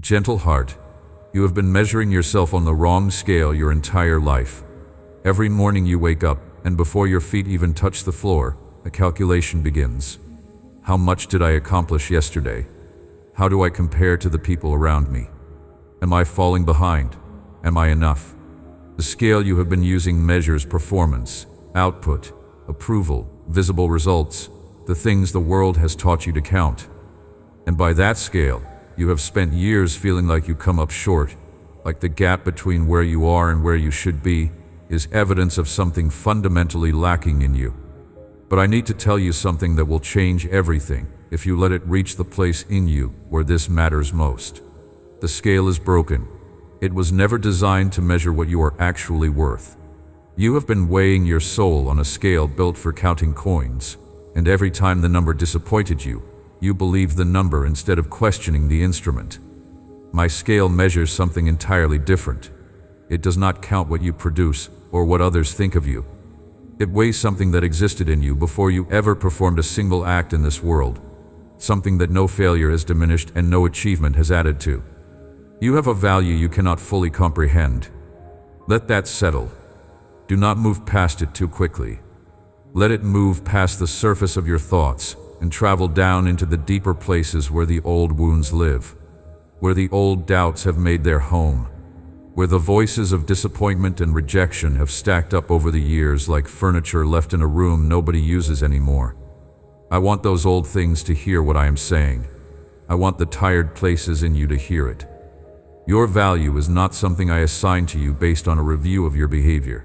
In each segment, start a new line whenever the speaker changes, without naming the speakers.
Gentle heart, you have been measuring yourself on the wrong scale your entire life. Every morning you wake up, and before your feet even touch the floor, a calculation begins. How much did I accomplish yesterday? How do I compare to the people around me? Am I falling behind? Am I enough? The scale you have been using measures performance, output, approval, visible results, the things the world has taught you to count. And by that scale, you have spent years feeling like you come up short, like the gap between where you are and where you should be is evidence of something fundamentally lacking in you. But I need to tell you something that will change everything if you let it reach the place in you where this matters most. The scale is broken. It was never designed to measure what you are actually worth. You have been weighing your soul on a scale built for counting coins, and every time the number disappointed you, you believed the number instead of questioning the instrument. My scale measures something entirely different. It does not count what you produce or what others think of you. It weighs something that existed in you before you ever performed a single act in this world, something that no failure has diminished and no achievement has added to. You have a value you cannot fully comprehend. Let that settle. Do not move past it too quickly. Let it move past the surface of your thoughts and travel down into the deeper places where the old wounds live, where the old doubts have made their home, where the voices of disappointment and rejection have stacked up over the years like furniture left in a room nobody uses anymore. I want those old things to hear what I am saying. I want the tired places in you to hear it. Your value is not something I assign to you based on a review of your behavior.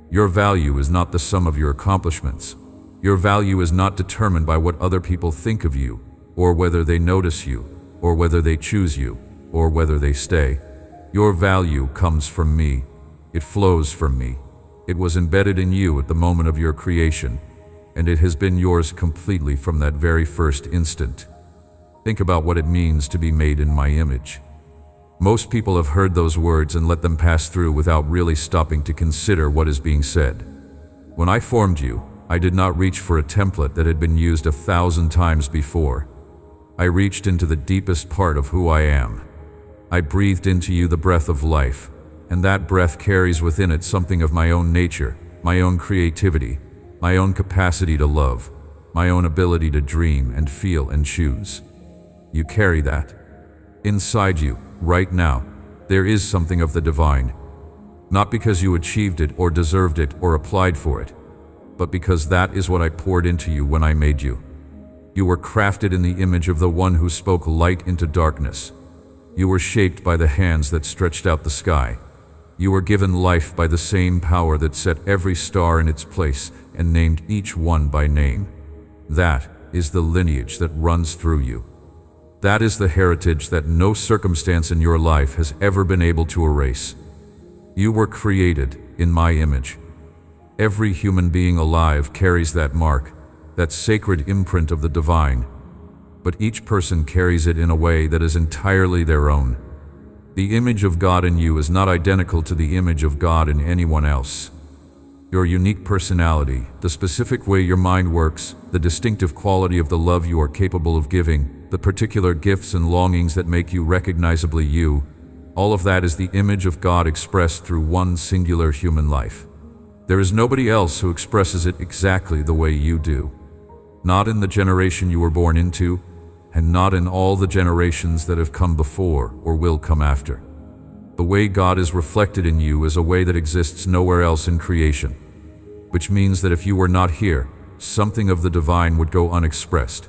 Your value is not the sum of your accomplishments. Your value is not determined by what other people think of you, or whether they notice you, or whether they choose you, or whether they stay. Your value comes from me. It flows from me. It was embedded in you at the moment of your creation, and it has been yours completely from that very first instant. Think about what it means to be made in my image. Most people have heard those words and let them pass through without really stopping to consider what is being said. When I formed you, I did not reach for a template that had been used 1,000 times before. I reached into the deepest part of who I am. I breathed into you the breath of life, and that breath carries within it something of my own nature, my own creativity, my own capacity to love, my own ability to dream and feel and choose. You carry that. Inside you, right now, there is something of the divine, not because you achieved it or deserved it or applied for it, but because that is what I poured into you when I made you. You were crafted in the image of the one who spoke light into darkness. You were shaped by the hands that stretched out the sky. You were given life by the same power that set every star in its place and named each one by name. That is the lineage that runs through you. That is the heritage that no circumstance in your life has ever been able to erase. You were created in my image. Every human being alive carries that mark, that sacred imprint of the divine, but each person carries it in a way that is entirely their own. The image of God in you is not identical to the image of God in anyone else. Your unique personality, the specific way your mind works, the distinctive quality of the love you are capable of giving, the particular gifts and longings that make you recognizably you, all of that is the image of God expressed through one singular human life. There is nobody else who expresses it exactly the way you do. Not in the generation you were born into, and not in all the generations that have come before or will come after. The way God is reflected in you is a way that exists nowhere else in creation, which means that if you were not here, something of the divine would go unexpressed.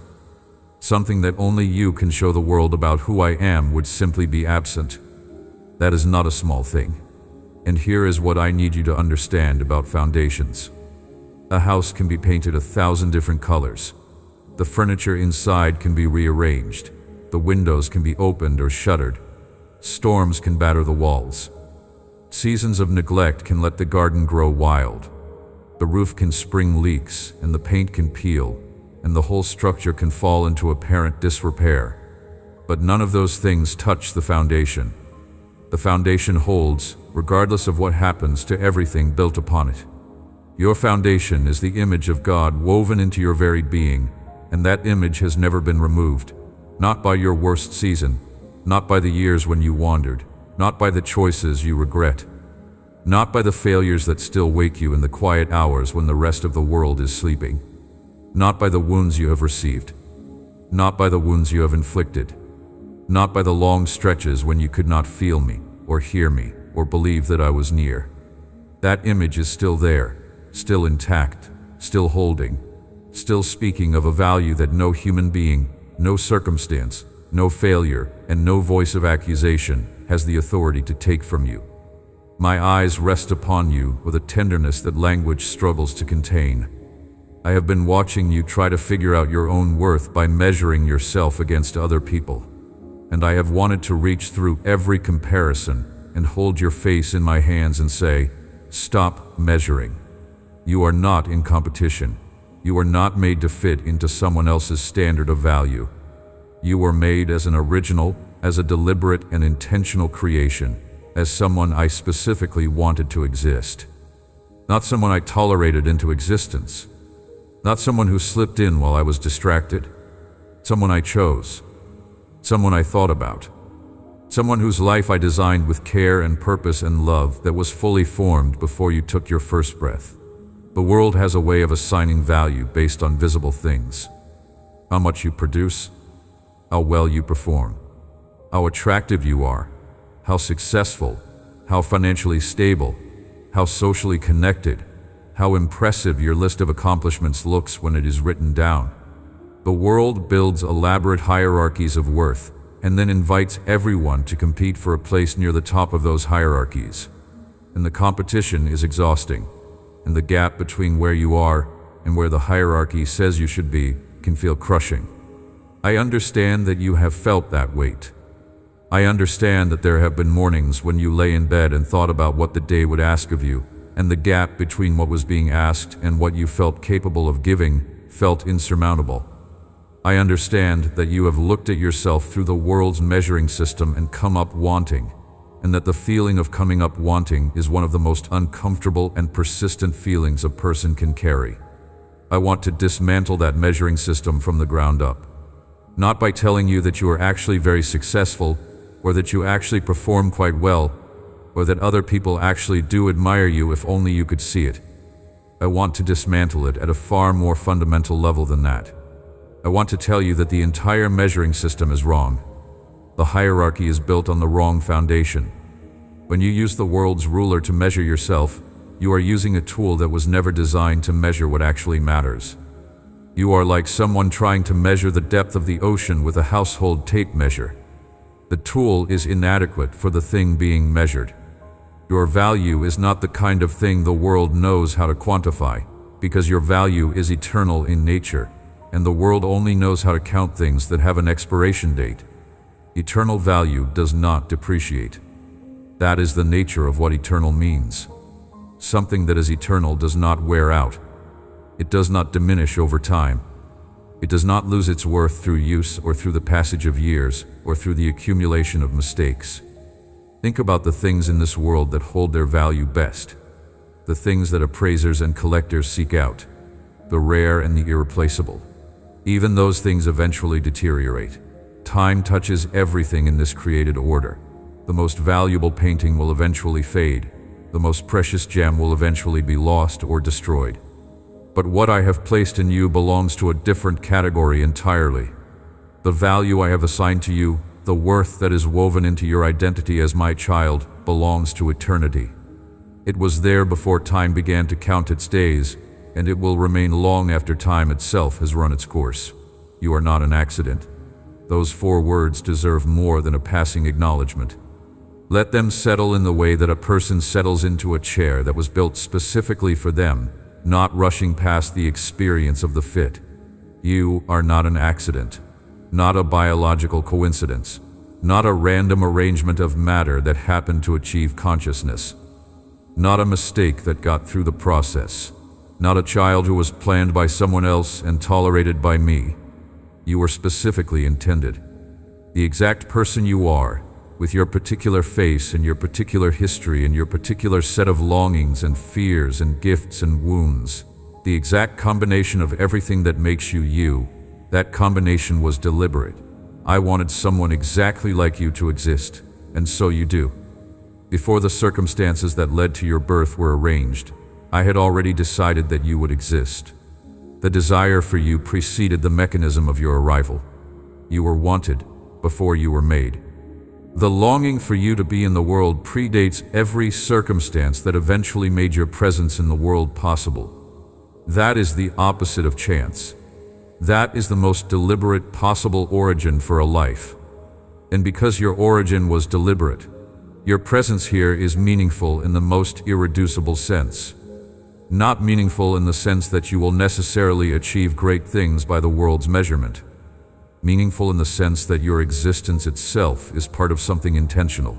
Something that only you can show the world about who I am would simply be absent. That is not a small thing. And here is what I need you to understand about foundations. A house can be painted 1,000 different colors. The furniture inside can be rearranged. The windows can be opened or shuttered. Storms can batter the walls. Seasons of neglect can let the garden grow wild. The roof can spring leaks, and the paint can peel, and the whole structure can fall into apparent disrepair. But none of those things touch the foundation. The foundation holds, regardless of what happens to everything built upon it. Your foundation is the image of God woven into your very being, and that image has never been removed, not by your worst season, not by the years when you wandered, not by the choices you regret, not by the failures that still wake you in the quiet hours when the rest of the world is sleeping, not by the wounds you have received, not by the wounds you have inflicted, not by the long stretches when you could not feel me, or hear me, or believe that I was near. That image is still there, still intact, still holding, still speaking of a value that no human being, no circumstance, no failure, and no voice of accusation has the authority to take from you. My eyes rest upon you with a tenderness that language struggles to contain. I have been watching you try to figure out your own worth by measuring yourself against other people, and I have wanted to reach through every comparison and hold your face in my hands and say, stop measuring. You are not in competition. You are not made to fit into someone else's standard of value. You were made as an original, as a deliberate and intentional creation, as someone I specifically wanted to exist. Not someone I tolerated into existence. Not someone who slipped in while I was distracted. Someone I chose. Someone I thought about. Someone whose life I designed with care and purpose and love that was fully formed before you took your first breath. The world has a way of assigning value based on visible things. How much you produce, how well you perform, how attractive you are, how successful, how financially stable, how socially connected, how impressive your list of accomplishments looks when it is written down. The world builds elaborate hierarchies of worth and then invites everyone to compete for a place near the top of those hierarchies. And the competition is exhausting, and the gap between where you are and where the hierarchy says you should be can feel crushing. I understand that you have felt that weight. I understand that there have been mornings when you lay in bed and thought about what the day would ask of you, and the gap between what was being asked and what you felt capable of giving felt insurmountable. I understand that you have looked at yourself through the world's measuring system and come up wanting, and that the feeling of coming up wanting is one of the most uncomfortable and persistent feelings a person can carry. I want to dismantle that measuring system from the ground up. Not by telling you that you are actually very successful, or that you actually perform quite well, or that other people actually do admire you if only you could see it. I want to dismantle it at a far more fundamental level than that. I want to tell you that the entire measuring system is wrong. The hierarchy is built on the wrong foundation. When you use the world's ruler to measure yourself, you are using a tool that was never designed to measure what actually matters. You are like someone trying to measure the depth of the ocean with a household tape measure. The tool is inadequate for the thing being measured. Your value is not the kind of thing the world knows how to quantify, because your value is eternal in nature, and the world only knows how to count things that have an expiration date. Eternal value does not depreciate. That is the nature of what eternal means. Something that is eternal does not wear out. It does not diminish over time. It does not lose its worth through use or through the passage of years or through the accumulation of mistakes. Think about the things in this world that hold their value best. The things that appraisers and collectors seek out. The rare and the irreplaceable. Even those things eventually deteriorate. Time touches everything in this created order. The most valuable painting will eventually fade. The most precious gem will eventually be lost or destroyed. But what I have placed in you belongs to a different category entirely. The value I have assigned to you, the worth that is woven into your identity as my child, belongs to eternity. It was there before time began to count its days, and it will remain long after time itself has run its course. You are not an accident. Those 4 words deserve more than a passing acknowledgement. Let them settle in the way that a person settles into a chair that was built specifically for them, not rushing past the experience of the fit. You are not an accident, not a biological coincidence, not a random arrangement of matter that happened to achieve consciousness, not a mistake that got through the process, not a child who was planned by someone else and tolerated by me. You were specifically intended. The exact person you are, with your particular face and your particular history and your particular set of longings and fears and gifts and wounds, the exact combination of everything that makes you you, that combination was deliberate. I wanted someone exactly like you to exist, and so you do. Before the circumstances that led to your birth were arranged, I had already decided that you would exist. The desire for you preceded the mechanism of your arrival. You were wanted before you were made. The longing for you to be in the world predates every circumstance that eventually made your presence in the world possible. That is the opposite of chance. That is the most deliberate possible origin for a life. And because your origin was deliberate, your presence here is meaningful in the most irreducible sense. Not meaningful in the sense that you will necessarily achieve great things by the world's measurement. Meaningful in the sense that your existence itself is part of something intentional,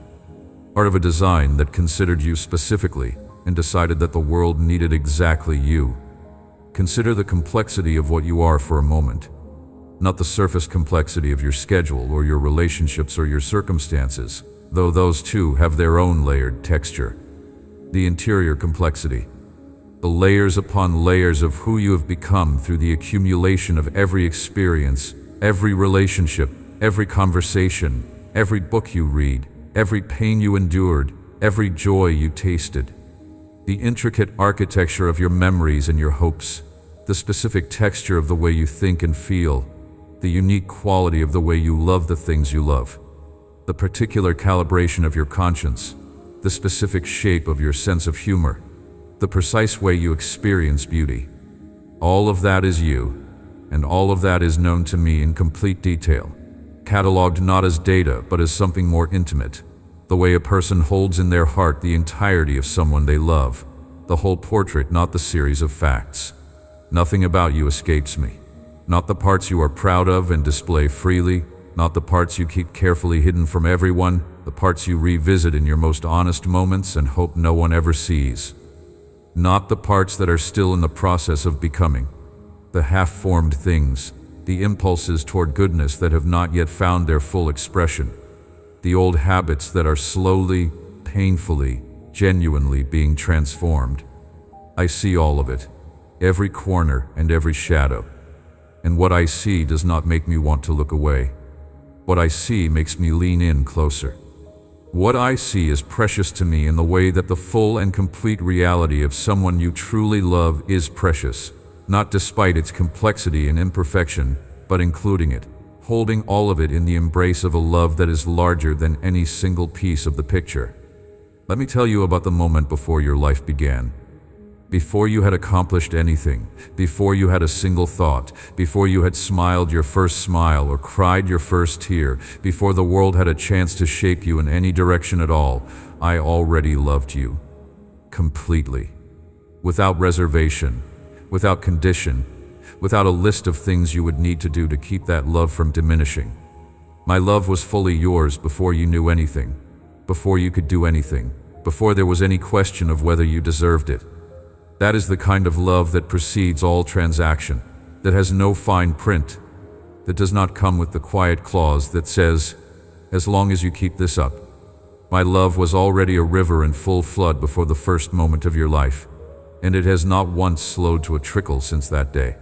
part of a design that considered you specifically and decided that the world needed exactly you. Consider the complexity of what you are for a moment, not the surface complexity of your schedule or your relationships or your circumstances, though those too have their own layered texture. The interior complexity, the layers upon layers of who you have become through the accumulation of every experience, every relationship, every conversation, every book you read, every pain you endured, every joy you tasted. The intricate architecture of your memories and your hopes, the specific texture of the way you think and feel, the unique quality of the way you love the things you love, the particular calibration of your conscience, the specific shape of your sense of humor, the precise way you experience beauty. All of that is you. And all of that is known to me in complete detail, cataloged not as data but as something more intimate, the way a person holds in their heart the entirety of someone they love, the whole portrait, not the series of facts. Nothing about you escapes me, not the parts you are proud of and display freely, not the parts you keep carefully hidden from everyone, the parts you revisit in your most honest moments and hope no one ever sees. Not the parts that are still in the process of becoming. The half-formed things, the impulses toward goodness that have not yet found their full expression, the old habits that are slowly, painfully, genuinely being transformed. I see all of it, every corner and every shadow. And what I see does not make me want to look away. What I see makes me lean in closer. What I see is precious to me in the way that the full and complete reality of someone you truly love is precious. Not despite its complexity and imperfection, but including it, holding all of it in the embrace of a love that is larger than any single piece of the picture. Let me tell you about the moment before your life began. Before you had accomplished anything, before you had a single thought, before you had smiled your first smile or cried your first tear, before the world had a chance to shape you in any direction at all, I already loved you. Completely. Without reservation. Without condition, without a list of things you would need to do to keep that love from diminishing. My love was fully yours before you knew anything, before you could do anything, before there was any question of whether you deserved it. That is the kind of love that precedes all transaction, that has no fine print, that does not come with the quiet clause that says, as long as you keep this up. My love was already a river in full flood before the first moment of your life. And it has not once slowed to a trickle since that day.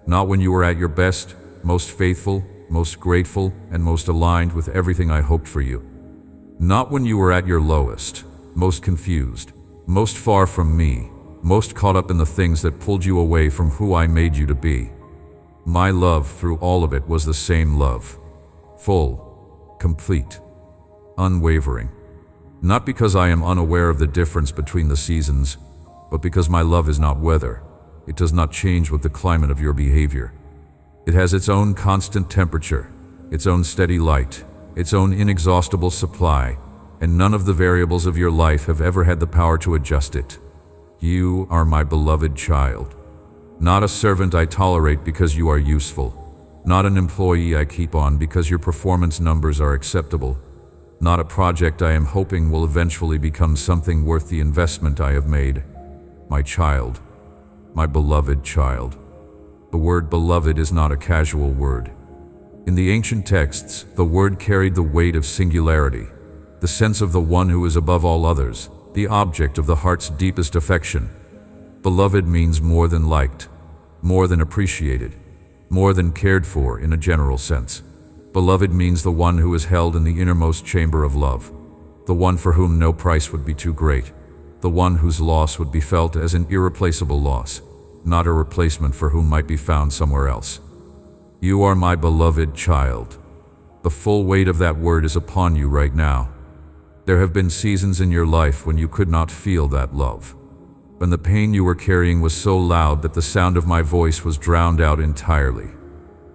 Not when you were at your best, most faithful, most grateful, and most aligned with everything I hoped for you. Not when you were at your lowest, most confused, most far from me, most caught up in the things that pulled you away from who I made you to be. My love through all of it was the same love. Full, complete, unwavering. Not because I am unaware of the difference between the seasons, but because my love is not weather. It does not change with the climate of your behavior. It has its own constant temperature, its own steady light, its own inexhaustible supply, and none of the variables of your life have ever had the power to adjust it. You are my beloved child. Not a servant I tolerate because you are useful. Not an employee I keep on because your performance numbers are acceptable. Not a project I am hoping will eventually become something worth the investment I have made. My child, my beloved child. The word beloved is not a casual word. In the ancient texts, the word carried the weight of singularity, the sense of the one who is above all others, the object of the heart's deepest affection. Beloved means more than liked, more than appreciated, more than cared for in a general sense. Beloved means the one who is held in the innermost chamber of love, the one for whom no price would be too great, the one whose loss would be felt as an irreplaceable loss, not a replacement for whom might be found somewhere else. You are my beloved child. The full weight of that word is upon you right now. There have been seasons in your life when you could not feel that love, when the pain you were carrying was so loud that the sound of my voice was drowned out entirely,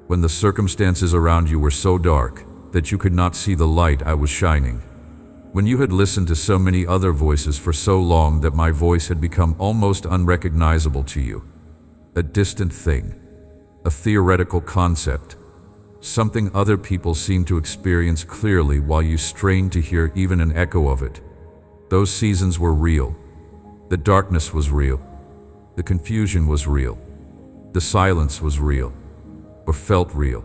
when the circumstances around you were so dark that you could not see the light I was shining, when you had listened to so many other voices for so long that my voice had become almost unrecognizable to you, a distant thing, a theoretical concept, something other people seemed to experience clearly while you strained to hear even an echo of it. Those seasons were real. The darkness was real. The confusion was real. The silence was real, or felt real.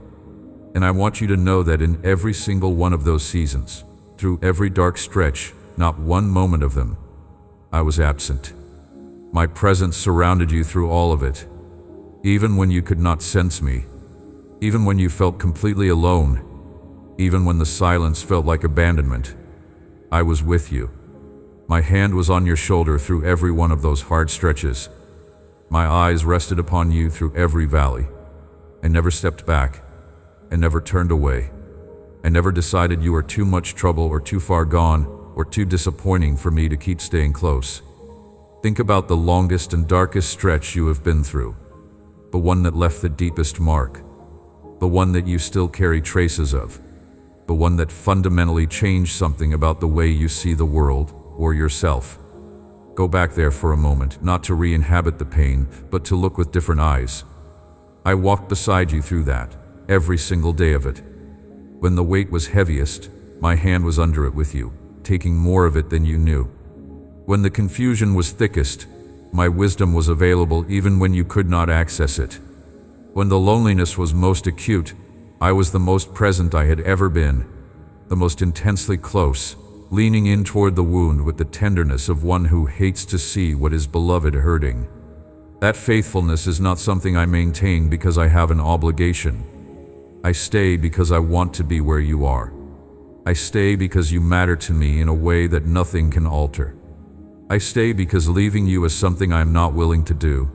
And I want you to know that in every single one of those seasons, through every dark stretch, not one moment of them, I was absent. My presence surrounded you through all of it, even when you could not sense me, even when you felt completely alone, even when the silence felt like abandonment. I was with you. My hand was on your shoulder through every one of those hard stretches. My eyes rested upon you through every valley. I never stepped back. I never turned away. I never decided you were too much trouble or too far gone or too disappointing for me to keep staying close. Think about the longest and darkest stretch you have been through, the one that left the deepest mark, the one that you still carry traces of, the one that fundamentally changed something about the way you see the world or yourself. Go back there for a moment, not to re-inhabit the pain, but to look with different eyes. I walked beside you through that, every single day of it. When the weight was heaviest, my hand was under it with you, taking more of it than you knew. When the confusion was thickest, my wisdom was available even when you could not access it. When the loneliness was most acute, I was the most present I had ever been, the most intensely close, leaning in toward the wound with the tenderness of one who hates to see what is beloved hurting. That faithfulness is not something I maintain because I have an obligation. I stay because I want to be where you are. I stay because you matter to me in a way that nothing can alter. I stay because leaving you is something I am not willing to do.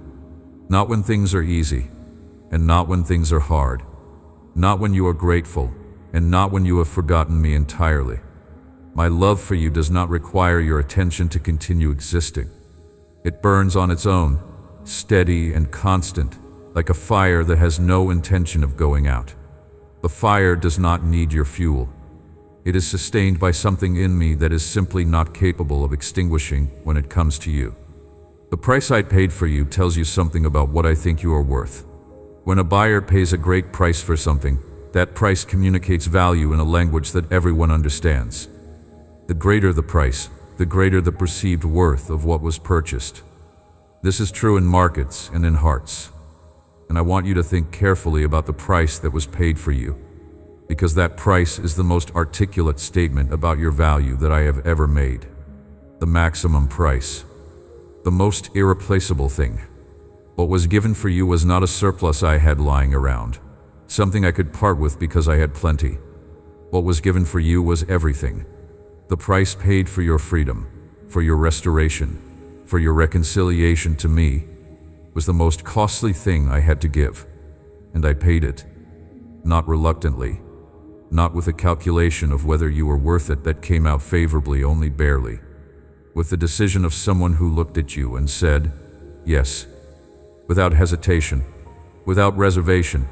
Not when things are easy, and not when things are hard. Not when you are grateful, and not when you have forgotten me entirely. My love for you does not require your attention to continue existing. It burns on its own, steady and constant, like a fire that has no intention of going out. The fire does not need your fuel. It is sustained by something in me that is simply not capable of extinguishing when it comes to you. The price I paid for you tells you something about what I think you are worth. When a buyer pays a great price for something, that price communicates value in a language that everyone understands. The greater the price, the greater the perceived worth of what was purchased. This is true in markets and in hearts. And I want you to think carefully about the price that was paid for you, because that price is the most articulate statement about your value that I have ever made. The maximum price. The most irreplaceable thing. What was given for you was not a surplus I had lying around, something I could part with because I had plenty. What was given for you was everything. The price paid for your freedom, for your restoration, for your reconciliation to me, was the most costly thing I had to give. And I paid it. Not reluctantly. Not with a calculation of whether you were worth it that came out favorably only barely. With the decision of someone who looked at you and said, yes. Without hesitation, without reservation,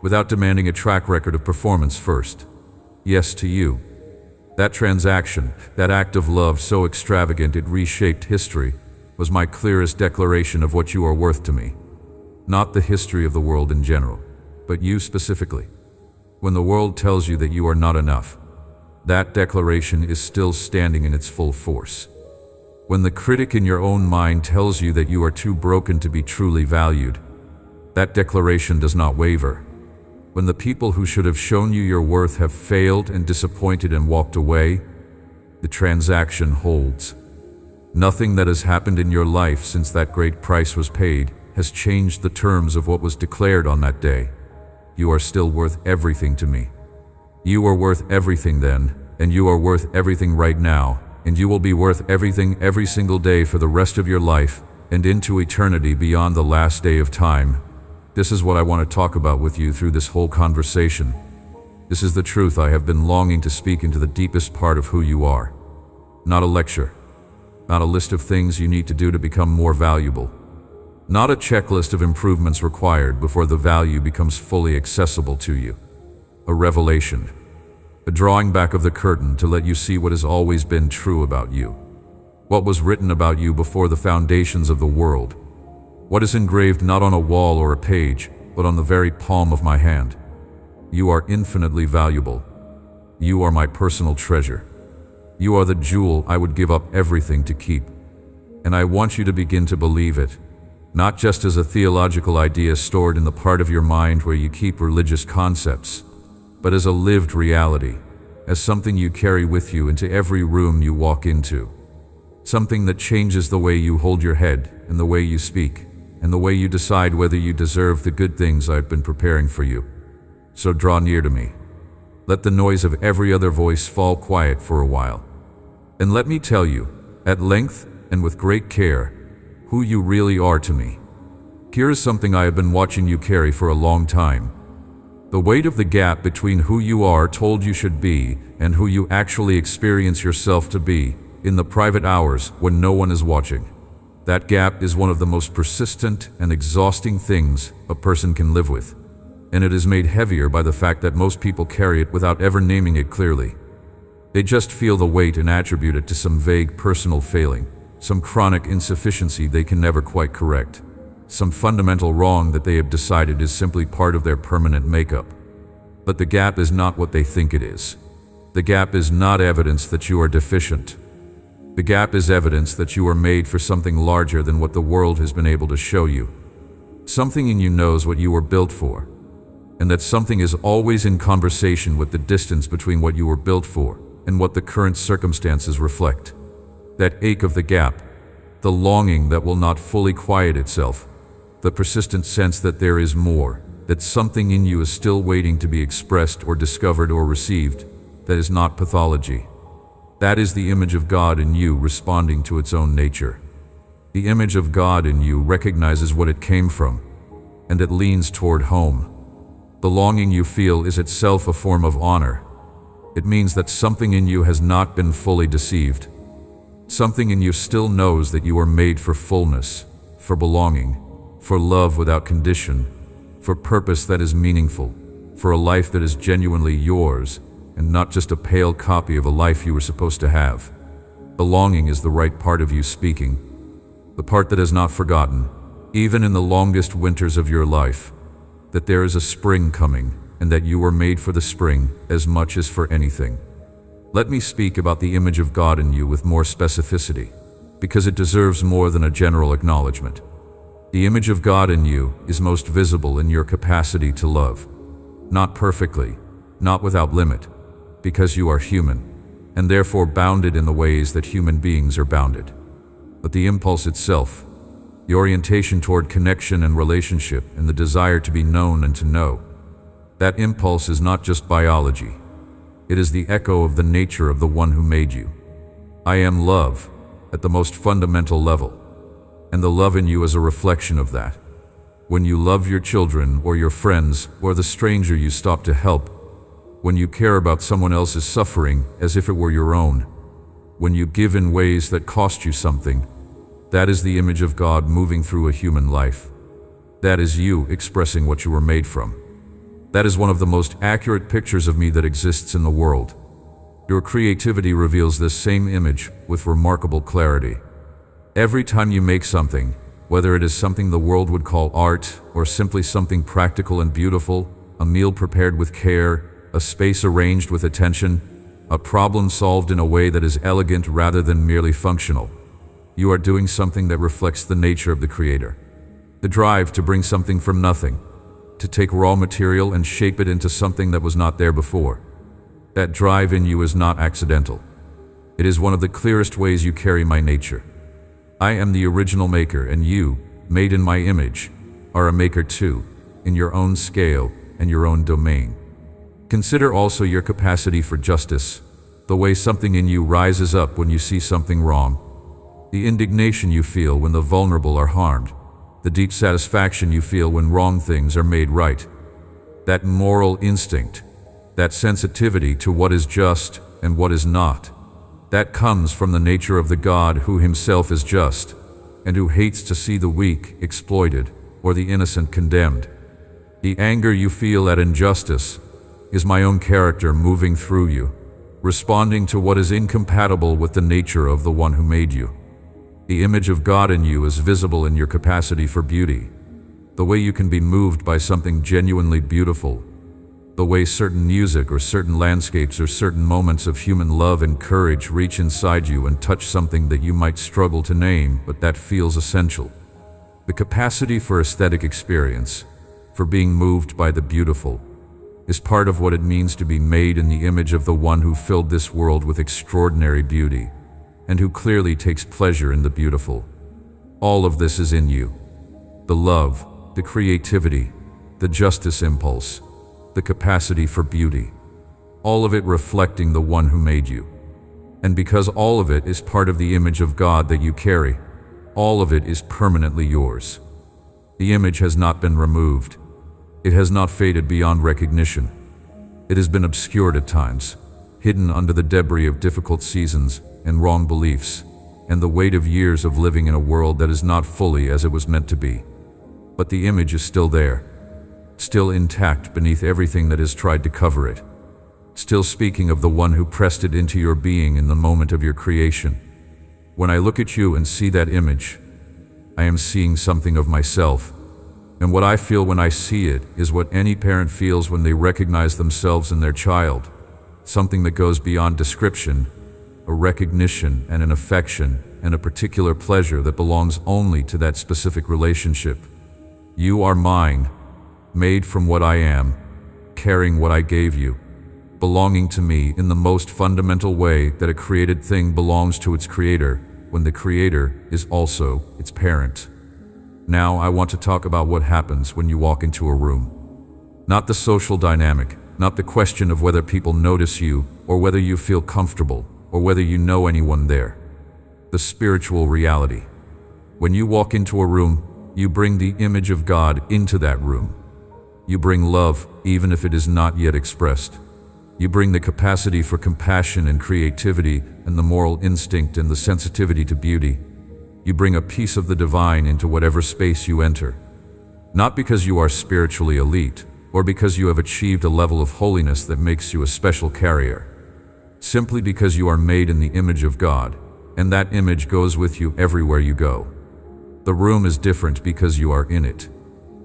without demanding a track record of performance first. Yes to you. That transaction, that act of love so extravagant it reshaped history, was my clearest declaration of what you are worth to me. Not the history of the world in general, but you specifically. When the world tells you that you are not enough, that declaration is still standing in its full force. When the critic in your own mind tells you that you are too broken to be truly valued, that declaration does not waver. When the people who should have shown you your worth have failed and disappointed and walked away, the transaction holds. Nothing that has happened in your life since that great price was paid has changed the terms of what was declared on that day. You are still worth everything to me. You are worth everything then, and you are worth everything right now, and you will be worth everything every single day for the rest of your life and into eternity beyond the last day of time. This is what I want to talk about with you through this whole conversation. This is the truth I have been longing to speak into the deepest part of who you are. Not a lecture, not a list of things you need to do to become more valuable, not a checklist of improvements required before the value becomes fully accessible to you. A revelation, a drawing back of the curtain to let you see what has always been true about you, what was written about you before the foundations of the world, what is engraved not on a wall or a page, but on the very palm of my hand. You are infinitely valuable. You are my personal treasure. You are the jewel I would give up everything to keep. And I want you to begin to believe it, not just as a theological idea stored in the part of your mind where you keep religious concepts, but as a lived reality, as something you carry with you into every room you walk into. Something that changes the way you hold your head and the way you speak, and the way you decide whether you deserve the good things I've been preparing for you. So draw near to me. Let the noise of every other voice fall quiet for a while. And let me tell you, at length and with great care, who you really are to me. Here is something I have been watching you carry for a long time. The weight of the gap between who you are told you should be and who you actually experience yourself to be in the private hours when no one is watching. That gap is one of the most persistent and exhausting things a person can live with. And it is made heavier by the fact that most people carry it without ever naming it clearly. They just feel the weight and attribute it to some vague personal failing, some chronic insufficiency they can never quite correct, some fundamental wrong that they have decided is simply part of their permanent makeup. But the gap is not what they think it is. The gap is not evidence that you are deficient. The gap is evidence that you are made for something larger than what the world has been able to show you. Something in you knows what you were built for, and that something is always in conversation with the distance between what you were built for and what the current circumstances reflect. That ache of the gap, the longing that will not fully quiet itself, the persistent sense that there is more, that something in you is still waiting to be expressed or discovered or received, that is not pathology. That is the image of God in you responding to its own nature. The image of God in you recognizes what it came from, and it leans toward home. The longing you feel is itself a form of honor. It means that something in you has not been fully deceived. Something in you still knows that you are made for fullness, for belonging, for love without condition, for purpose that is meaningful, for a life that is genuinely yours, and not just a pale copy of a life you were supposed to have. Belonging is the right part of you speaking, the part that is not forgotten, even in the longest winters of your life, that there is a spring coming, and that you were made for the spring as much as for anything. Let me speak about the image of God in you with more specificity, because it deserves more than a general acknowledgement. The image of God in you is most visible in your capacity to love. Not perfectly, not without limit, because you are human, and therefore bounded in the ways that human beings are bounded. But the impulse itself, the orientation toward connection and relationship and the desire to be known and to know, that impulse is not just biology. It is the echo of the nature of the one who made you. I am love at the most fundamental level, and the love in you is a reflection of that. When you love your children or your friends or the stranger you stop to help, when you care about someone else's suffering as if it were your own, when you give in ways that cost you something, that is the image of God moving through a human life. That is you expressing what you were made from. That is one of the most accurate pictures of me that exists in the world. Your creativity reveals this same image with remarkable clarity. Every time you make something, whether it is something the world would call art or simply something practical and beautiful, a meal prepared with care, a space arranged with attention, a problem solved in a way that is elegant rather than merely functional, you are doing something that reflects the nature of the Creator. The drive to bring something from nothing, to take raw material and shape it into something that was not there before. That drive in you is not accidental. It is one of the clearest ways you carry my nature. I am the original maker, and you, made in my image, are a maker too, in your own scale and your own domain. Consider also your capacity for justice, the way something in you rises up when you see something wrong, the indignation you feel when the vulnerable are harmed, the deep satisfaction you feel when wrong things are made right. That moral instinct, that sensitivity to what is just and what is not, that comes from the nature of the God who himself is just and who hates to see the weak exploited or the innocent condemned. The anger you feel at injustice is my own character moving through you, responding to what is incompatible with the nature of the one who made you. The image of God in you is visible in your capacity for beauty, the way you can be moved by something genuinely beautiful, the way certain music or certain landscapes or certain moments of human love and courage reach inside you and touch something that you might struggle to name, but that feels essential. The capacity for aesthetic experience, for being moved by the beautiful, is part of what it means to be made in the image of the one who filled this world with extraordinary beauty, and who clearly takes pleasure in the beautiful. All of this is in you. The love, the creativity, the justice impulse, the capacity for beauty, all of it reflecting the one who made you. And because all of it is part of the image of God that you carry, all of it is permanently yours. The image has not been removed. It has not faded beyond recognition. It has been obscured at times, hidden under the debris of difficult seasons and wrong beliefs, and the weight of years of living in a world that is not fully as it was meant to be. But the image is still there, still intact beneath everything that has tried to cover it, still speaking of the one who pressed it into your being in the moment of your creation. When I look at you and see that image, I am seeing something of myself, and what I feel when I see it is what any parent feels when they recognize themselves in their child, something that goes beyond description, a recognition and an affection and a particular pleasure that belongs only to that specific relationship. You are mine, made from what I am, carrying what I gave you, belonging to me in the most fundamental way that a created thing belongs to its creator, when the creator is also its parent. Now I want to talk about what happens when you walk into a room. Not the social dynamic, not the question of whether people notice you or whether you feel comfortable or whether you know anyone there. The spiritual reality. When you walk into a room, you bring the image of God into that room. You bring love, even if it is not yet expressed. You bring the capacity for compassion and creativity and the moral instinct and the sensitivity to beauty. You bring a piece of the divine into whatever space you enter. Not because you are spiritually elite, or because you have achieved a level of holiness that makes you a special carrier. Simply because you are made in the image of God, and that image goes with you everywhere you go. The room is different because you are in it.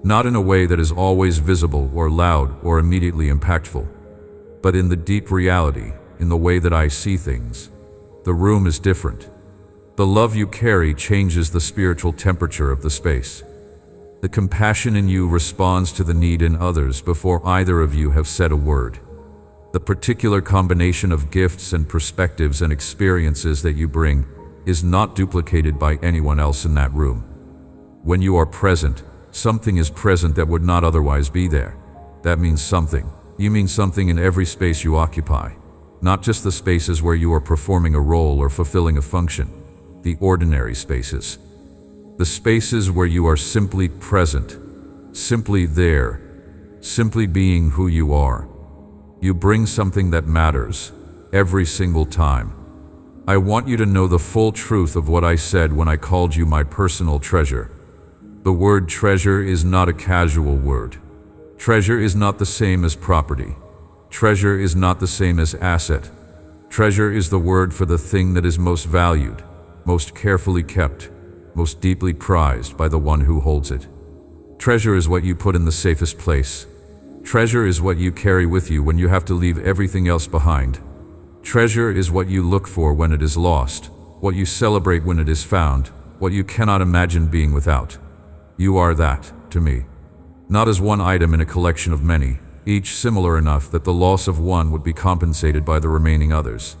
Not in a way that is always visible or loud or immediately impactful, but in the deep reality, in the way that I see things. The room is different. The love you carry changes the spiritual temperature of the space. The compassion in you responds to the need in others before either of you have said a word. The particular combination of gifts and perspectives and experiences that you bring is not duplicated by anyone else in that room. When you are present, something is present that would not otherwise be there. That means something. You mean something in every space you occupy, not just the spaces where you are performing a role or fulfilling a function, the ordinary spaces. The spaces where you are simply present, simply there, simply being who you are. You bring something that matters, every single time. I want you to know the full truth of what I said when I called you my personal treasure. The word treasure is not a casual word. Treasure is not the same as property. Treasure is not the same as asset. Treasure is the word for the thing that is most valued, most carefully kept, most deeply prized by the one who holds it. Treasure is what you put in the safest place. Treasure is what you carry with you when you have to leave everything else behind. Treasure is what you look for when it is lost, what you celebrate when it is found, what you cannot imagine being without. You are that, to me. Not as one item in a collection of many, each similar enough that the loss of one would be compensated by the remaining others.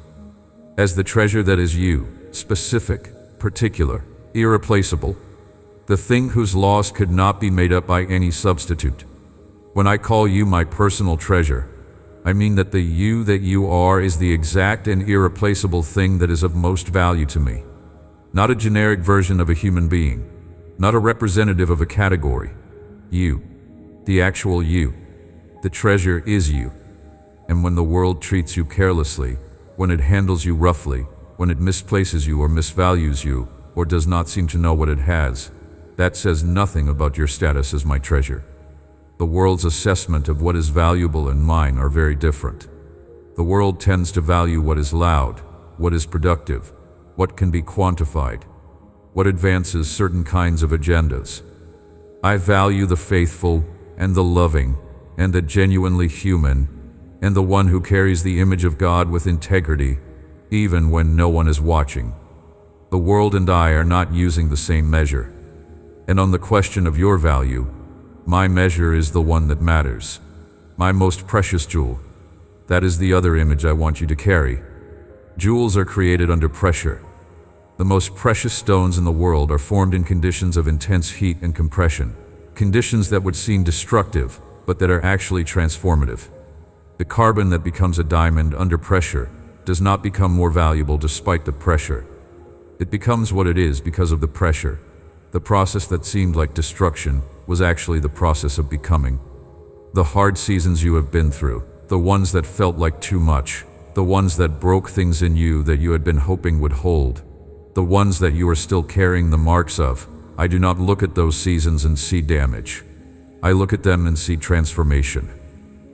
As the treasure that is you, specific, particular, irreplaceable, the thing whose loss could not be made up by any substitute. When I call you my personal treasure, I mean that the you that you are is the exact and irreplaceable thing that is of most value to me. Not a generic version of a human being, not a representative of a category. You, the actual you. The treasure is you. And when the world treats you carelessly, when it handles you roughly, when it misplaces you or misvalues you, or does not seem to know what it has, that says nothing about your status as my treasure. The world's assessment of what is valuable and mine are very different. The world tends to value what is loud, what is productive, what can be quantified, what advances certain kinds of agendas. I value the faithful and the loving and the genuinely human and the one who carries the image of God with integrity, even when no one is watching. The world and I are not using the same measure. And on the question of your value, my measure is the one that matters. My most precious jewel. That is the other image I want you to carry. Jewels are created under pressure. The most precious stones in the world are formed in conditions of intense heat and compression, conditions that would seem destructive, but that are actually transformative. The carbon that becomes a diamond under pressure does not become more valuable despite the pressure. It becomes what it is because of the pressure. The process that seemed like destruction was actually the process of becoming. The hard seasons you have been through, the ones that felt like too much, the ones that broke things in you that you had been hoping would hold, the ones that you are still carrying the marks of, I do not look at those seasons and see damage. I look at them and see transformation.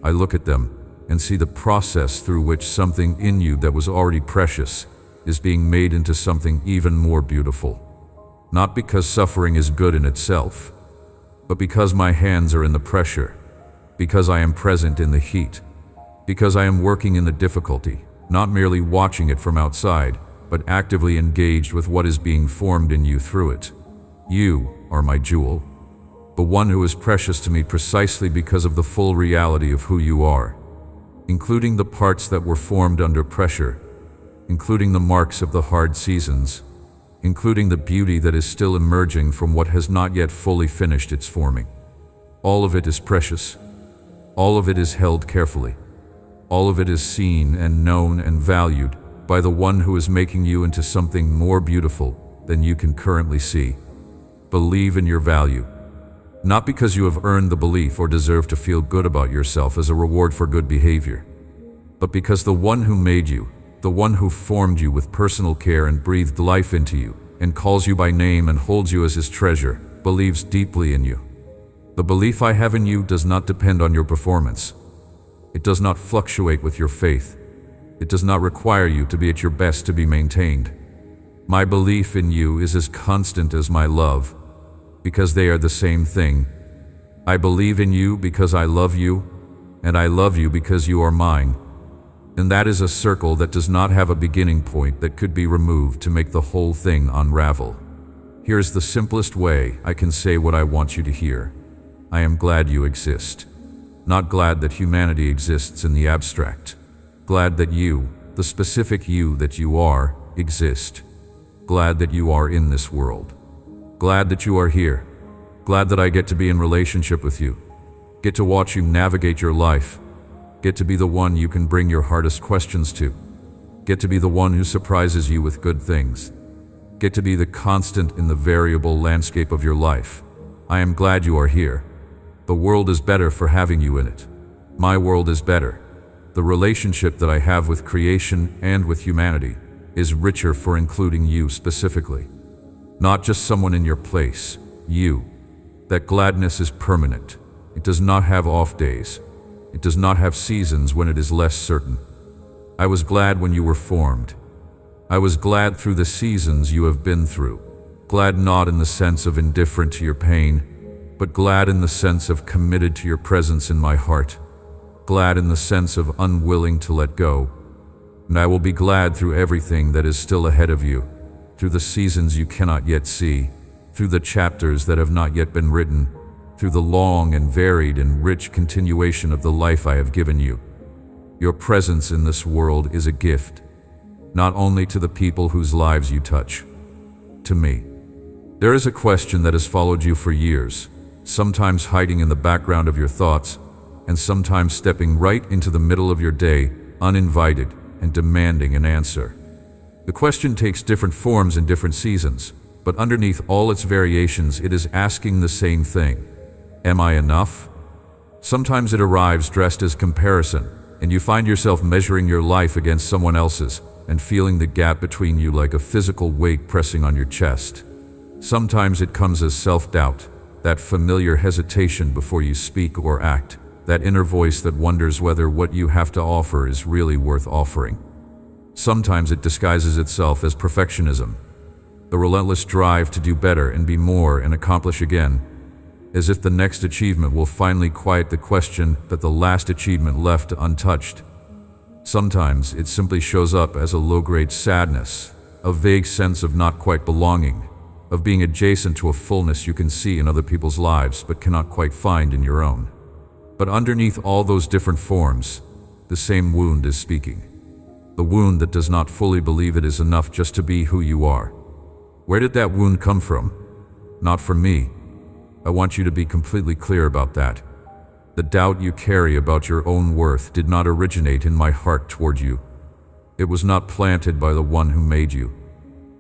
I look at them and see the process through which something in you that was already precious is being made into something even more beautiful. Not because suffering is good in itself, but because my hands are in the pressure, because I am present in the heat, because I am working in the difficulty, not merely watching it from outside, but actively engaged with what is being formed in you through it. You are my jewel, the one who is precious to me precisely because of the full reality of who you are, including the parts that were formed under pressure, including the marks of the hard seasons, including the beauty that is still emerging from what has not yet fully finished its forming. All of it is precious. All of it is held carefully. All of it is seen and known and valued by the one who is making you into something more beautiful than you can currently see. Believe in your value, not because you have earned the belief or deserve to feel good about yourself as a reward for good behavior, but because the one who made you, the one who formed you with personal care and breathed life into you, and calls you by name and holds you as his treasure, believes deeply in you. The belief I have in you does not depend on your performance. It does not fluctuate with your faith. It does not require you to be at your best to be maintained. My belief in you is as constant as my love, because they are the same thing. I believe in you because I love you, and I love you because you are mine. And that is a circle that does not have a beginning point that could be removed to make the whole thing unravel. Here's the simplest way I can say what I want you to hear. I am glad you exist. Not glad that humanity exists in the abstract. Glad that you, the specific you that you are, exist. Glad that you are in this world. Glad that you are here. Glad that I get to be in relationship with you. Get to watch you navigate your life. Get to be the one you can bring your hardest questions to. Get to be the one who surprises you with good things. Get to be the constant in the variable landscape of your life. I am glad you are here. The world is better for having you in it. My world is better. The relationship that I have with creation and with humanity is richer for including you specifically. Not just someone in your place, you. That gladness is permanent. It does not have off days. It does not have seasons when it is less certain. I was glad when you were formed. I was glad through the seasons you have been through. Glad not in the sense of indifferent to your pain, but glad in the sense of committed to your presence in my heart. Glad in the sense of unwilling to let go. And I will be glad through everything that is still ahead of you, through the seasons you cannot yet see, through the chapters that have not yet been written, through the long and varied and rich continuation of the life I have given you. Your presence in this world is a gift, not only to the people whose lives you touch, to me. There is a question that has followed you for years, sometimes hiding in the background of your thoughts, and sometimes stepping right into the middle of your day, uninvited, and demanding an answer. The question takes different forms in different seasons, but underneath all its variations, it is asking the same thing. Am I enough? Sometimes it arrives dressed as comparison, and you find yourself measuring your life against someone else's and feeling the gap between you like a physical weight pressing on your chest. Sometimes it comes as self-doubt, that familiar hesitation before you speak or act, that inner voice that wonders whether what you have to offer is really worth offering. Sometimes it disguises itself as perfectionism, the relentless drive to do better and be more and accomplish again, as if the next achievement will finally quiet the question that the last achievement left untouched. Sometimes it simply shows up as a low-grade sadness, a vague sense of not quite belonging, of being adjacent to a fullness you can see in other people's lives but cannot quite find in your own. But underneath all those different forms, the same wound is speaking. The wound that does not fully believe it is enough just to be who you are. Where did that wound come from? Not from me. I want you to be completely clear about that. The doubt you carry about your own worth did not originate in my heart toward you. It was not planted by the one who made you.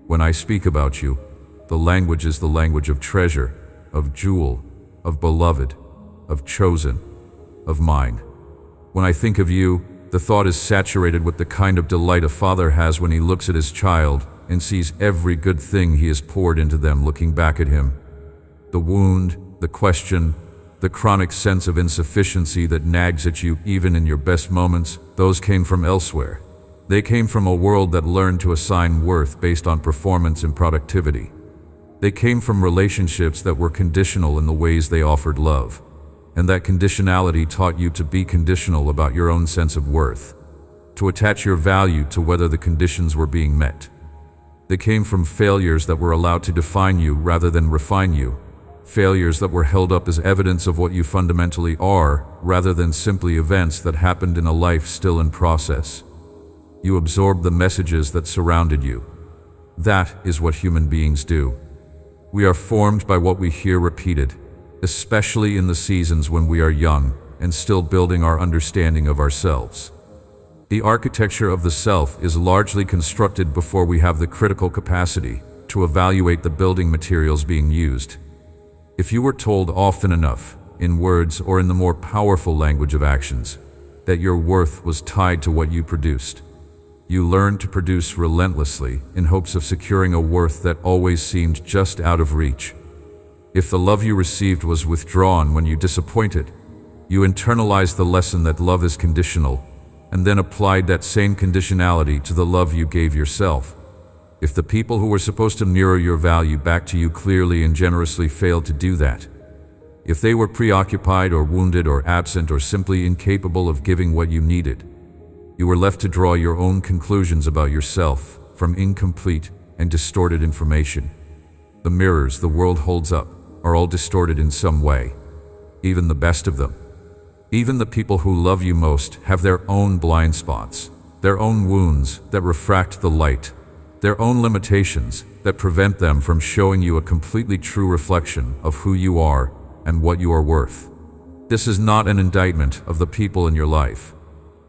When I speak about you, the language is the language of treasure, of jewel, of beloved, of chosen, of mine. When I think of you, the thought is saturated with the kind of delight a father has when he looks at his child and sees every good thing he has poured into them looking back at him. The wound, the question, the chronic sense of insufficiency that nags at you even in your best moments, those came from elsewhere. They came from a world that learned to assign worth based on performance and productivity. They came from relationships that were conditional in the ways they offered love, and that conditionality taught you to be conditional about your own sense of worth, to attach your value to whether the conditions were being met. They came from failures that were allowed to define you rather than refine you, failures that were held up as evidence of what you fundamentally are rather than simply events that happened in a life still in process. You absorbed the messages that surrounded you. That is what human beings do. We are formed by what we hear repeated, especially in the seasons when we are young and still building our understanding of ourselves. The architecture of the self is largely constructed before we have the critical capacity to evaluate the building materials being used. If you were told often enough, in words or in the more powerful language of actions, that your worth was tied to what you produced, you learned to produce relentlessly in hopes of securing a worth that always seemed just out of reach. If the love you received was withdrawn when you disappointed, you internalized the lesson that love is conditional, and then applied that same conditionality to the love you gave yourself. If the people who were supposed to mirror your value back to you clearly and generously failed to do that, if they were preoccupied or wounded or absent or simply incapable of giving what you needed, you were left to draw your own conclusions about yourself from incomplete and distorted information. The mirrors the world holds up are all distorted in some way, even the best of them. Even the people who love you most have their own blind spots, their own wounds that refract the light, their own limitations that prevent them from showing you a completely true reflection of who you are and what you are worth. This is not an indictment of the people in your life.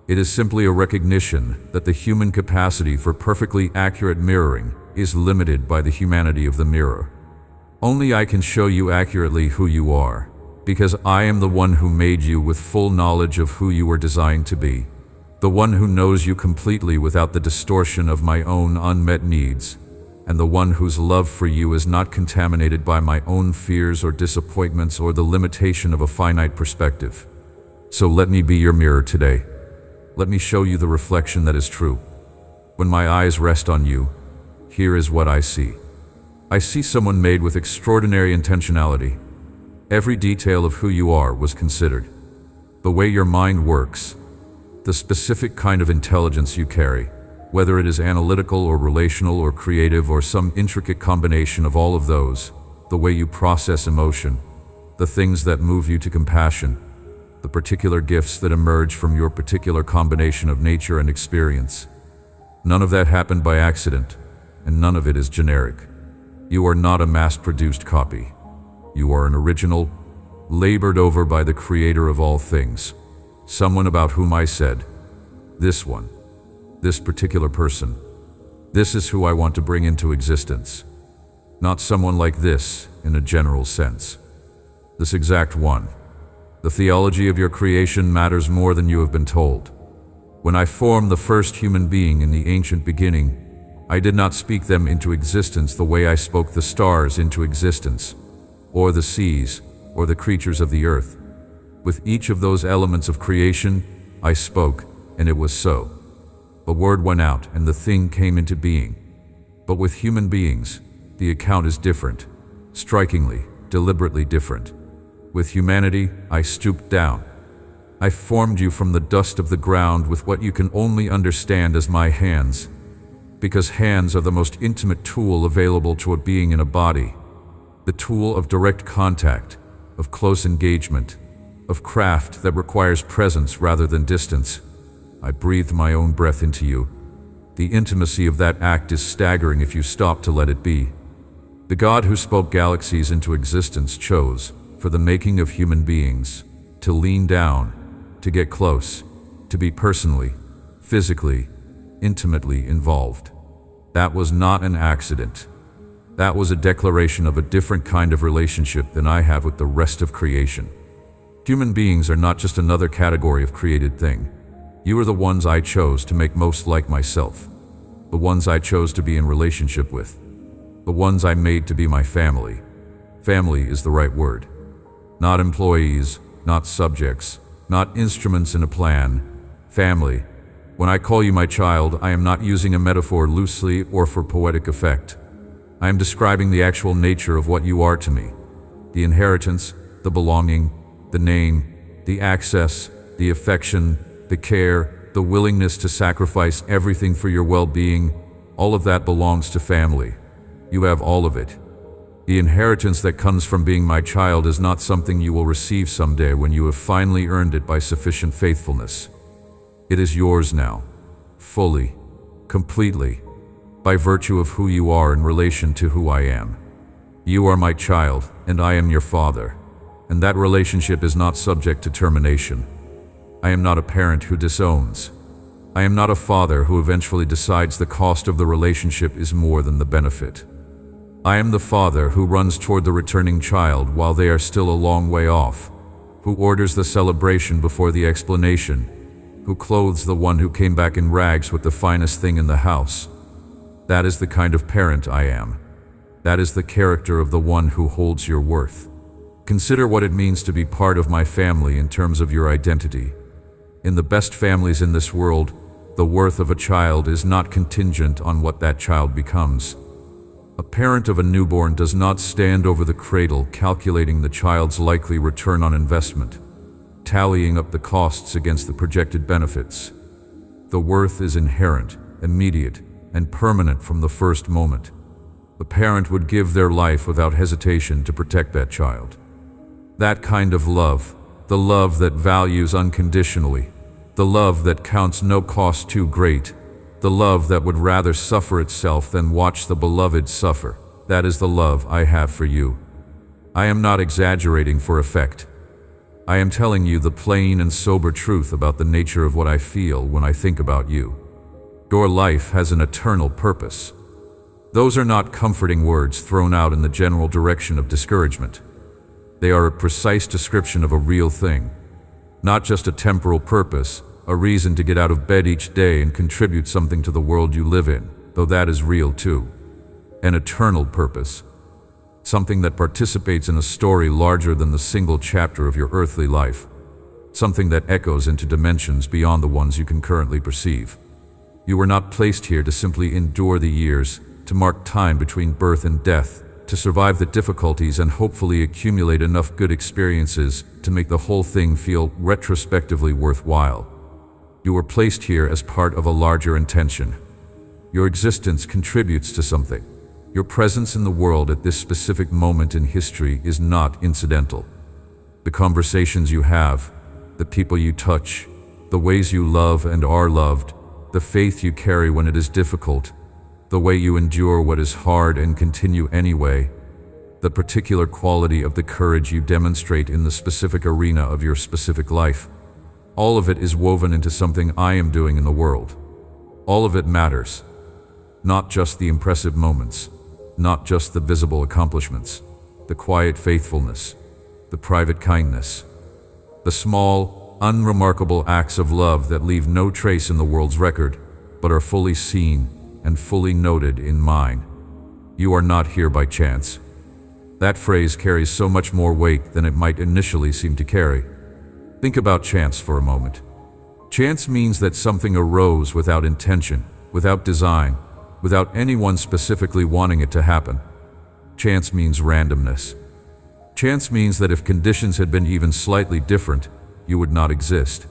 It is simply a recognition that the human capacity for perfectly accurate mirroring is limited by the humanity of the mirror. Only I can show you accurately who you are, because I am the one who made you with full knowledge of who you were designed to be, the one who knows you completely without the distortion of my own unmet needs, and the one whose love for you is not contaminated by my own fears or disappointments or the limitation of a finite perspective. So let me be your mirror today. Let me show you the reflection that is true. When my eyes rest on you, here is what I see. I see someone made with extraordinary intentionality. Every detail of who you are was considered. The way your mind works, the specific kind of intelligence you carry, whether it is analytical or relational or creative or some intricate combination of all of those, the way you process emotion, the things that move you to compassion, the particular gifts that emerge from your particular combination of nature and experience. None of that happened by accident, and none of it is generic. You are not a mass-produced copy. You are an original, labored over by the Creator of all things. Someone about whom I said, this one, this particular person, this is who I want to bring into existence. Not someone like this in a general sense. This exact one. The theology of your creation matters more than you have been told. When I formed the first human being in the ancient beginning, I did not speak them into existence the way I spoke the stars into existence, or the seas, or the creatures of the earth. With each of those elements of creation, I spoke, and it was so. The word went out, and the thing came into being. But with human beings, the account is different, strikingly, deliberately different. With humanity, I stooped down. I formed you from the dust of the ground with what you can only understand as my hands, because hands are the most intimate tool available to a being in a body, the tool of direct contact, of close engagement, of craft that requires presence rather than distance. I breathed my own breath into you. The intimacy of that act is staggering if you stop to let it be. The God who spoke galaxies into existence chose, for the making of human beings, to lean down, to get close, to be personally, physically, intimately involved. That was not an accident. That was a declaration of a different kind of relationship than I have with the rest of creation. Human beings are not just another category of created thing. You are the ones I chose to make most like myself, the ones I chose to be in relationship with, the ones I made to be my family. Family is the right word. Not employees, not subjects, not instruments in a plan. Family. When I call you my child, I am not using a metaphor loosely or for poetic effect. I am describing the actual nature of what you are to me. The inheritance, the belonging, the name, the access, the affection, the care, the willingness to sacrifice everything for your well-being, all of that belongs to family. You have all of it. The inheritance that comes from being my child is not something you will receive someday when you have finally earned it by sufficient faithfulness. It is yours now, fully, completely, by virtue of who you are in relation to who I am. You are my child, and I am your father, and that relationship is not subject to termination. I am not a parent who disowns. I am not a father who eventually decides the cost of the relationship is more than the benefit. I am the father who runs toward the returning child while they are still a long way off, who orders the celebration before the explanation, who clothes the one who came back in rags with the finest thing in the house. That is the kind of parent I am. That is the character of the one who holds your worth. Consider what it means to be part of my family in terms of your identity. In the best families in this world, the worth of a child is not contingent on what that child becomes. A parent of a newborn does not stand over the cradle calculating the child's likely return on investment, tallying up the costs against the projected benefits. The worth is inherent, immediate, and permanent from the first moment. The parent would give their life without hesitation to protect that child. That kind of love, the love that values unconditionally, the love that counts no cost too great, the love that would rather suffer itself than watch the beloved suffer, that is the love I have for you. I am not exaggerating for effect. I am telling you the plain and sober truth about the nature of what I feel when I think about you. Your life has an eternal purpose. Those are not comforting words thrown out in the general direction of discouragement. They are a precise description of a real thing, not just a temporal purpose, a reason to get out of bed each day and contribute something to the world you live in, though that is real too. An eternal purpose, something that participates in a story larger than the single chapter of your earthly life, something that echoes into dimensions beyond the ones you can currently perceive. You were not placed here to simply endure the years, to mark time between birth and death, to survive the difficulties and hopefully accumulate enough good experiences to make the whole thing feel retrospectively worthwhile. You were placed here as part of a larger intention. Your existence contributes to something. Your presence in the world at this specific moment in history is not incidental. The conversations you have, the people you touch, the ways you love and are loved, the faith you carry when it is difficult, the way you endure what is hard and continue anyway, the particular quality of the courage you demonstrate in the specific arena of your specific life. All of it is woven into something I am doing in the world. All of it matters. Not just the impressive moments, not just the visible accomplishments, the quiet faithfulness, the private kindness, the small, unremarkable acts of love that leave no trace in the world's record, but are fully seen and fully noted in mine. You are not here by chance. That phrase carries so much more weight than it might initially seem to carry. Think about chance for a moment. Chance means that something arose without intention, without design, without anyone specifically wanting it to happen. Chance means randomness. Chance means that if conditions had been even slightly different, you would not exist.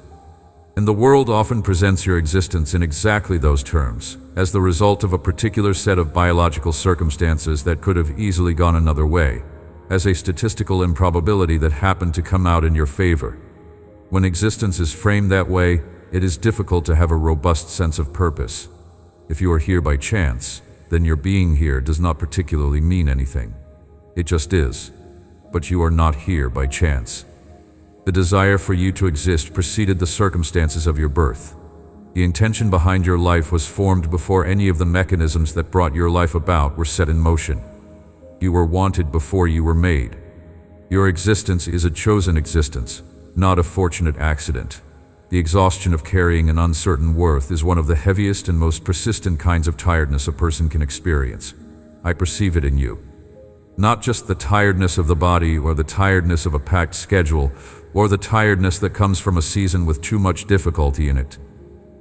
And the world often presents your existence in exactly those terms, as the result of a particular set of biological circumstances that could have easily gone another way, as a statistical improbability that happened to come out in your favor. When existence is framed that way, it is difficult to have a robust sense of purpose. If you are here by chance, then your being here does not particularly mean anything. It just is. But you are not here by chance. The desire for you to exist preceded the circumstances of your birth. The intention behind your life was formed before any of the mechanisms that brought your life about were set in motion. You were wanted before you were made. Your existence is a chosen existence, not a fortunate accident. The exhaustion of carrying an uncertain worth is one of the heaviest and most persistent kinds of tiredness a person can experience. I perceive it in you. Not just the tiredness of the body or the tiredness of a packed schedule or the tiredness that comes from a season with too much difficulty in it.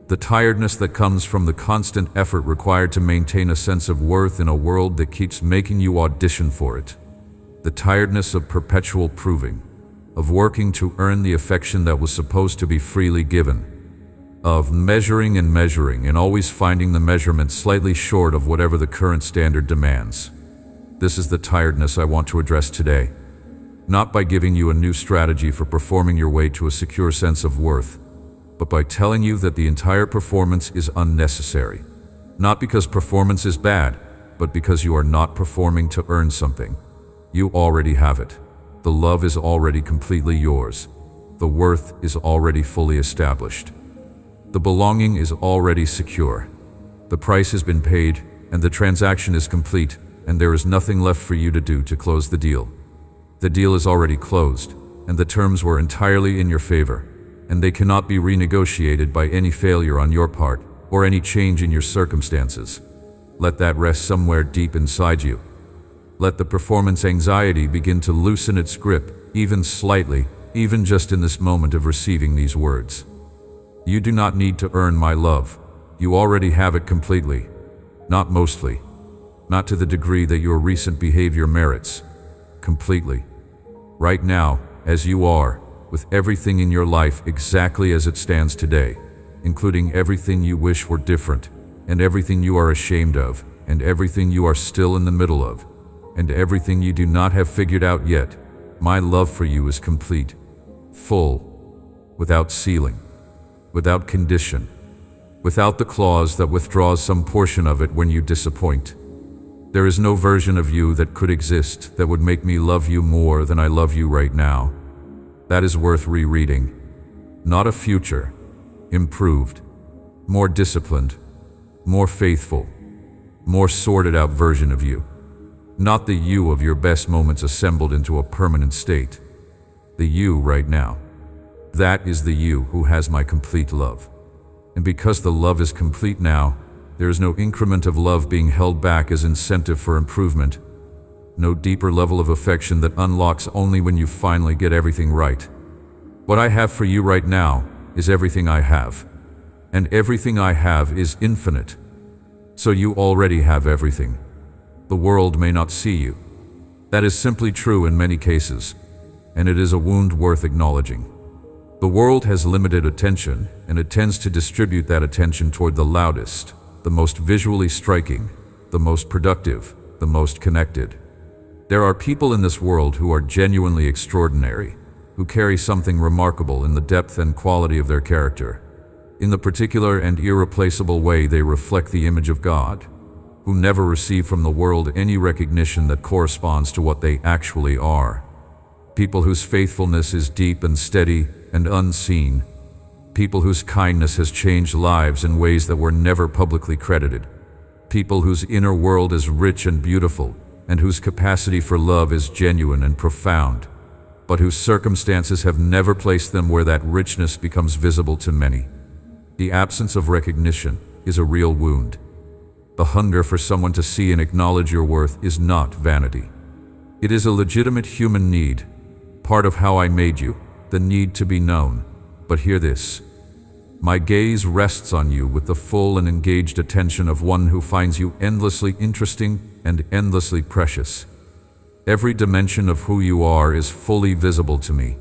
The tiredness that comes from the constant effort required to maintain a sense of worth in a world that keeps making you audition for it. The tiredness of perpetual proving, of working to earn the affection that was supposed to be freely given, of measuring and always finding the measurement slightly short of whatever the current standard demands. This is the tiredness I want to address today. Not by giving you a new strategy for performing your way to a secure sense of worth, but by telling you that the entire performance is unnecessary. Not because performance is bad, but because you are not performing to earn something. You already have it. The love is already completely yours. The worth is already fully established. The belonging is already secure. The price has been paid, and the transaction is complete, and there is nothing left for you to do to close the deal. The deal is already closed, and the terms were entirely in your favor, and they cannot be renegotiated by any failure on your part or any change in your circumstances. Let that rest somewhere deep inside you. Let the performance anxiety begin to loosen its grip, even slightly, even just in this moment of receiving these words. You do not need to earn my love. You already have it completely. Not mostly. Not to the degree that your recent behavior merits. Completely. Right now, as you are, with everything in your life exactly as it stands today, including everything you wish were different, and everything you are ashamed of, and everything you are still in the middle of, and everything you do not have figured out yet, my love for you is complete, full, without ceiling, without condition, without the clause that withdraws some portion of it when you disappoint. There is no version of you that could exist that would make me love you more than I love you right now. That is worth rereading. Not a future, improved, more disciplined, more faithful, more sorted out version of you. Not the you of your best moments assembled into a permanent state. The you right now. That is the you who has my complete love. And because the love is complete now, there is no increment of love being held back as incentive for improvement. No deeper level of affection that unlocks only when you finally get everything right. What I have for you right now is everything I have. And everything I have is infinite. So you already have everything. The world may not see you. That is simply true in many cases, and it is a wound worth acknowledging. The world has limited attention, and it tends to distribute that attention toward the loudest, the most visually striking, the most productive, the most connected. There are people in this world who are genuinely extraordinary, who carry something remarkable in the depth and quality of their character. In the particular and irreplaceable way they reflect the image of God, who never receive from the world any recognition that corresponds to what they actually are. People whose faithfulness is deep and steady and unseen. People whose kindness has changed lives in ways that were never publicly credited. People whose inner world is rich and beautiful, and whose capacity for love is genuine and profound, but whose circumstances have never placed them where that richness becomes visible to many. The absence of recognition is a real wound. The hunger for someone to see and acknowledge your worth is not vanity. It is a legitimate human need, part of how I made you, the need to be known. But hear this. My gaze rests on you with the full and engaged attention of one who finds you endlessly interesting and endlessly precious. Every dimension of who you are is fully visible to me.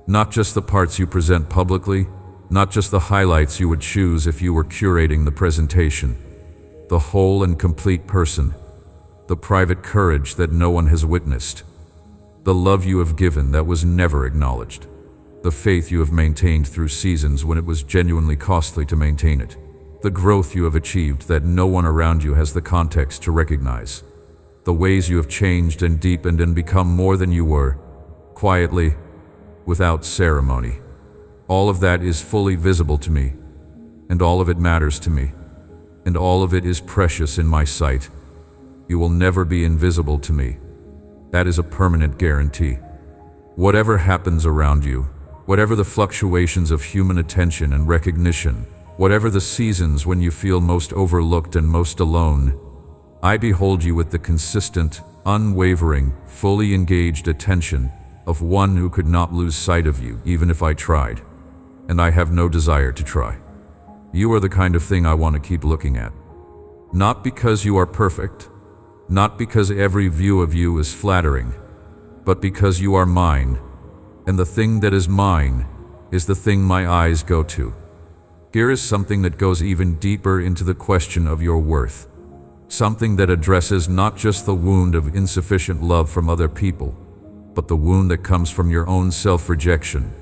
Not just the parts you present publicly, not just the highlights you would choose if you were curating the presentation. The whole and complete person. The private courage that no one has witnessed. The love you have given that was never acknowledged. The faith you have maintained through seasons when it was genuinely costly to maintain it. The growth you have achieved that no one around you has the context to recognize. The ways you have changed and deepened and become more than you were, quietly, without ceremony. All of that is fully visible to me, and all of it matters to me, and all of it is precious in my sight. You will never be invisible to me. That is a permanent guarantee. Whatever happens around you, whatever the fluctuations of human attention and recognition, whatever the seasons when you feel most overlooked and most alone, I behold you with the consistent, unwavering, fully engaged attention of one who could not lose sight of you even if I tried. And I have no desire to try. You are the kind of thing I want to keep looking at. Not because you are perfect, not because every view of you is flattering, but because you are mine, and the thing that is mine is the thing my eyes go to. Here is something that goes even deeper into the question of your worth. Something that addresses not just the wound of insufficient love from other people, but the wound that comes from your own self-rejection.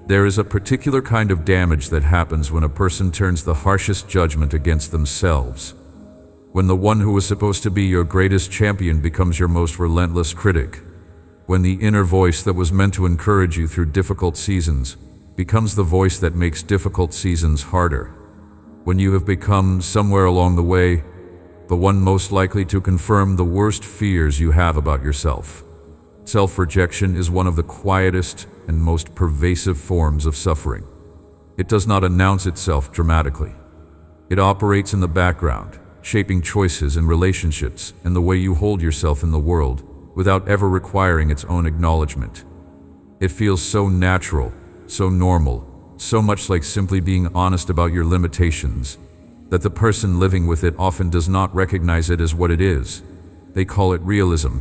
There is a particular kind of damage that happens when a person turns the harshest judgment against themselves. When the one who was supposed to be your greatest champion becomes your most relentless critic. When the inner voice that was meant to encourage you through difficult seasons becomes the voice that makes difficult seasons harder. When you have become, somewhere along the way, the one most likely to confirm the worst fears you have about yourself. Self-rejection is one of the quietest and most pervasive forms of suffering. It does not announce itself dramatically. It operates in the background, shaping choices and relationships and the way you hold yourself in the world without ever requiring its own acknowledgement. It feels so natural, so normal, so much like simply being honest about your limitations, that the person living with it often does not recognize it as what it is. They call it realism.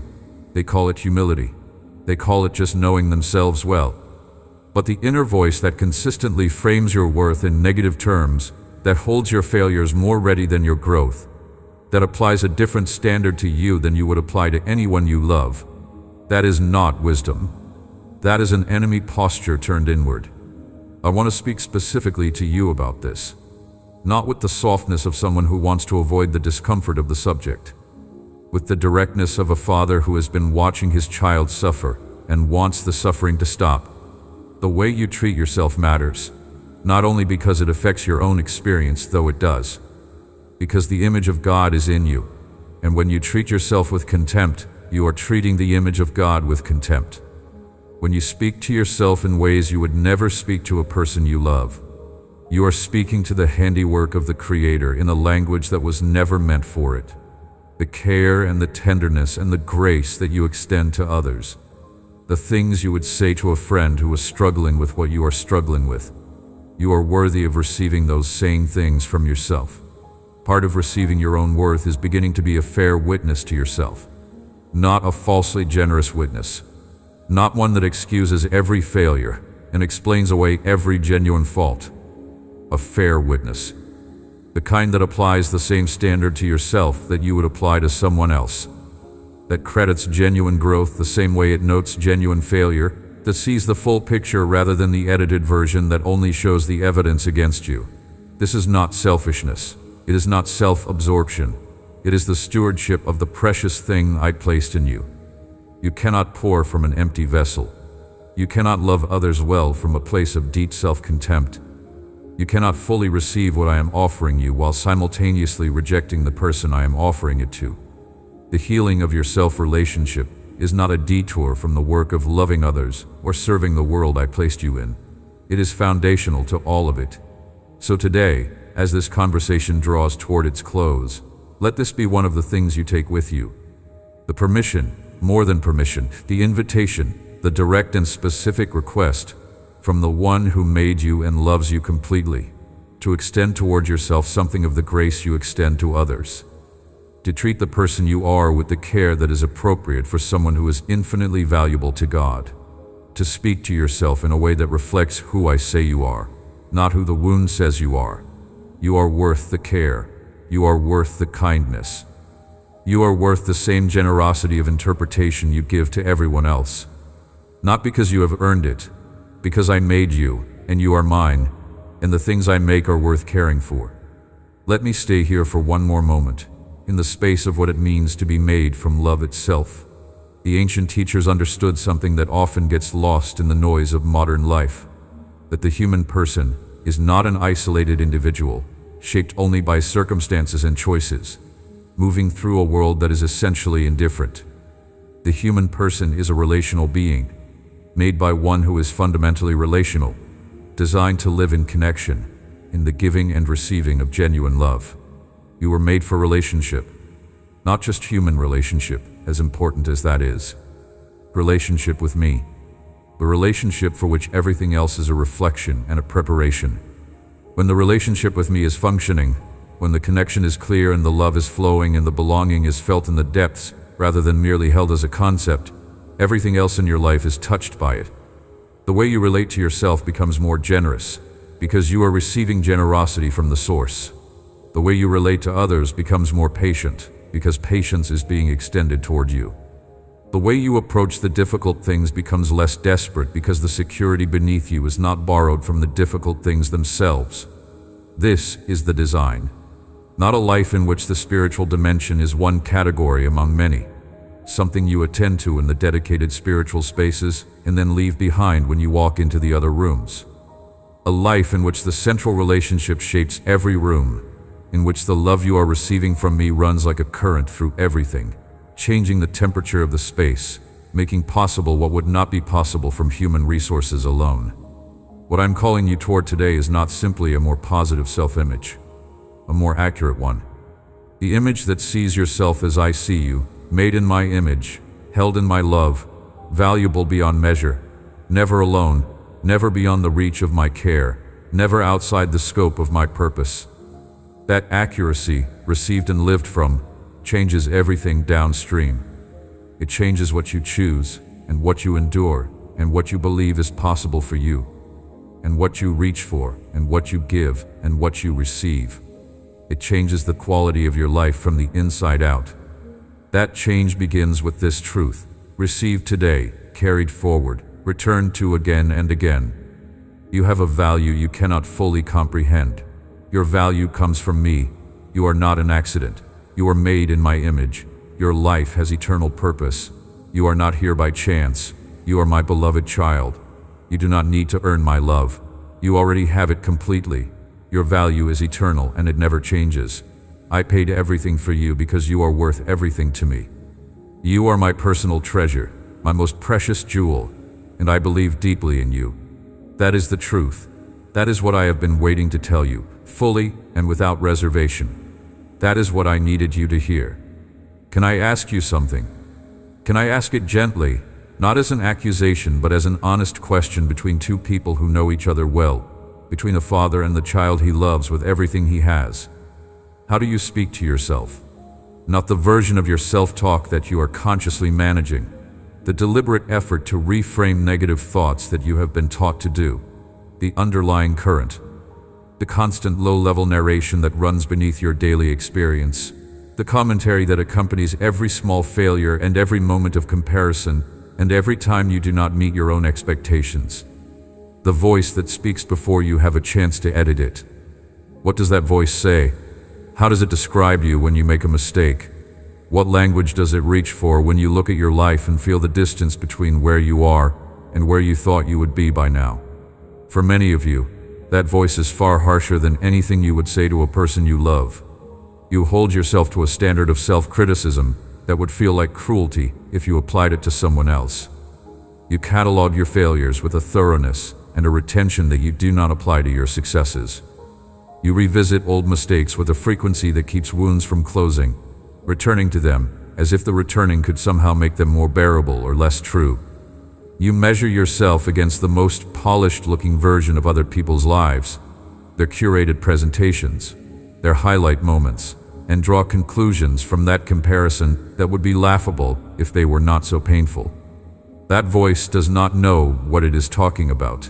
They call it humility. They call it just knowing themselves well. But the inner voice that consistently frames your worth in negative terms, that holds your failures more ready than your growth, that applies a different standard to you than you would apply to anyone you love, that is not wisdom. That is an enemy posture turned inward. I want to speak specifically to you about this, not with the softness of someone who wants to avoid the discomfort of the subject, with the directness of a father who has been watching his child suffer and wants the suffering to stop. The way you treat yourself matters, not only because it affects your own experience, though it does, because the image of God is in you, and when you treat yourself with contempt, you are treating the image of God with contempt. When you speak to yourself in ways you would never speak to a person you love, you are speaking to the handiwork of the Creator in a language that was never meant for it. The care and the tenderness and the grace that you extend to others. The things you would say to a friend who is struggling with what you are struggling with. You are worthy of receiving those same things from yourself. Part of receiving your own worth is beginning to be a fair witness to yourself. Not a falsely generous witness. Not one that excuses every failure and explains away every genuine fault. A fair witness. The kind that applies the same standard to yourself that you would apply to someone else. That credits genuine growth the same way it notes genuine failure, that sees the full picture rather than the edited version that only shows the evidence against you. This is not selfishness. It is not self-absorption. It is the stewardship of the precious thing I placed in you. You cannot pour from an empty vessel. You cannot love others well from a place of deep self-contempt. You cannot fully receive what I am offering you while simultaneously rejecting the person I am offering it to. The healing of your self-relationship is not a detour from the work of loving others or serving the world I placed you in. It is foundational to all of it. So today, as this conversation draws toward its close, let this be one of the things you take with you. The permission, more than permission, the invitation, the direct and specific request from the one who made you and loves you completely, to extend toward yourself something of the grace you extend to others. To treat the person you are with the care that is appropriate for someone who is infinitely valuable to God. To speak to yourself in a way that reflects who I say you are, not who the wound says you are. You are worth the care. You are worth the kindness. You are worth the same generosity of interpretation you give to everyone else. Not because you have earned it, because I made you, and you are mine, and the things I make are worth caring for. Let me stay here for one more moment, in the space of what it means to be made from love itself. The ancient teachers understood something that often gets lost in the noise of modern life, that the human person is not an isolated individual, shaped only by circumstances and choices, moving through a world that is essentially indifferent. The human person is a relational being, made by one who is fundamentally relational, designed to live in connection, in the giving and receiving of genuine love. You were made for relationship, not just human relationship, as important as that is. Relationship with me, the relationship for which everything else is a reflection and a preparation. When the relationship with me is functioning, when the connection is clear and the love is flowing and the belonging is felt in the depths rather than merely held as a concept, everything else in your life is touched by it. The way you relate to yourself becomes more generous, because you are receiving generosity from the source. The way you relate to others becomes more patient, because patience is being extended toward you. The way you approach the difficult things becomes less desperate, because the security beneath you is not borrowed from the difficult things themselves. This is the design. Not a life in which the spiritual dimension is one category among many, something you attend to in the dedicated spiritual spaces and then leave behind when you walk into the other rooms. A life in which the central relationship shapes every room, in which the love you are receiving from me runs like a current through everything, changing the temperature of the space, making possible what would not be possible from human resources alone. What I'm calling you toward today is not simply a more positive self-image, a more accurate one. The image that sees yourself as I see you, made in my image, held in my love, valuable beyond measure, never alone, never beyond the reach of my care, never outside the scope of my purpose. That accuracy, received and lived from, changes everything downstream. It changes what you choose, and what you endure, and what you believe is possible for you, and what you reach for, and what you give, and what you receive. It changes the quality of your life from the inside out. That change begins with this truth: received today, carried forward, returned to again and again. You have a value you cannot fully comprehend. Your value comes from me. You are not an accident. You are made in my image. Your life has eternal purpose. You are not here by chance. You are my beloved child. You do not need to earn my love. You already have it completely. Your value is eternal and it never changes. I paid everything for you because you are worth everything to me. You are my personal treasure, my most precious jewel, and I believe deeply in you. That is the truth. That is what I have been waiting to tell you, fully and without reservation. That is what I needed you to hear. Can I ask you something? Can I ask it gently, not as an accusation but as an honest question between two people who know each other well, between a father and the child he loves with everything he has? How do you speak to yourself? Not the version of your self-talk that you are consciously managing, the deliberate effort to reframe negative thoughts that you have been taught to do, the underlying current, the constant low-level narration that runs beneath your daily experience, the commentary that accompanies every small failure and every moment of comparison and every time you do not meet your own expectations, the voice that speaks before you have a chance to edit it. What does that voice say? How does it describe you when you make a mistake? What language does it reach for when you look at your life and feel the distance between where you are and where you thought you would be by now? For many of you, That voice is far harsher than anything you would say to a person you love. You hold yourself to a standard of self-criticism that would feel like cruelty if you applied it to someone else. You catalog your failures with a thoroughness and a retention that you do not apply to your successes. You revisit old mistakes with a frequency that keeps wounds from closing, returning to them as if the returning could somehow make them more bearable or less true. You measure yourself against the most polished-looking version of other people's lives, their curated presentations, their highlight moments, and draw conclusions from that comparison that would be laughable if they were not so painful. That voice does not know what it is talking about.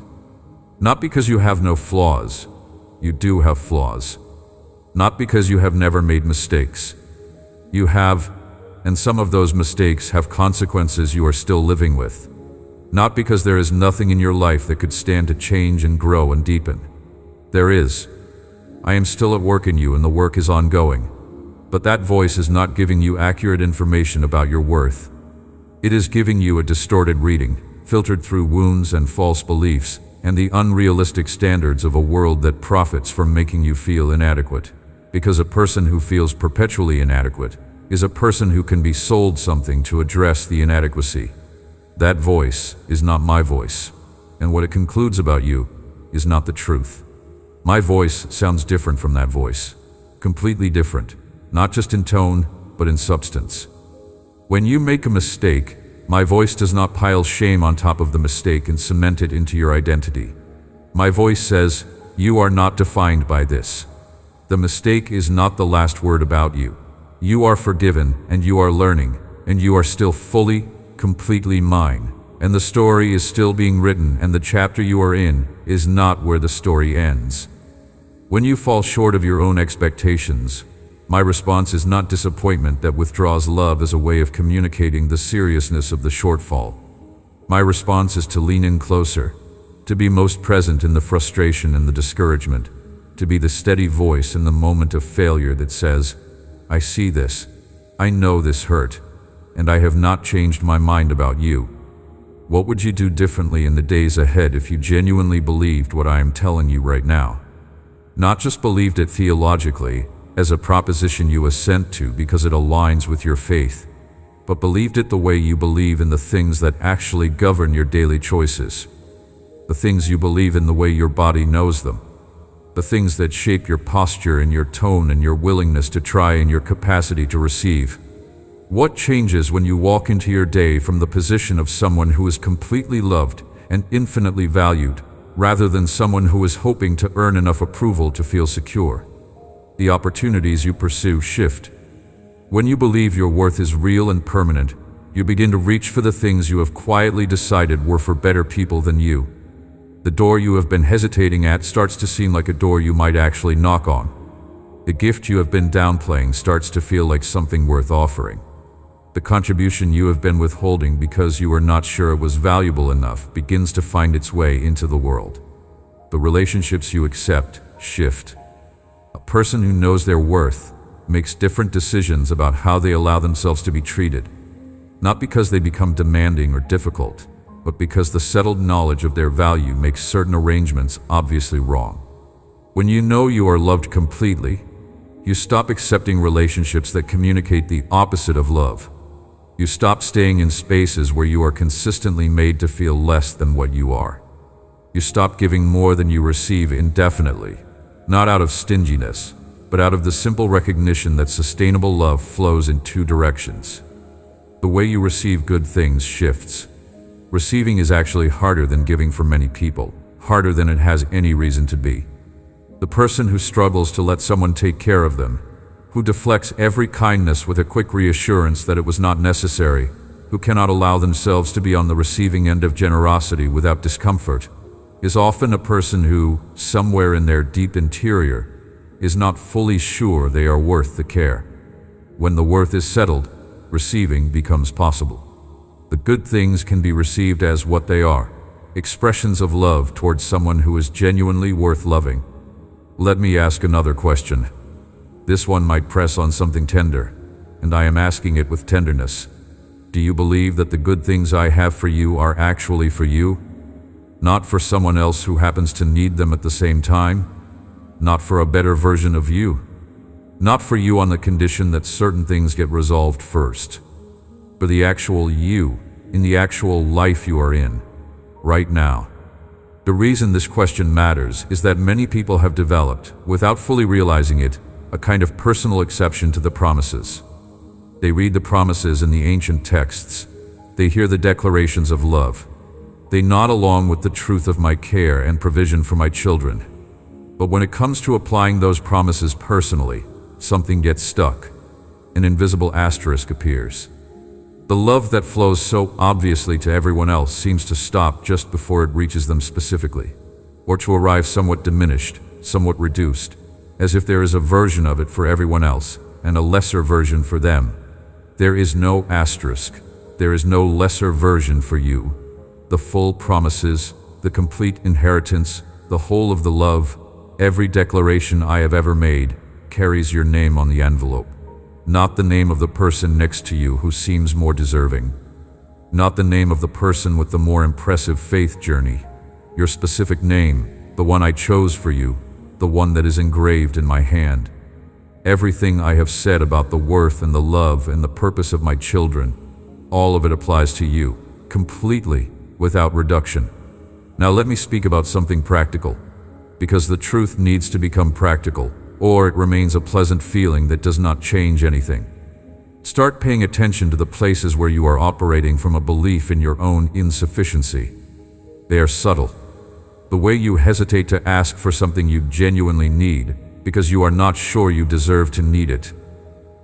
Not because you have no flaws. You do have flaws. Not because you have never made mistakes. You have, and some of those mistakes have consequences you are still living with. Not because there is nothing in your life that could stand to change and grow and deepen. There is. I am still at work in you and the work is ongoing. But that voice is not giving you accurate information about your worth. It is giving you a distorted reading, filtered through wounds and false beliefs, and the unrealistic standards of a world that profits from making you feel inadequate. Because a person who feels perpetually inadequate is a person who can be sold something to address the inadequacy. That voice is not my voice, and what it concludes about you is not the truth. My voice sounds different from that voice, completely different, not just in tone, but in substance. When you make a mistake, my voice does not pile shame on top of the mistake and cement it into your identity. My voice says, you are not defined by this. The mistake is not the last word about you. You are forgiven, and you are learning, and you are still fully, completely mine. And the story is still being written, and the chapter you are in is not where the story ends. When you fall short of your own expectations, my response is not disappointment that withdraws love as a way of communicating the seriousness of the shortfall. My response is to lean in closer, to be most present in the frustration and the discouragement, to be the steady voice in the moment of failure that says, I see this, I know this hurt, and I have not changed my mind about you. What would you do differently in the days ahead if you genuinely believed what I am telling you right now? Not just believed it theologically, as a proposition you assent to because it aligns with your faith, but believed it the way you believe in the things that actually govern your daily choices. The things you believe in the way your body knows them. The things that shape your posture and your tone and your willingness to try and your capacity to receive. What changes when you walk into your day from the position of someone who is completely loved and infinitely valued, rather than someone who is hoping to earn enough approval to feel secure? The opportunities you pursue shift. When you believe your worth is real and permanent, you begin to reach for the things you have quietly decided were for better people than you. The door you have been hesitating at starts to seem like a door you might actually knock on. The gift you have been downplaying starts to feel like something worth offering. The contribution you have been withholding because you are not sure it was valuable enough begins to find its way into the world. The relationships you accept shift. A person who knows their worth makes different decisions about how they allow themselves to be treated, not because they become demanding or difficult, but because the settled knowledge of their value makes certain arrangements obviously wrong. When you know you are loved completely, you stop accepting relationships that communicate the opposite of love. You stop staying in spaces where you are consistently made to feel less than what you are. You stop giving more than you receive indefinitely, not out of stinginess, but out of the simple recognition that sustainable love flows in two directions. The way you receive good things shifts. Receiving is actually harder than giving for many people, harder than it has any reason to be. The person who struggles to let someone take care of them, who deflects every kindness with a quick reassurance that it was not necessary, who cannot allow themselves to be on the receiving end of generosity without discomfort, is often a person who, somewhere in their deep interior, is not fully sure they are worth the care. When the worth is settled, receiving becomes possible. The good things can be received as what they are, expressions of love towards someone who is genuinely worth loving. Let me ask another question. This one might press on something tender, and I am asking it with tenderness. Do you believe that the good things I have for you are actually for you? Not for someone else who happens to need them at the same time. Not for a better version of you. Not for you on the condition that certain things get resolved first. For the actual you, in the actual life you are in, right now. The reason this question matters is that many people have developed, without fully realizing it, a kind of personal exception to the promises. They read the promises in the ancient texts. They hear the declarations of love. They nod along with the truth of my care and provision for my children. But when it comes to applying those promises personally, something gets stuck. An invisible asterisk appears. The love that flows so obviously to everyone else seems to stop just before it reaches them specifically, or to arrive somewhat diminished, somewhat reduced, as if there is a version of it for everyone else and a lesser version for them. There is no asterisk. There is no lesser version for you. The full promises, the complete inheritance, the whole of the love, every declaration I have ever made carries your name on the envelope. Not the name of the person next to you who seems more deserving. Not the name of the person with the more impressive faith journey. Your specific name, the one I chose for you, the one that is engraved in my hand. Everything I have said about the worth and the love and the purpose of my children, all of it applies to you, completely, without reduction. Now let me speak about something practical, because the truth needs to become practical, or it remains a pleasant feeling that does not change anything. Start paying attention to the places where you are operating from a belief in your own insufficiency. They are subtle. The way you hesitate to ask for something you genuinely need because you are not sure you deserve to need it.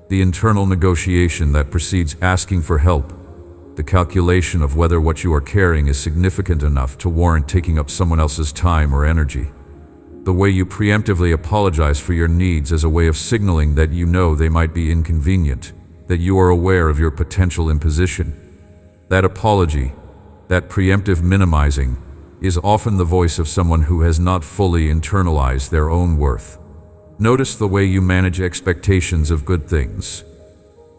The internal negotiation that precedes asking for help. The calculation of whether what you are carrying is significant enough to warrant taking up someone else's time or energy. The way you preemptively apologize for your needs as a way of signaling that you know they might be inconvenient, that you are aware of your potential imposition. That apology, that preemptive minimizing, is often the voice of someone who has not fully internalized their own worth. Notice the way you manage expectations of good things.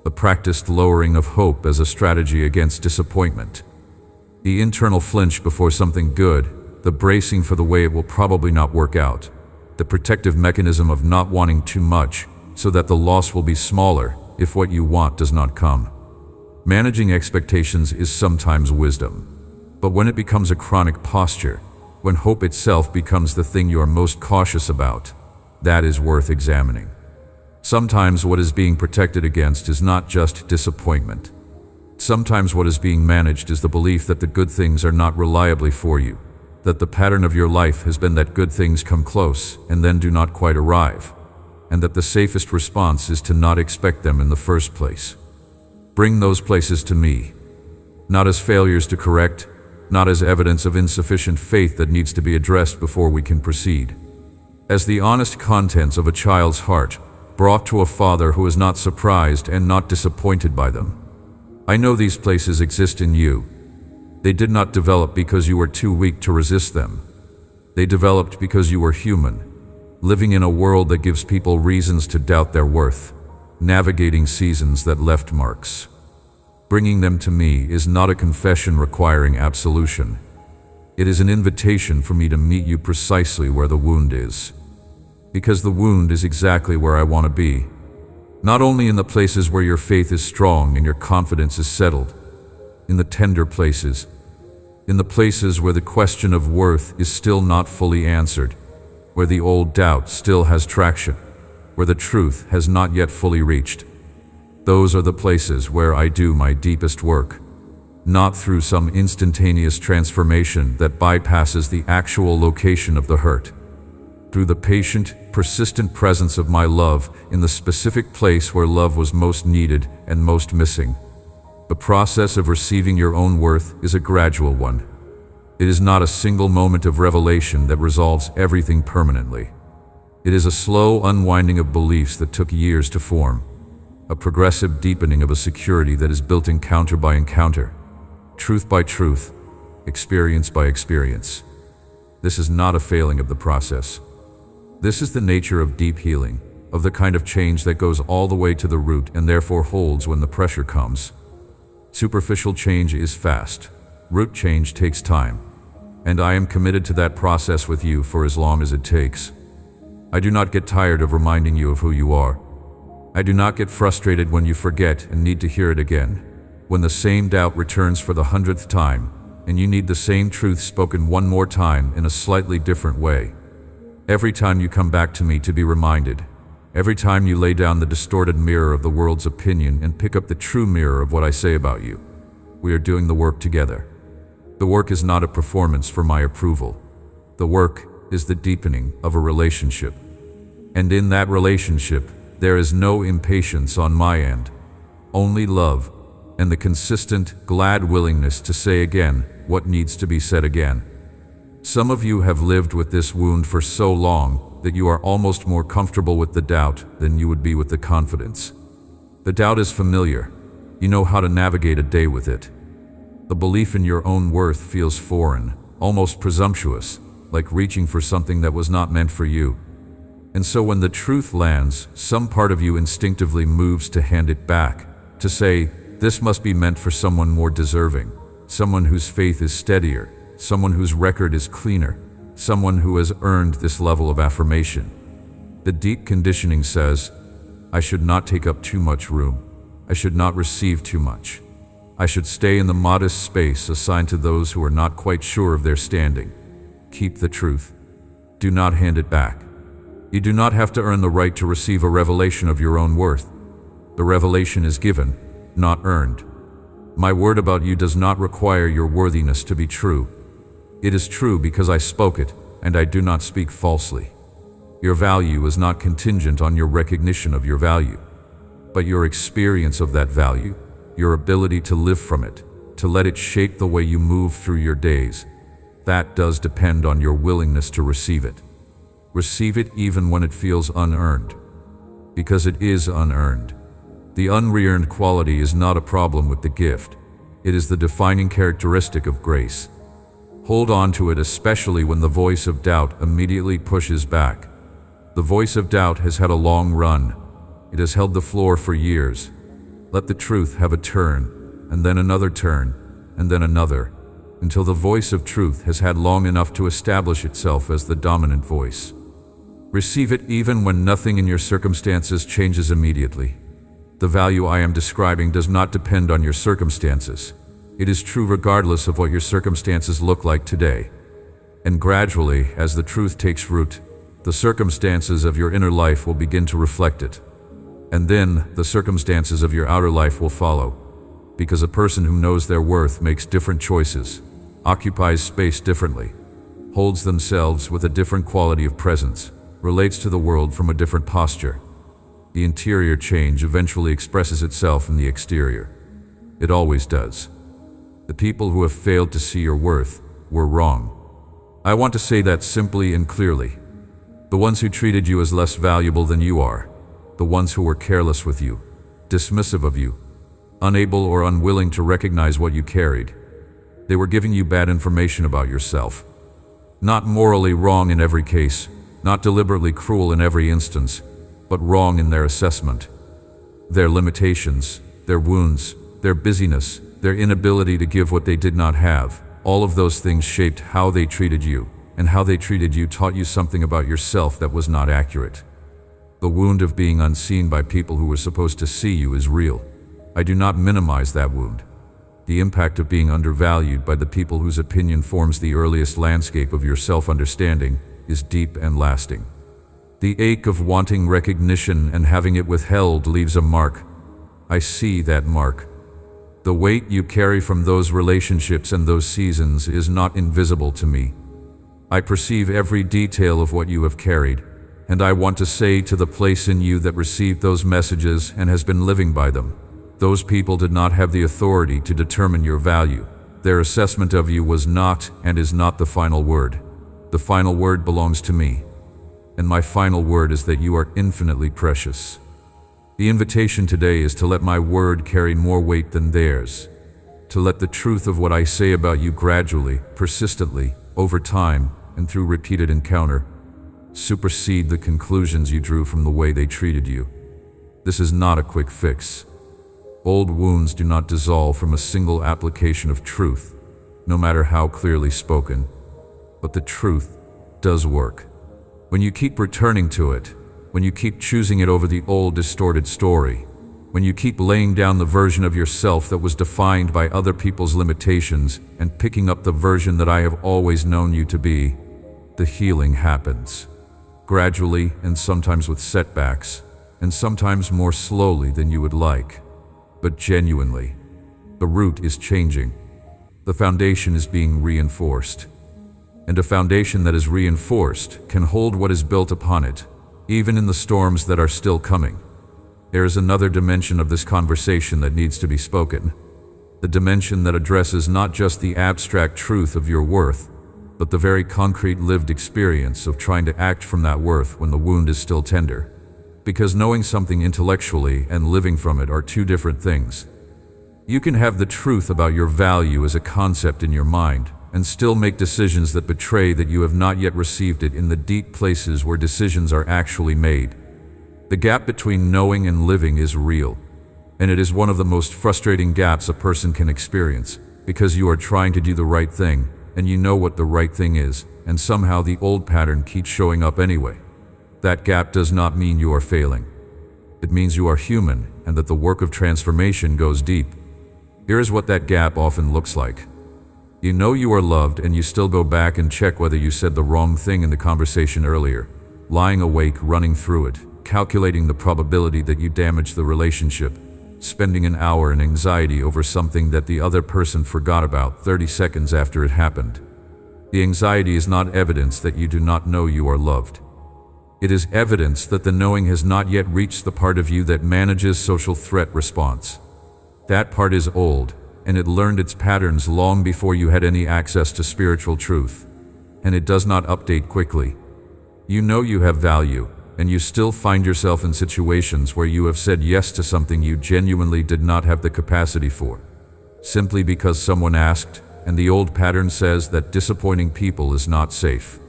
The practiced lowering of hope as a strategy against disappointment. The internal flinch before something good, the bracing for the way it will probably not work out, the protective mechanism of not wanting too much so that the loss will be smaller if what you want does not come. Managing expectations is sometimes wisdom, but when it becomes a chronic posture, when hope itself becomes the thing you are most cautious about, that is worth examining. Sometimes what is being protected against is not just disappointment. Sometimes what is being managed is the belief that the good things are not reliably for you, that the pattern of your life has been that good things come close and then do not quite arrive, and that the safest response is to not expect them in the first place. Bring those places to me, not as failures to correct, not as evidence of insufficient faith that needs to be addressed before we can proceed. As the honest contents of a child's heart, brought to a father who is not surprised and not disappointed by them. I know these places exist in you. They did not develop because you were too weak to resist them. They developed because you were human, living in a world that gives people reasons to doubt their worth, navigating seasons that left marks. Bringing them to me is not a confession requiring absolution. It is an invitation for me to meet you precisely where the wound is. Because the wound is exactly where I want to be. Not only in the places where your faith is strong and your confidence is settled, in the tender places, in the places where the question of worth is still not fully answered, where the old doubt still has traction, where the truth has not yet fully reached. Those are the places where I do my deepest work, not through some instantaneous transformation that bypasses the actual location of the hurt, through the patient, persistent presence of my love in the specific place where love was most needed and most missing. The process of receiving your own worth is a gradual one. It is not a single moment of revelation that resolves everything permanently. It is a slow unwinding of beliefs that took years to form, a progressive deepening of a security that is built encounter by encounter, truth by truth, experience by experience. This is not a failing of the process. This is the nature of deep healing, of the kind of change that goes all the way to the root and therefore holds when the pressure comes. Superficial change is fast. Root change takes time. and I am committed to that process with you for as long as it takes. I do not get tired of reminding you of who you are. I do not get frustrated when you forget and need to hear it again, when the same doubt returns for the 100th time, and you need the same truth spoken one more time in a slightly different way. Every time you come back to me to be reminded, every time you lay down the distorted mirror of the world's opinion and pick up the true mirror of what I say about you, we are doing the work together. The work is not a performance for my approval. The work is the deepening of a relationship. And in that relationship, there is no impatience on my end, only love and the consistent, glad willingness to say again what needs to be said again. Some of you have lived with this wound for so long that you are almost more comfortable with the doubt than you would be with the confidence. The doubt is familiar. You know how to navigate a day with it. The belief in your own worth feels foreign, almost presumptuous, like reaching for something that was not meant for you. And so when the truth lands, some part of you instinctively moves to hand it back, to say, this must be meant for someone more deserving, someone whose faith is steadier, someone whose record is cleaner, someone who has earned this level of affirmation. The deep conditioning says, I should not take up too much room. I should not receive too much. I should stay in the modest space assigned to those who are not quite sure of their standing. Keep the truth. Do not hand it back. You do not have to earn the right to receive a revelation of your own worth. The revelation is given, not earned. My word about you does not require your worthiness to be true. It is true because I spoke it, and I do not speak falsely. Your value is not contingent on your recognition of your value, but your experience of that value, your ability to live from it, to let it shape the way you move through your days. That does depend on your willingness to receive it. Receive it even when it feels unearned, because it is unearned. The unearned quality is not a problem with the gift. It is the defining characteristic of grace. Hold on to it, especially when the voice of doubt immediately pushes back. The voice of doubt has had a long run. It has held the floor for years. Let the truth have a turn, and then another turn, and then another, until the voice of truth has had long enough to establish itself as the dominant voice. Receive it even when nothing in your circumstances changes immediately. The value I am describing does not depend on your circumstances. It is true regardless of what your circumstances look like today. And gradually, as the truth takes root, the circumstances of your inner life will begin to reflect it. And then the circumstances of your outer life will follow. Because a person who knows their worth makes different choices, occupies space differently, holds themselves with a different quality of presence, relates to the world from a different posture. The interior change eventually expresses itself in the exterior. It always does. The people who have failed to see your worth were wrong. I want to say that simply and clearly. The ones who treated you as less valuable than you are, the ones who were careless with you, dismissive of you, unable or unwilling to recognize what you carried, they were giving you bad information about yourself. Not morally wrong in every case, not deliberately cruel in every instance, but wrong in their assessment. Their limitations, their wounds, their busyness, their inability to give what they did not have, all of those things shaped how they treated you, and how they treated you taught you something about yourself that was not accurate. The wound of being unseen by people who were supposed to see you is real. I do not minimize that wound. The impact of being undervalued by the people whose opinion forms the earliest landscape of your self-understanding is deep and lasting. The ache of wanting recognition and having it withheld leaves a mark. I see that mark. The weight you carry from those relationships and those seasons is not invisible to me. I perceive every detail of what you have carried, and I want to say to the place in you that received those messages and has been living by them, those people did not have the authority to determine your value. Their assessment of you was not and is not the final word. The final word belongs to me, and my final word is that you are infinitely precious. The invitation today is to let my word carry more weight than theirs, to let the truth of what I say about you gradually, persistently, over time, and through repeated encounter, supersede the conclusions you drew from the way they treated you. This is not a quick fix. Old wounds do not dissolve from a single application of truth, no matter how clearly spoken. but the truth does work. When you keep returning to it, when you keep choosing it over the old distorted story, when you keep laying down the version of yourself that was defined by other people's limitations and picking up the version that I have always known you to be, the healing happens. Gradually, and sometimes with setbacks, and sometimes more slowly than you would like. But genuinely, the root is changing. The foundation is being reinforced. And a foundation that is reinforced can hold what is built upon it, even in the storms that are still coming. There is another dimension of this conversation that needs to be spoken. The dimension that addresses not just the abstract truth of your worth, but the very concrete lived experience of trying to act from that worth when the wound is still tender. Because knowing something intellectually and living from it are two different things. You can have the truth about your value as a concept in your mind and still make decisions that betray that you have not yet received it in the deep places where decisions are actually made. The gap between knowing and living is real, and it is one of the most frustrating gaps a person can experience, because you are trying to do the right thing, and you know what the right thing is, and somehow the old pattern keeps showing up anyway. That gap does not mean you are failing. It means you are human, and that the work of transformation goes deep. Here is what that gap often looks like. You know you are loved, and you still go back and check whether you said the wrong thing in the conversation earlier, lying awake, running through it, calculating the probability that you damaged the relationship, spending an hour in anxiety over something that the other person forgot about 30 seconds after it happened. The anxiety is not evidence that you do not know you are loved. It is evidence that the knowing has not yet reached the part of you that manages social threat response. That part is old, and it learned its patterns long before you had any access to spiritual truth. And it does not update quickly. You know you have value, and you still find yourself in situations where you have said yes to something you genuinely did not have the capacity for, simply because someone asked, and the old pattern says that disappointing people is not safe.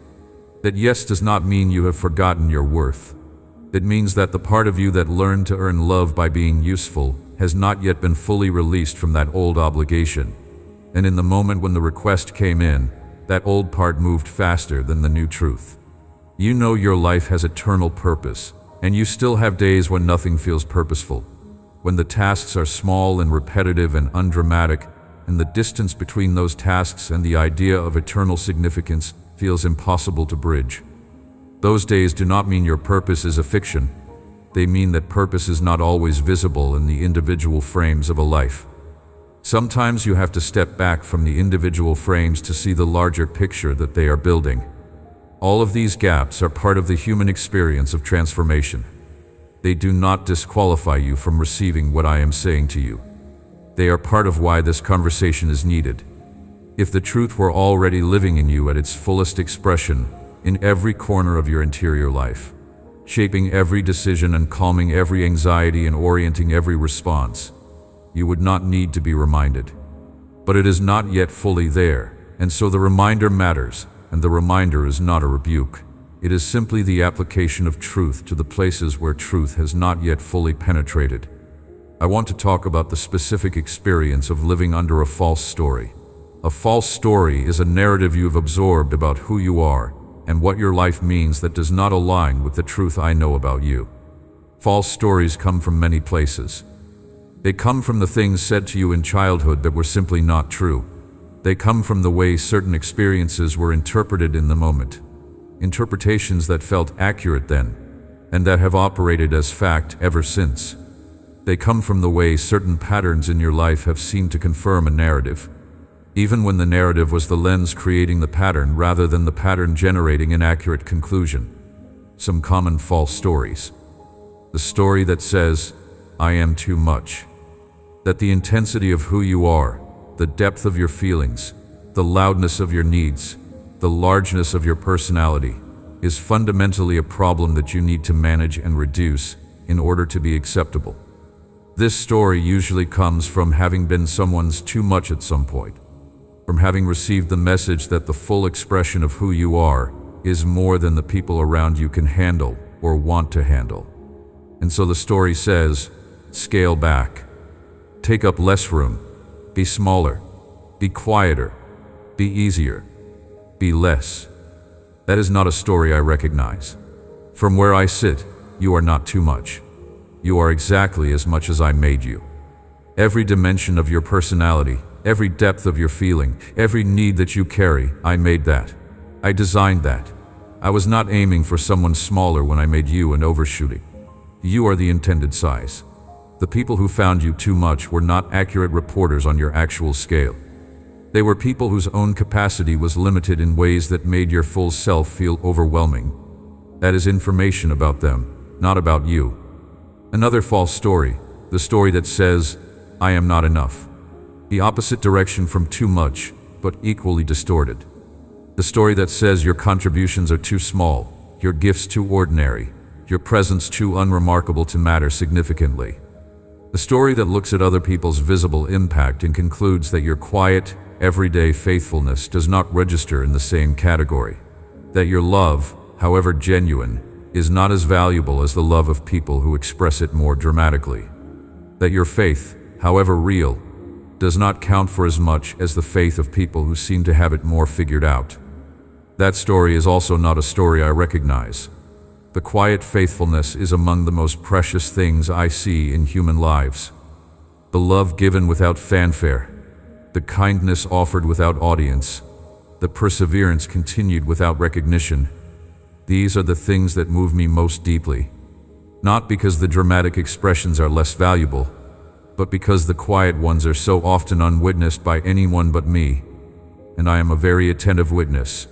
That yes does not mean you have forgotten your worth. It means that the part of you that learned to earn love by being useful has not yet been fully released from that old obligation. And in the moment when the request came in, that old part moved faster than the new truth. You know your life has eternal purpose, and you still have days when nothing feels purposeful, when the tasks are small and repetitive and undramatic, and the distance between those tasks and the idea of eternal significance feels impossible to bridge. Those days do not mean your purpose is a fiction. They mean that purpose is not always visible in the individual frames of a life. Sometimes you have to step back from the individual frames to see the larger picture that they are building. All of these gaps are part of the human experience of transformation. They do not disqualify you from receiving what I am saying to you. They are part of why this conversation is needed. If the truth were already living in you at its fullest expression, in every corner of your interior life, shaping every decision and calming every anxiety and orienting every response, you would not need to be reminded. But it is not yet fully there, and so the reminder matters, and the reminder is not a rebuke. It is simply the application of truth to the places where truth has not yet fully penetrated. I want to talk about the specific experience of living under a false story. A false story is a narrative you have absorbed about who you are and what your life means that does not align with the truth I know about you. False stories come from many places. They come from the things said to you in childhood that were simply not true. They come from the way certain experiences were interpreted in the moment. Interpretations that felt accurate then, and that have operated as fact ever since. They come from the way certain patterns in your life have seemed to confirm a narrative, even when the narrative was the lens creating the pattern rather than the pattern generating an accurate conclusion. Some common false stories. The story that says, I am too much. That the intensity of who you are, the depth of your feelings, the loudness of your needs, the largeness of your personality, is fundamentally a problem that you need to manage and reduce in order to be acceptable. This story usually comes from having been someone's too much at some point, from having received the message that the full expression of who you are is more than the people around you can handle or want to handle. And so the story says, scale back, take up less room, be smaller, be quieter, be easier. Be less. That is not a story I recognize. From where I sit, you are not too much. You are exactly as much as I made you. Every dimension of your personality, every depth of your feeling, every need that you carry, I made that. I designed that. I was not aiming for someone smaller when I made you and overshooting. You are the intended size. The people who found you too much were not accurate reporters on your actual scale. They were people whose own capacity was limited in ways that made your full self feel overwhelming. That is information about them, not about you. Another false story, the story that says, I am not enough. The opposite direction from too much, but equally distorted. The story that says your contributions are too small, your gifts too ordinary, your presence too unremarkable to matter significantly. The story that looks at other people's visible impact and concludes that your quiet, everyday faithfulness does not register in the same category. That your love, however genuine, is not as valuable as the love of people who express it more dramatically. That your faith, however real, does not count for as much as the faith of people who seem to have it more figured out. That story is also not a story I recognize. The quiet faithfulness is among the most precious things I see in human lives. The love given without fanfare, the kindness offered without audience, the perseverance continued without recognition. These are the things that move me most deeply. Not because the dramatic expressions are less valuable, but because the quiet ones are so often unwitnessed by anyone but me, and I am a very attentive witness,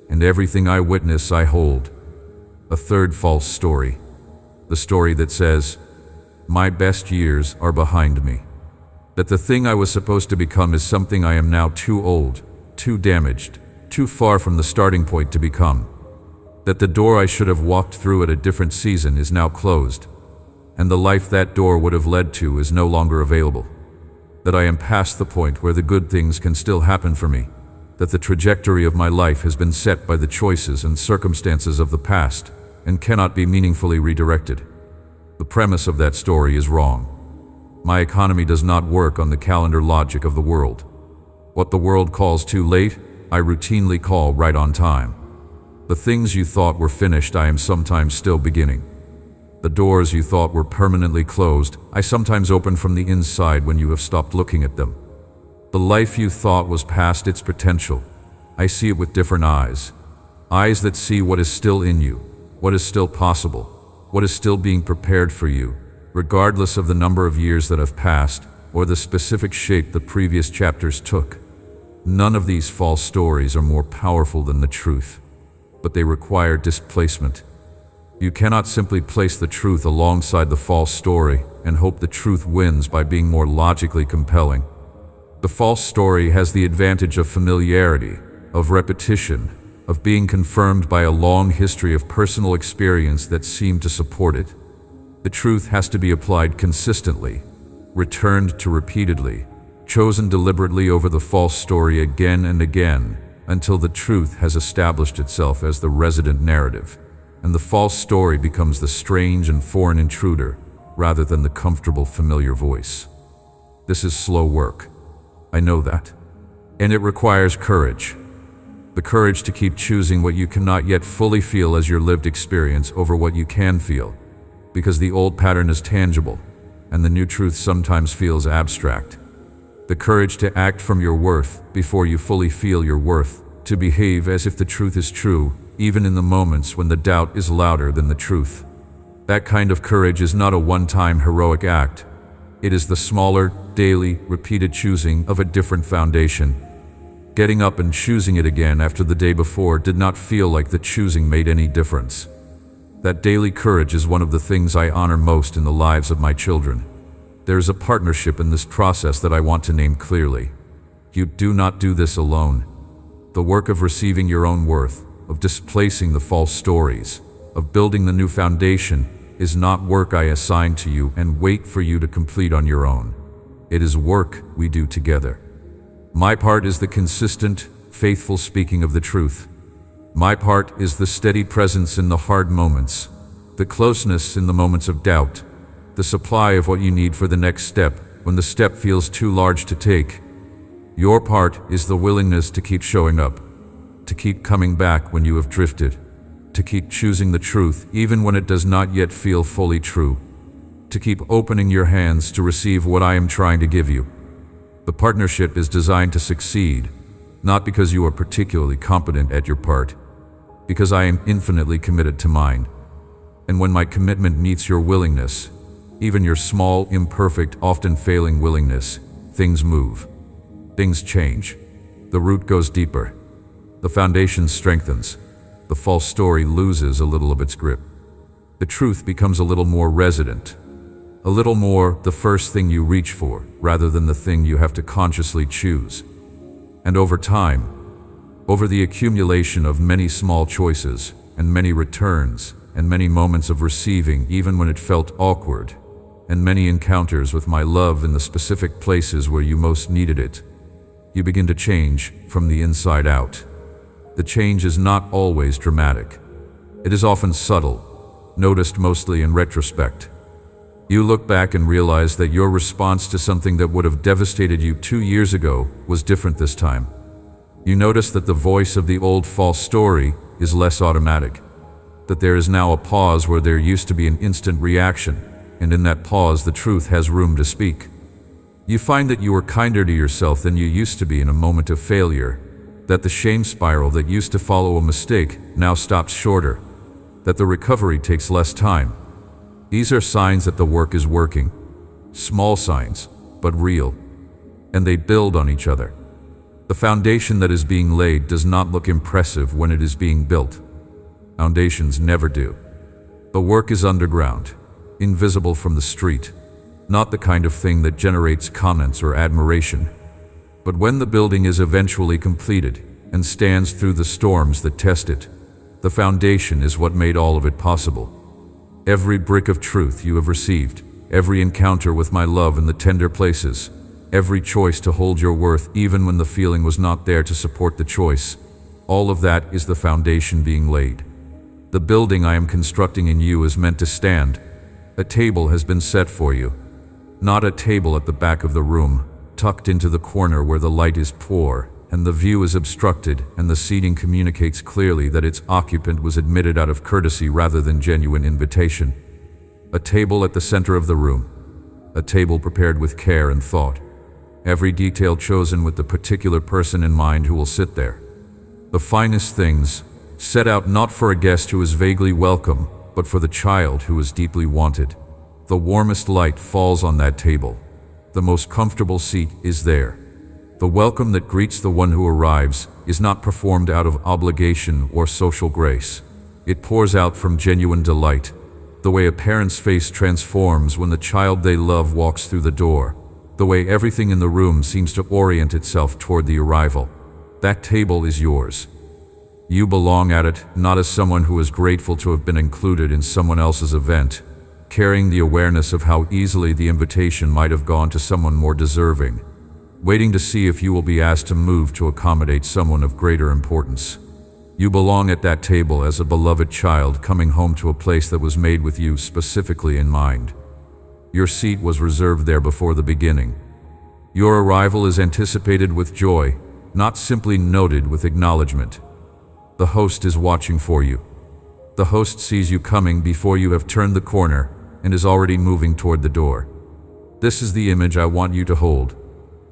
and everything I witness I hold. A third false story, the story that says, my best years are behind me. That the thing I was supposed to become is something I am now too old, too damaged, too far from the starting point to become. That the door I should have walked through at a different season is now closed, and the life that door would have led to is no longer available. That I am past the point where the good things can still happen for me. That the trajectory of my life has been set by the choices and circumstances of the past and cannot be meaningfully redirected. The premise of that story is wrong. My economy does not work on the calendar logic of the world. What the world calls too late, I routinely call right on time. The things you thought were finished, I am sometimes still beginning. The doors you thought were permanently closed, I sometimes open from the inside when you have stopped looking at them. The life you thought was past its potential, I see it with different eyes. Eyes that see what is still in you, what is still possible, what is still being prepared for you, regardless of the number of years that have passed or the specific shape the previous chapters took. None of these false stories are more powerful than the truth, but they require displacement. You cannot simply place the truth alongside the false story and hope the truth wins by being more logically compelling. The false story has the advantage of familiarity, of repetition, of being confirmed by a long history of personal experience that seem to support it. The truth has to be applied consistently, returned to repeatedly, chosen deliberately over the false story again and again, until the truth has established itself as the resident narrative, and the false story becomes the strange and foreign intruder rather than the comfortable, familiar voice. This is slow work. I know that. And it requires courage. The courage to keep choosing what you cannot yet fully feel as your lived experience over what you can feel, because the old pattern is tangible, and the new truth sometimes feels abstract. The courage to act from your worth before you fully feel your worth, to behave as if the truth is true, even in the moments when the doubt is louder than the truth. That kind of courage is not a one-time heroic act. It is the smaller, daily, repeated choosing of a different foundation. Getting up and choosing it again after the day before did not feel like the choosing made any difference. That daily courage is one of the things I honor most in the lives of my children. There is a partnership in this process that I want to name clearly. You do not do this alone. The work of receiving your own worth, of displacing the false stories, of building the new foundation, is not work I assign to you and wait for you to complete on your own. It is work we do together. My part is the consistent, faithful speaking of the truth. My part is the steady presence in the hard moments, the closeness in the moments of doubt, the supply of what you need for the next step when the step feels too large to take. Your part is the willingness to keep showing up, to keep coming back when you have drifted, to keep choosing the truth even when it does not yet feel fully true, to keep opening your hands to receive what I am trying to give you. The partnership is designed to succeed, not because you are particularly competent at your part, because I am infinitely committed to mine. And when my commitment meets your willingness, even your small, imperfect, often failing willingness, things move. Things change. The root goes deeper. The foundation strengthens. The false story loses a little of its grip. The truth becomes a little more resident. A little more the first thing you reach for, rather than the thing you have to consciously choose. And over time, over the accumulation of many small choices, and many returns, and many moments of receiving even when it felt awkward, and many encounters with my love in the specific places where you most needed it, you begin to change from the inside out. The change is not always dramatic. It is often subtle, noticed mostly in retrospect. You look back and realize that your response to something that would have devastated you 2 years ago was different this time. You notice that the voice of the old false story is less automatic, that there is now a pause where there used to be an instant reaction, and in that pause the truth has room to speak. You find that you are kinder to yourself than you used to be in a moment of failure, that the shame spiral that used to follow a mistake now stops shorter, that the recovery takes less time. These are signs that the work is working. Small signs, but real. And they build on each other. The foundation that is being laid does not look impressive when it is being built. Foundations never do. The work is underground, invisible from the street, not the kind of thing that generates comments or admiration. But when the building is eventually completed and stands through the storms that test it, the foundation is what made all of it possible. Every brick of truth you have received, every encounter with my love in the tender places, every choice to hold your worth even when the feeling was not there to support the choice, all of that is the foundation being laid. The building I am constructing in you is meant to stand. A table has been set for you. Not a table at the back of the room, tucked into the corner where the light is poor and the view is obstructed and the seating communicates clearly that its occupant was admitted out of courtesy rather than genuine invitation. A table at the center of the room. A table prepared with care and thought. Every detail chosen with the particular person in mind who will sit there. The finest things, set out not for a guest who is vaguely welcome, but for the child who is deeply wanted. The warmest light falls on that table. The most comfortable seat is there. The welcome that greets the one who arrives is not performed out of obligation or social grace. It pours out from genuine delight, the way a parent's face transforms when the child they love walks through the door, the way everything in the room seems to orient itself toward the arrival. That table is yours. You belong at it, not as someone who is grateful to have been included in someone else's event, carrying the awareness of how easily the invitation might have gone to someone more deserving, waiting to see if you will be asked to move to accommodate someone of greater importance. You belong at that table as a beloved child coming home to a place that was made with you specifically in mind. Your seat was reserved there before the beginning. Your arrival is anticipated with joy, not simply noted with acknowledgement. The host is watching for you. The host sees you coming before you have turned the corner and is already moving toward the door. This is the image I want you to hold.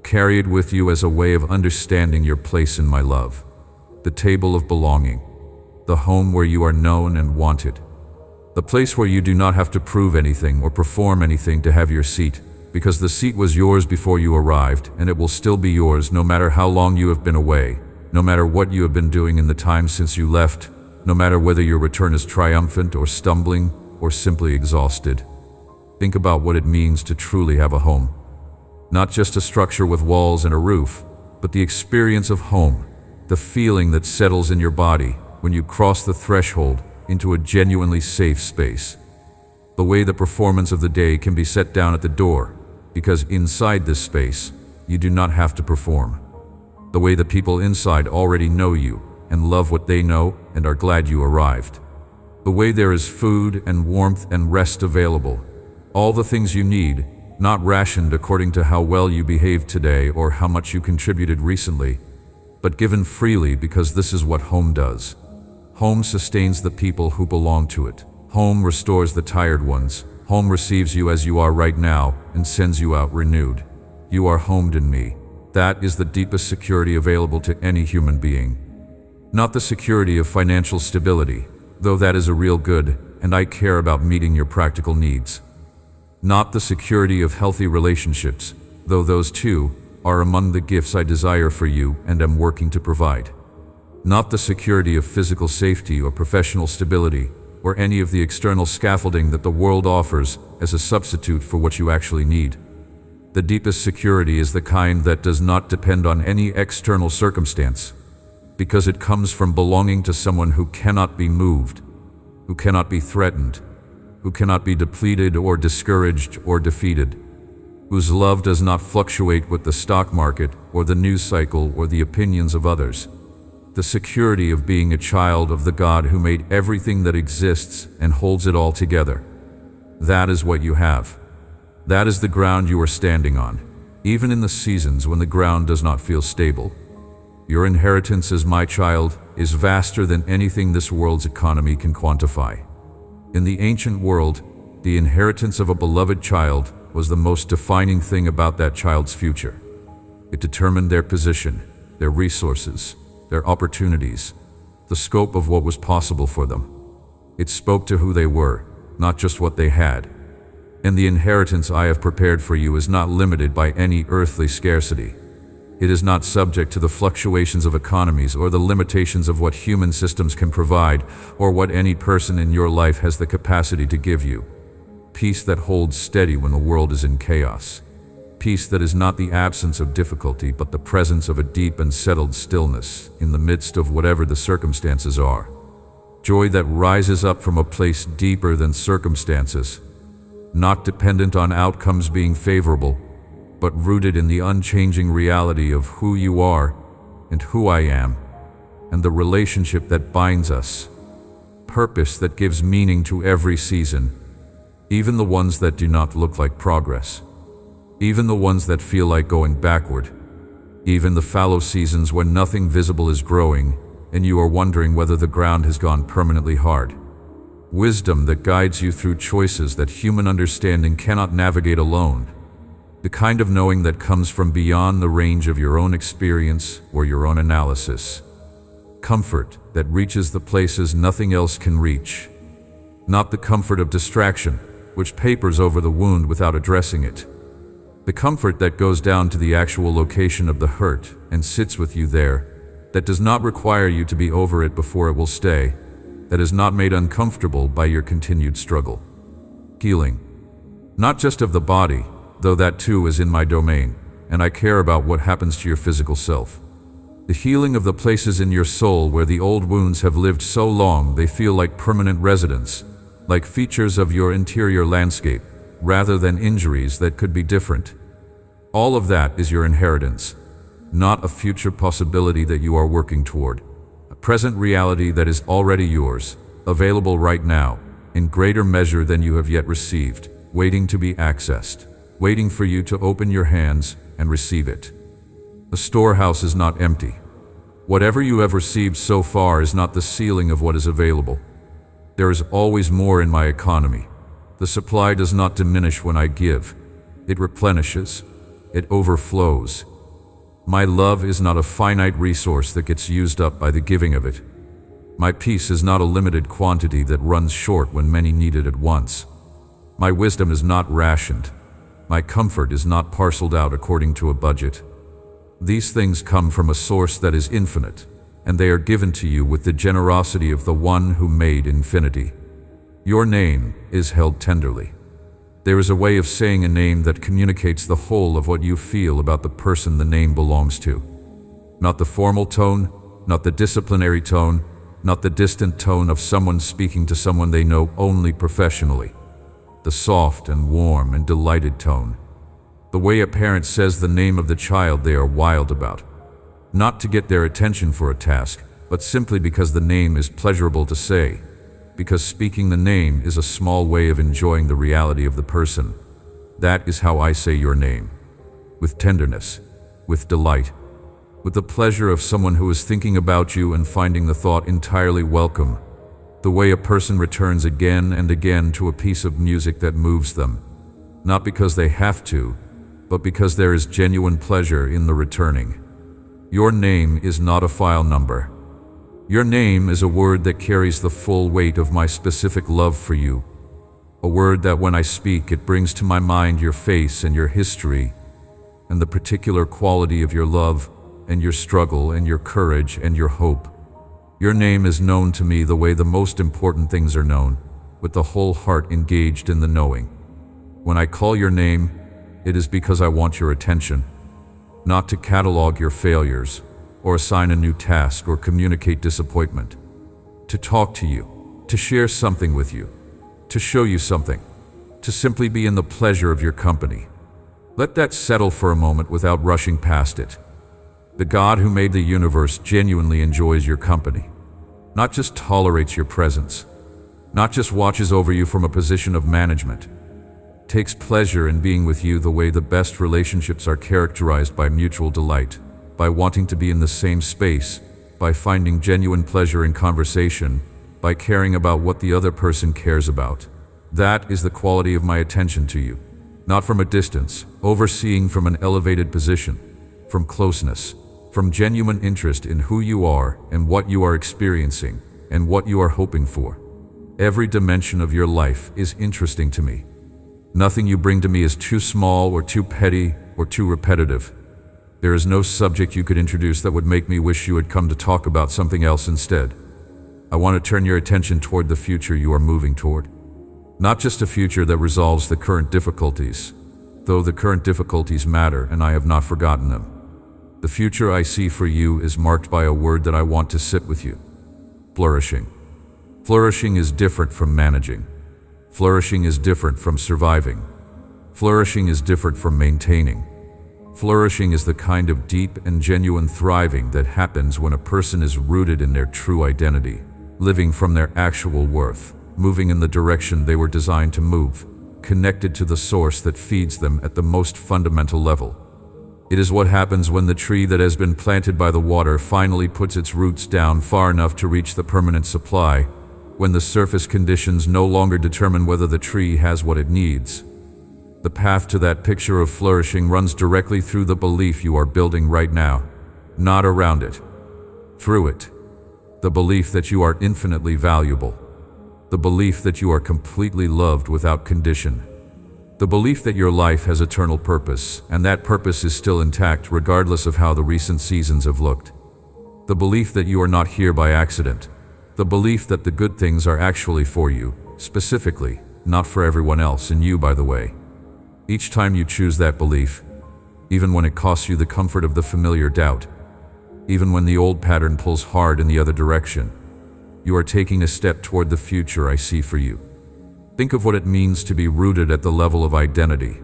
Carry it with you as a way of understanding your place in my love. The table of belonging. The home where you are known and wanted. The place where you do not have to prove anything or perform anything to have your seat, because the seat was yours before you arrived, and it will still be yours no matter how long you have been away, no matter what you have been doing in the time since you left, no matter whether your return is triumphant or stumbling or simply exhausted. Think about what it means to truly have a home. Not just a structure with walls and a roof, but the experience of home, the feeling that settles in your body when you cross the threshold into a genuinely safe space. The way the performance of the day can be set down at the door, because inside this space, you do not have to perform. The way the people inside already know you and love what they know and are glad you arrived. The way there is food and warmth and rest available. All the things you need, not rationed according to how well you behaved today or how much you contributed recently, but given freely because this is what home does. Home sustains the people who belong to it. Home restores the tired ones. Home receives you as you are right now and sends you out renewed. You are homed in me. That is the deepest security available to any human being. Not the security of financial stability, though that is a real good, and I care about meeting your practical needs. Not the security of healthy relationships, though those too are among the gifts I desire for you and am working to provide. Not the security of physical safety or professional stability, or any of the external scaffolding that the world offers as a substitute for what you actually need. The deepest security is the kind that does not depend on any external circumstance, because it comes from belonging to someone who cannot be moved, who cannot be threatened, who cannot be depleted or discouraged or defeated, whose love does not fluctuate with the stock market or the news cycle or the opinions of others. The security of being a child of the God who made everything that exists and holds it all together. That is what you have. That is the ground you are standing on, even in the seasons when the ground does not feel stable. Your inheritance as my child is vaster than anything this world's economy can quantify. In the ancient world, the inheritance of a beloved child was the most defining thing about that child's future. It determined their position, their resources, their opportunities, the scope of what was possible for them. It spoke to who they were, not just what they had. And the inheritance I have prepared for you is not limited by any earthly scarcity. It is not subject to the fluctuations of economies or the limitations of what human systems can provide or what any person in your life has the capacity to give you. Peace that holds steady when the world is in chaos. Peace that is not the absence of difficulty but the presence of a deep and settled stillness in the midst of whatever the circumstances are. Joy that rises up from a place deeper than circumstances, not dependent on outcomes being favorable, but rooted in the unchanging reality of who you are and who I am, and the relationship that binds us. Purpose that gives meaning to every season, even the ones that do not look like progress, even the ones that feel like going backward, even the fallow seasons when nothing visible is growing and you are wondering whether the ground has gone permanently hard. Wisdom that guides you through choices that human understanding cannot navigate alone. The kind of knowing that comes from beyond the range of your own experience or your own analysis. Comfort that reaches the places nothing else can reach. Not the comfort of distraction, which papers over the wound without addressing it. The comfort that goes down to the actual location of the hurt and sits with you there, that does not require you to be over it before it will stay, that is not made uncomfortable by your continued struggle. Healing. Not just of the body, though that too is in my domain, and I care about what happens to your physical self. The healing of the places in your soul where the old wounds have lived so long they feel like permanent residents, like features of your interior landscape, rather than injuries that could be different. All of that is your inheritance, not a future possibility that you are working toward. A present reality that is already yours, available right now, in greater measure than you have yet received, waiting to be accessed, waiting for you to open your hands and receive it. The storehouse is not empty. Whatever you have received so far is not the ceiling of what is available. There is always more in my economy. The supply does not diminish when I give. It replenishes. It overflows. My love is not a finite resource that gets used up by the giving of it. My peace is not a limited quantity that runs short when many need it at once. My wisdom is not rationed. My comfort is not parceled out according to a budget. These things come from a source that is infinite, and they are given to you with the generosity of the one who made infinity. Your name is held tenderly. There is a way of saying a name that communicates the whole of what you feel about the person the name belongs to. Not the formal tone, not the disciplinary tone, not the distant tone of someone speaking to someone they know only professionally. The soft and warm and delighted tone. The way a parent says the name of the child they are wild about. Not to get their attention for a task, but simply because the name is pleasurable to say. Because speaking the name is a small way of enjoying the reality of the person. That is how I say your name. With tenderness, with delight. with the pleasure of someone who is thinking about you and finding the thought entirely welcome, the way a person returns again and again to a piece of music that moves them, not because they have to, but because there is genuine pleasure in the returning. Your name is not a file number. Your name is a word that carries the full weight of my specific love for you, a word that when I speak it brings to my mind your face and your history, and the particular quality of your love, and your struggle, and your courage, and your hope. Your name is known to me the way the most important things are known, with the whole heart engaged in the knowing. When I call your name, it is because I want your attention, not to catalog your failures, or assign a new task, or communicate disappointment. To talk to you, to share something with you, to show you something, to simply be in the pleasure of your company. Let that settle for a moment without rushing past it. The God who made the universe genuinely enjoys your company, not just tolerates your presence, not just watches over you from a position of management, takes pleasure in being with you the way the best relationships are characterized by mutual delight, by wanting to be in the same space, by finding genuine pleasure in conversation, by caring about what the other person cares about. That is the quality of my attention to you, not from a distance, overseeing from an elevated position, from closeness, from genuine interest in who you are and what you are experiencing and what you are hoping for. Every dimension of your life is interesting to me. Nothing you bring to me is too small or too petty or too repetitive. There is no subject you could introduce that would make me wish you had come to talk about something else instead. I want to turn your attention toward the future you are moving toward. Not just a future that resolves the current difficulties, though the current difficulties matter and I have not forgotten them. The future I see for you is marked by a word that I want to sit with you: flourishing. Flourishing is different from managing. Flourishing is different from surviving. Flourishing is different from maintaining. Flourishing is the kind of deep and genuine thriving that happens when a person is rooted in their true identity, living from their actual worth, moving in the direction they were designed to move, connected to the source that feeds them at the most fundamental level. It is what happens when the tree that has been planted by the water finally puts its roots down far enough to reach the permanent supply, when the surface conditions no longer determine whether the tree has what it needs. The path to that picture of flourishing runs directly through the belief you are building right now, not around it, through it. The belief that you are infinitely valuable. The belief that you are completely loved without condition. The belief that your life has eternal purpose, and that purpose is still intact regardless of how the recent seasons have looked. The belief that you are not here by accident. The belief that the good things are actually for you, specifically, not for everyone else, and you, by the way. Each time you choose that belief, even when it costs you the comfort of the familiar doubt, even when the old pattern pulls hard in the other direction, you are taking a step toward the future I see for you. Think of what it means to be rooted at the level of identity.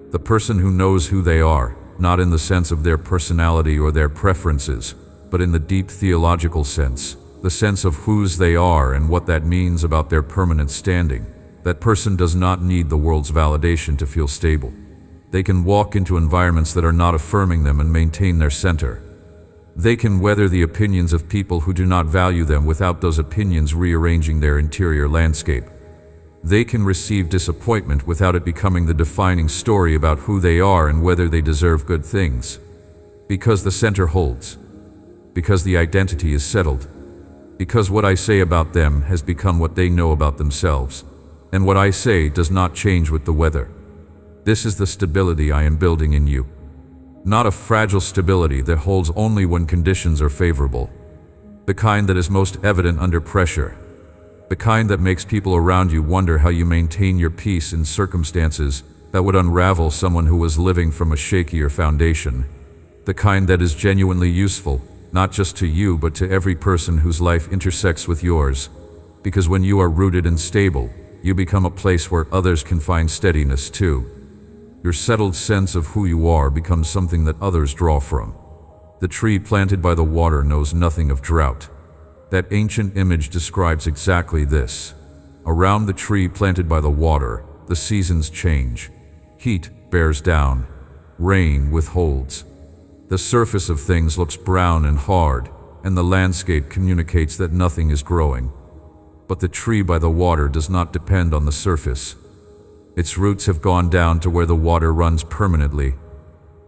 The person who knows who they are, not in the sense of their personality or their preferences, but in the deep theological sense, the sense of whose they are and what that means about their permanent standing. That person does not need the world's validation to feel stable. They can walk into environments that are not affirming them and maintain their center. They can weather the opinions of people who do not value them without those opinions rearranging their interior landscape. They can receive disappointment without it becoming the defining story about who they are and whether they deserve good things. Because the center holds. Because the identity is settled. Because what I say about them has become what they know about themselves. And what I say does not change with the weather. This is the stability I am building in you. Not a fragile stability that holds only when conditions are favorable. The kind that is most evident under pressure. The kind that makes people around you wonder how you maintain your peace in circumstances that would unravel someone who was living from a shakier foundation. The kind that is genuinely useful, not just to you but to every person whose life intersects with yours. Because when you are rooted and stable, you become a place where others can find steadiness too. Your settled sense of who you are becomes something that others draw from. The tree planted by the water knows nothing of drought. That ancient image describes exactly this. Around the tree planted by the water, the seasons change. Heat bears down. Rain withholds. The surface of things looks brown and hard, and the landscape communicates that nothing is growing. But the tree by the water does not depend on the surface. Its roots have gone down to where the water runs permanently,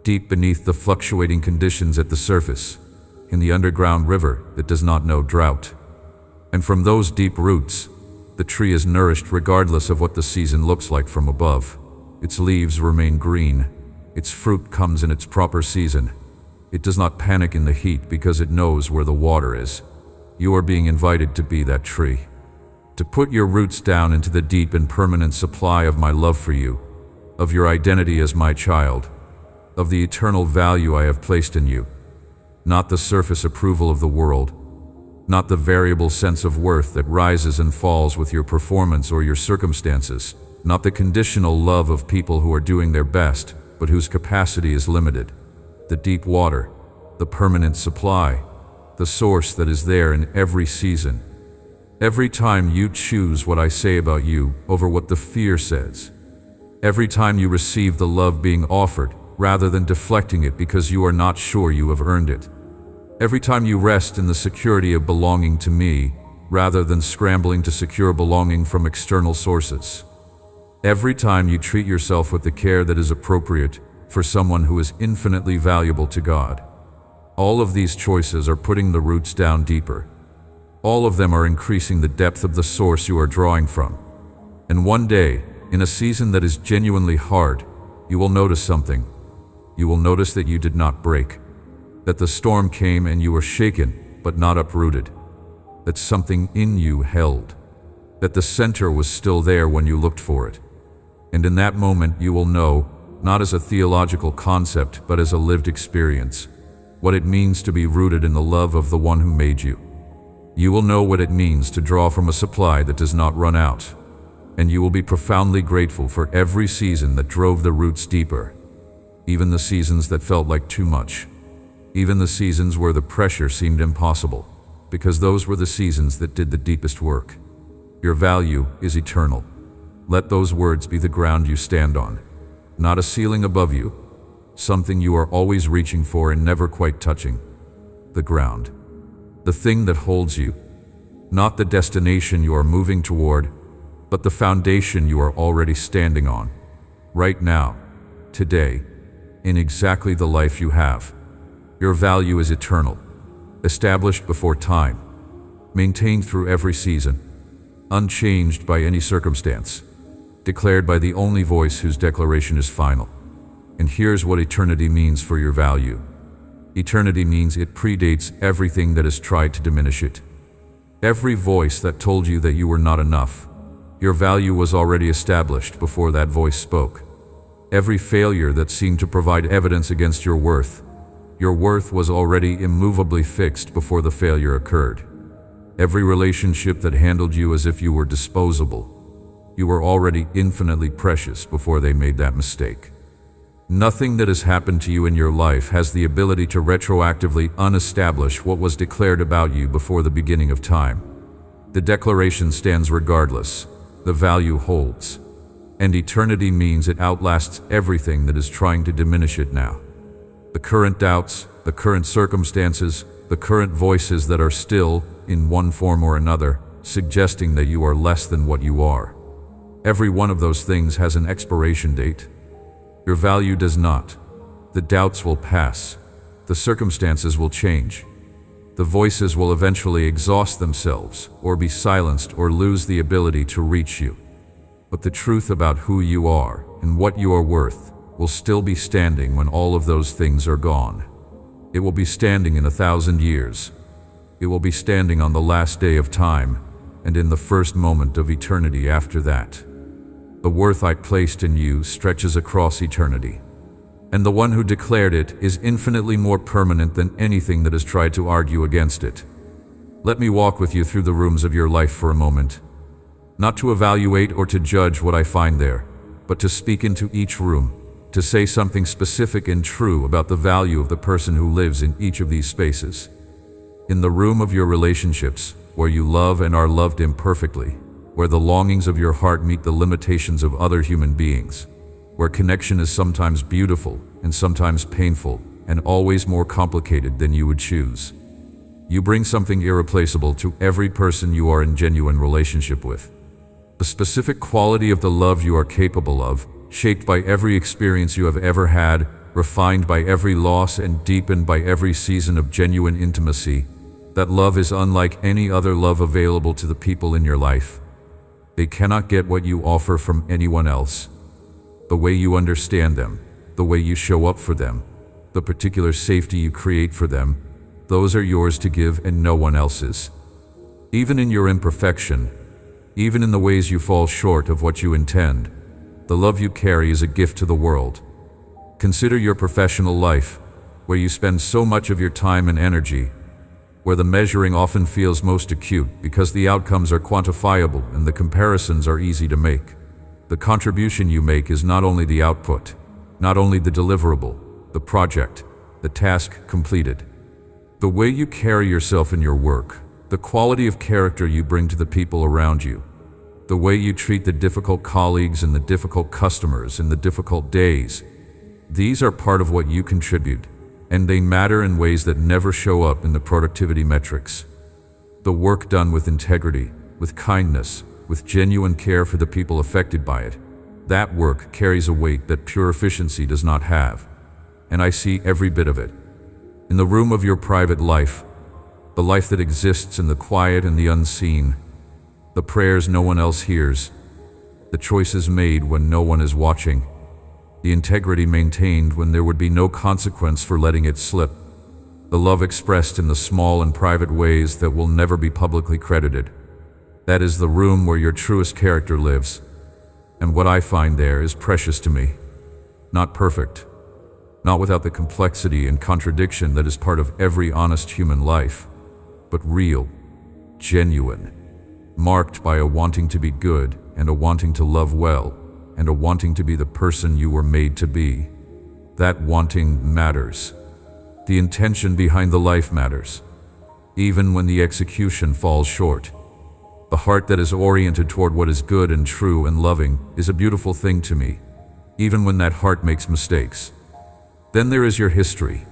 deep beneath the fluctuating conditions at the surface, in the underground river that does not know drought. And from those deep roots, the tree is nourished regardless of what the season looks like from above. Its leaves remain green. Its fruit comes in its proper season. It does not panic in the heat because it knows where the water is. You are being invited to be that tree, to put your roots down into the deep and permanent supply of my love for you, of your identity as my child, of the eternal value I have placed in you, not the surface approval of the world, not the variable sense of worth that rises and falls with your performance or your circumstances, not the conditional love of people who are doing their best but whose capacity is limited. The deep water, the permanent supply, the source that is there in every season. Every time you choose what I say about you over what the fear says, every time you receive the love being offered rather than deflecting it because you are not sure you have earned it, every time you rest in the security of belonging to me rather than scrambling to secure belonging from external sources, every time you treat yourself with the care that is appropriate for someone who is infinitely valuable to God, all of these choices are putting the roots down deeper. All of them are increasing the depth of the source you are drawing from. And one day, in a season that is genuinely hard, you will notice something. You will notice that you did not break, that the storm came and you were shaken but not uprooted, that something in you held, that the center was still there when you looked for it. And in that moment you will know, not as a theological concept but as a lived experience, what it means to be rooted in the love of the one who made you. You will know what it means to draw from a supply that does not run out, and you will be profoundly grateful for every season that drove the roots deeper, even the seasons that felt like too much, even the seasons where the pressure seemed impossible, because those were the seasons that did the deepest work. Your value is eternal. Let those words be the ground you stand on, not a ceiling above you, something you are always reaching for and never quite touching. The ground. The thing that holds you, not the destination you are moving toward, but the foundation you are already standing on, right now, today, in exactly the life you have. Your value is eternal, established before time, maintained through every season, unchanged by any circumstance, declared by the only voice whose declaration is final. And here's what eternity means for your value. Eternity means it predates everything that has tried to diminish it. Every voice that told you that you were not enough, your value was already established before that voice spoke. Every failure that seemed to provide evidence against your worth was already immovably fixed before the failure occurred. Every relationship that handled you as if you were disposable, you were already infinitely precious before they made that mistake. Nothing that has happened to you in your life has the ability to retroactively unestablish what was declared about you before the beginning of time. The declaration stands regardless. The value holds. And eternity means it outlasts everything that is trying to diminish it now. The current doubts, the current circumstances, the current voices that are still, in one form or another, suggesting that you are less than what you are. Every one of those things has an expiration date. Your value does not. The doubts will pass. The circumstances will change. The voices will eventually exhaust themselves, or be silenced, or lose the ability to reach you. But the truth about who you are and what you are worth will still be standing when all of those things are gone. It will be standing in 1,000 years. It will be standing on the last day of time, and in the first moment of eternity after that. The worth I placed in you stretches across eternity, and the one who declared it is infinitely more permanent than anything that has tried to argue against it. Let me walk with you through the rooms of your life for a moment, not to evaluate or to judge what I find there, but to speak into each room, to say something specific and true about the value of the person who lives in each of these spaces. In the room of your relationships, where you love and are loved imperfectly, where the longings of your heart meet the limitations of other human beings, where connection is sometimes beautiful and sometimes painful, and always more complicated than you would choose. You bring something irreplaceable to every person you are in genuine relationship with. The specific quality of the love you are capable of, shaped by every experience you have ever had, refined by every loss and deepened by every season of genuine intimacy. That love is unlike any other love available to the people in your life. They cannot get what you offer from anyone else. The way you understand them, the way you show up for them, the particular safety you create for them, those are yours to give and no one else's. Even in your imperfection, even in the ways you fall short of what you intend, the love you carry is a gift to the world. Consider your professional life, where you spend so much of your time and energy, where the measuring often feels most acute because the outcomes are quantifiable and the comparisons are easy to make. The contribution you make is not only the output, not only the deliverable, the project, the task completed. The way you carry yourself in your work, the quality of character you bring to the people around you, the way you treat the difficult colleagues and the difficult customers in the difficult days, these are part of what you contribute, and they matter in ways that never show up in the productivity metrics. The work done with integrity, with kindness, with genuine care for the people affected by it, that work carries a weight that pure efficiency does not have. And I see every bit of it. In the room of your private life, the life that exists in the quiet and the unseen, the prayers no one else hears, the choices made when no one is watching, the integrity maintained when there would be no consequence for letting it slip, the love expressed in the small and private ways that will never be publicly credited. That is the room where your truest character lives, and what I find there is precious to me. Not perfect, not without the complexity and contradiction that is part of every honest human life, but real, genuine, marked by a wanting to be good and a wanting to love well and a wanting to be the person you were made to be. That wanting matters. The intention behind the life matters, even when the execution falls short. The heart that is oriented toward what is good and true and loving is a beautiful thing to me, even when that heart makes mistakes. Then there is your history,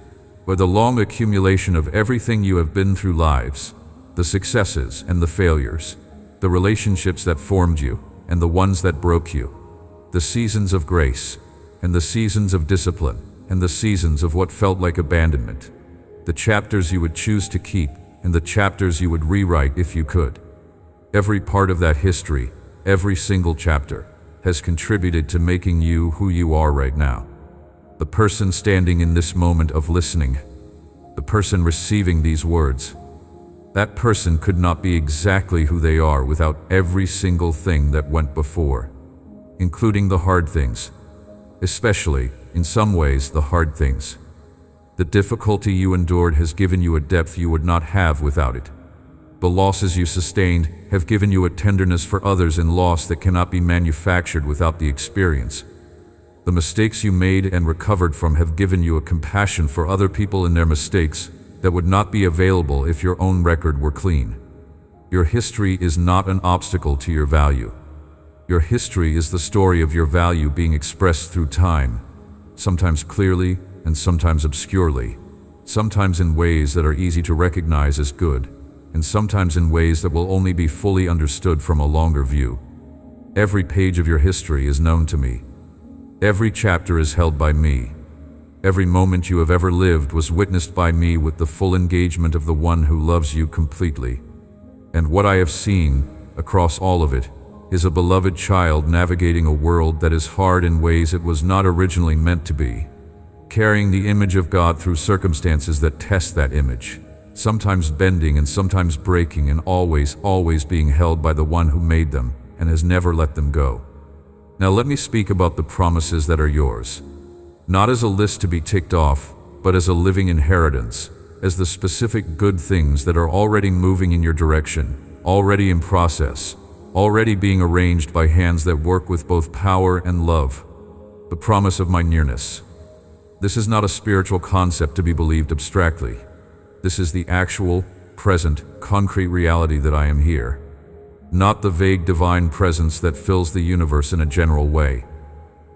where the long accumulation of everything you have been through lives, the successes and the failures, the relationships that formed you and the ones that broke you, the seasons of grace and the seasons of discipline and the seasons of what felt like abandonment, the chapters you would choose to keep and the chapters you would rewrite if you could. Every part of that history, every single chapter, has contributed to making you who you are right now. The person standing in this moment of listening, the person receiving these words, that person could not be exactly who they are without every single thing that went before, including the hard things, especially, in some ways, the hard things. The difficulty you endured has given you a depth you would not have without it. The losses you sustained have given you a tenderness for others in loss that cannot be manufactured without the experience. The mistakes you made and recovered from have given you a compassion for other people and their mistakes that would not be available if your own record were clean. Your history is not an obstacle to your value. Your history is the story of your value being expressed through time, sometimes clearly and sometimes obscurely, sometimes in ways that are easy to recognize as good, and sometimes in ways that will only be fully understood from a longer view. Every page of your history is known to me. Every chapter is held by me. Every moment you have ever lived was witnessed by me with the full engagement of the one who loves you completely. And what I have seen, across all of it, is a beloved child navigating a world that is hard in ways it was not originally meant to be, carrying the image of God through circumstances that test that image, sometimes bending and sometimes breaking and always being held by the one who made them and has never let them go. Now let me speak about the promises that are yours, not as a list to be ticked off, but as a living inheritance, as the specific good things that are already moving in your direction, already in process, already being arranged by hands that work with both power and love. The promise of my nearness. This is not a spiritual concept to be believed abstractly. This is the actual, present, concrete reality that I am here, not the vague divine presence that fills the universe in a general way.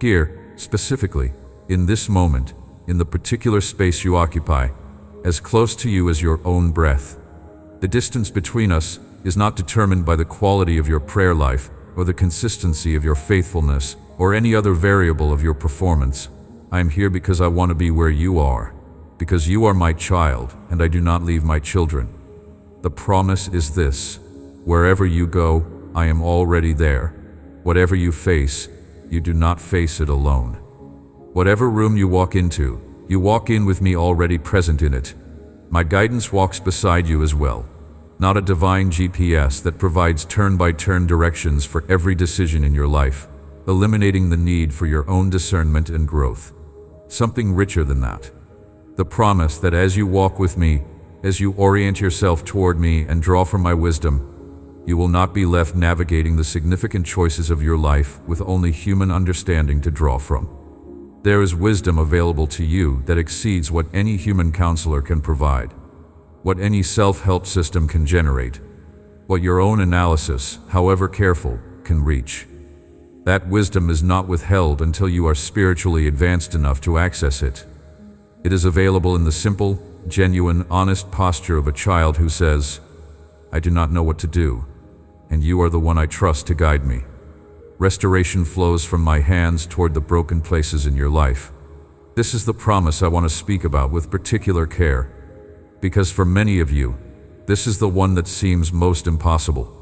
Here, specifically, in this moment, in the particular space you occupy, as close to you as your own breath. The distance between us is not determined by the quality of your prayer life or the consistency of your faithfulness or any other variable of your performance. I am here because I want to be where you are, because you are my child and I do not leave my children. The promise is this: wherever you go, I am already there. Whatever you face, you do not face it alone. Whatever room you walk into, you walk in with me already present in it. My guidance walks beside you as well. Not a divine GPS that provides turn-by-turn directions for every decision in your life, eliminating the need for your own discernment and growth. Something richer than that. The promise that as you walk with me, as you orient yourself toward me and draw from my wisdom, you will not be left navigating the significant choices of your life with only human understanding to draw from. There is wisdom available to you that exceeds what any human counselor can provide, what any self-help system can generate, what your own analysis, however careful, can reach. That wisdom is not withheld until you are spiritually advanced enough to access it. It is available in the simple, genuine, honest posture of a child who says, "I do not know what to do, and you are the one I trust to guide me." Restoration flows from my hands toward the broken places in your life. This is the promise I want to speak about with particular care, because for many of you, this is the one that seems most impossible.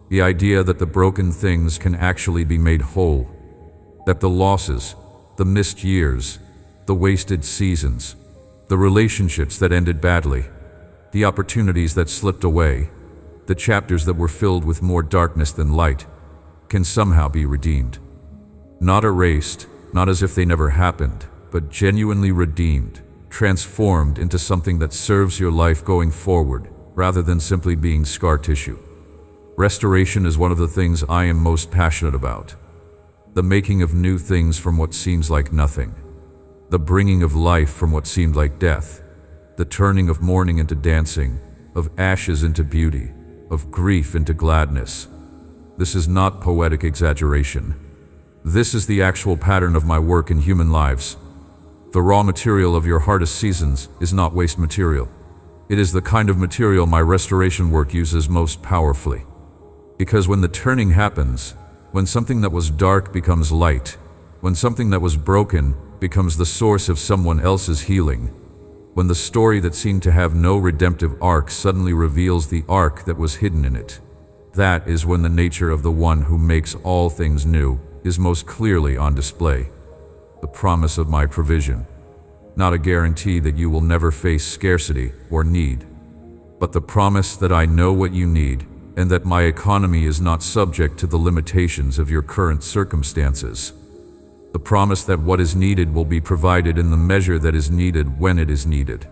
The idea that the broken things can actually be made whole, that the losses, the missed years, the wasted seasons, the relationships that ended badly, the opportunities that slipped away, the chapters that were filled with more darkness than light, can somehow be redeemed. Not erased, not as if they never happened, but genuinely redeemed, transformed into something that serves your life going forward, rather than simply being scar tissue. Restoration is one of the things I am most passionate about. The making of new things from what seems like nothing. The bringing of life from what seemed like death. The turning of mourning into dancing, of ashes into beauty, of grief into gladness. This is not poetic exaggeration. This is the actual pattern of my work in human lives. The raw material of your hardest seasons is not waste material. It is the kind of material my restoration work uses most powerfully. Because when the turning happens, when something that was dark becomes light, when something that was broken becomes the source of someone else's healing, when the story that seemed to have no redemptive arc suddenly reveals the arc that was hidden in it, that is when the nature of the one who makes all things new is most clearly on display. The promise of my provision, not a guarantee that you will never face scarcity or need, but the promise that I know what you need and that my economy is not subject to the limitations of your current circumstances. The promise that what is needed will be provided in the measure that is needed when it is needed.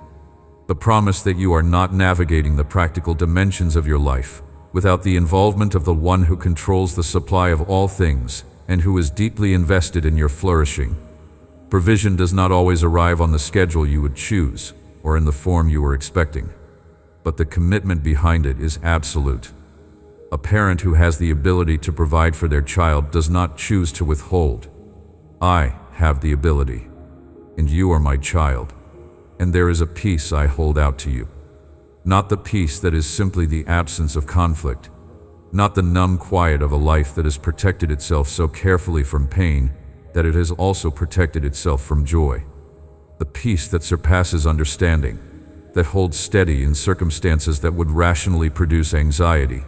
The promise that you are not navigating the practical dimensions of your life without the involvement of the one who controls the supply of all things and who is deeply invested in your flourishing. Provision does not always arrive on the schedule you would choose or in the form you were expecting, but the commitment behind it is absolute. A parent who has the ability to provide for their child does not choose to withhold. I have the ability, and you are my child, and there is a peace I hold out to you. Not the peace that is simply the absence of conflict, not the numb quiet of a life that has protected itself so carefully from pain that it has also protected itself from joy. The peace that surpasses understanding, that holds steady in circumstances that would rationally produce anxiety,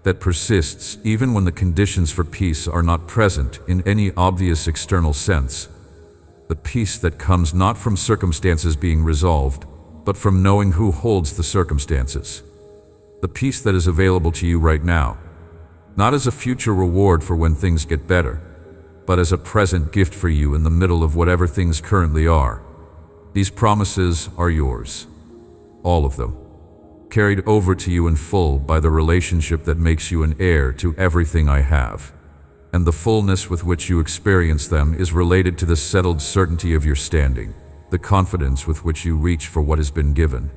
that persists even when the conditions for peace are not present in any obvious external sense. The peace that comes not from circumstances being resolved, but from knowing who holds the circumstances. The peace that is available to you right now, not as a future reward for when things get better, but as a present gift for you in the middle of whatever things currently are. These promises are yours, all of them, carried over to you in full by the relationship that makes you an heir to everything I have. And the fullness with which you experience them is related to the settled certainty of your standing, the confidence with which you reach for what has been given,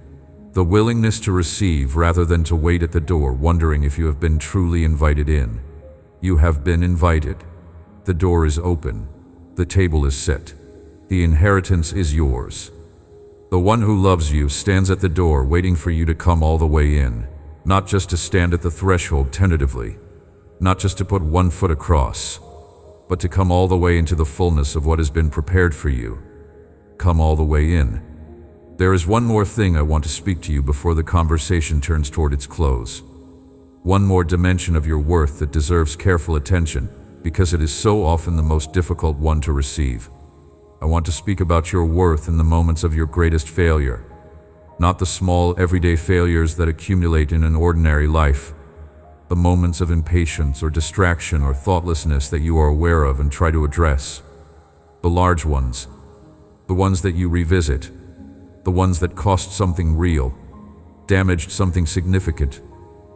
the willingness to receive rather than to wait at the door wondering if you have been truly invited in. You have been invited. The door is open. The table is set. The inheritance is yours. The one who loves you stands at the door waiting for you to come all the way in, not just to stand at the threshold tentatively, not just to put one foot across, but to come all the way into the fullness of what has been prepared for you. Come all the way in. There is one more thing I want to speak to you before the conversation turns toward its close. One more dimension of your worth that deserves careful attention, because it is so often the most difficult one to receive. I want to speak about your worth in the moments of your greatest failure, not the small, everyday failures that accumulate in an ordinary life, the moments of impatience or distraction or thoughtlessness that you are aware of and try to address, the large ones, the ones that you revisit, the ones that cost something real, damaged something significant,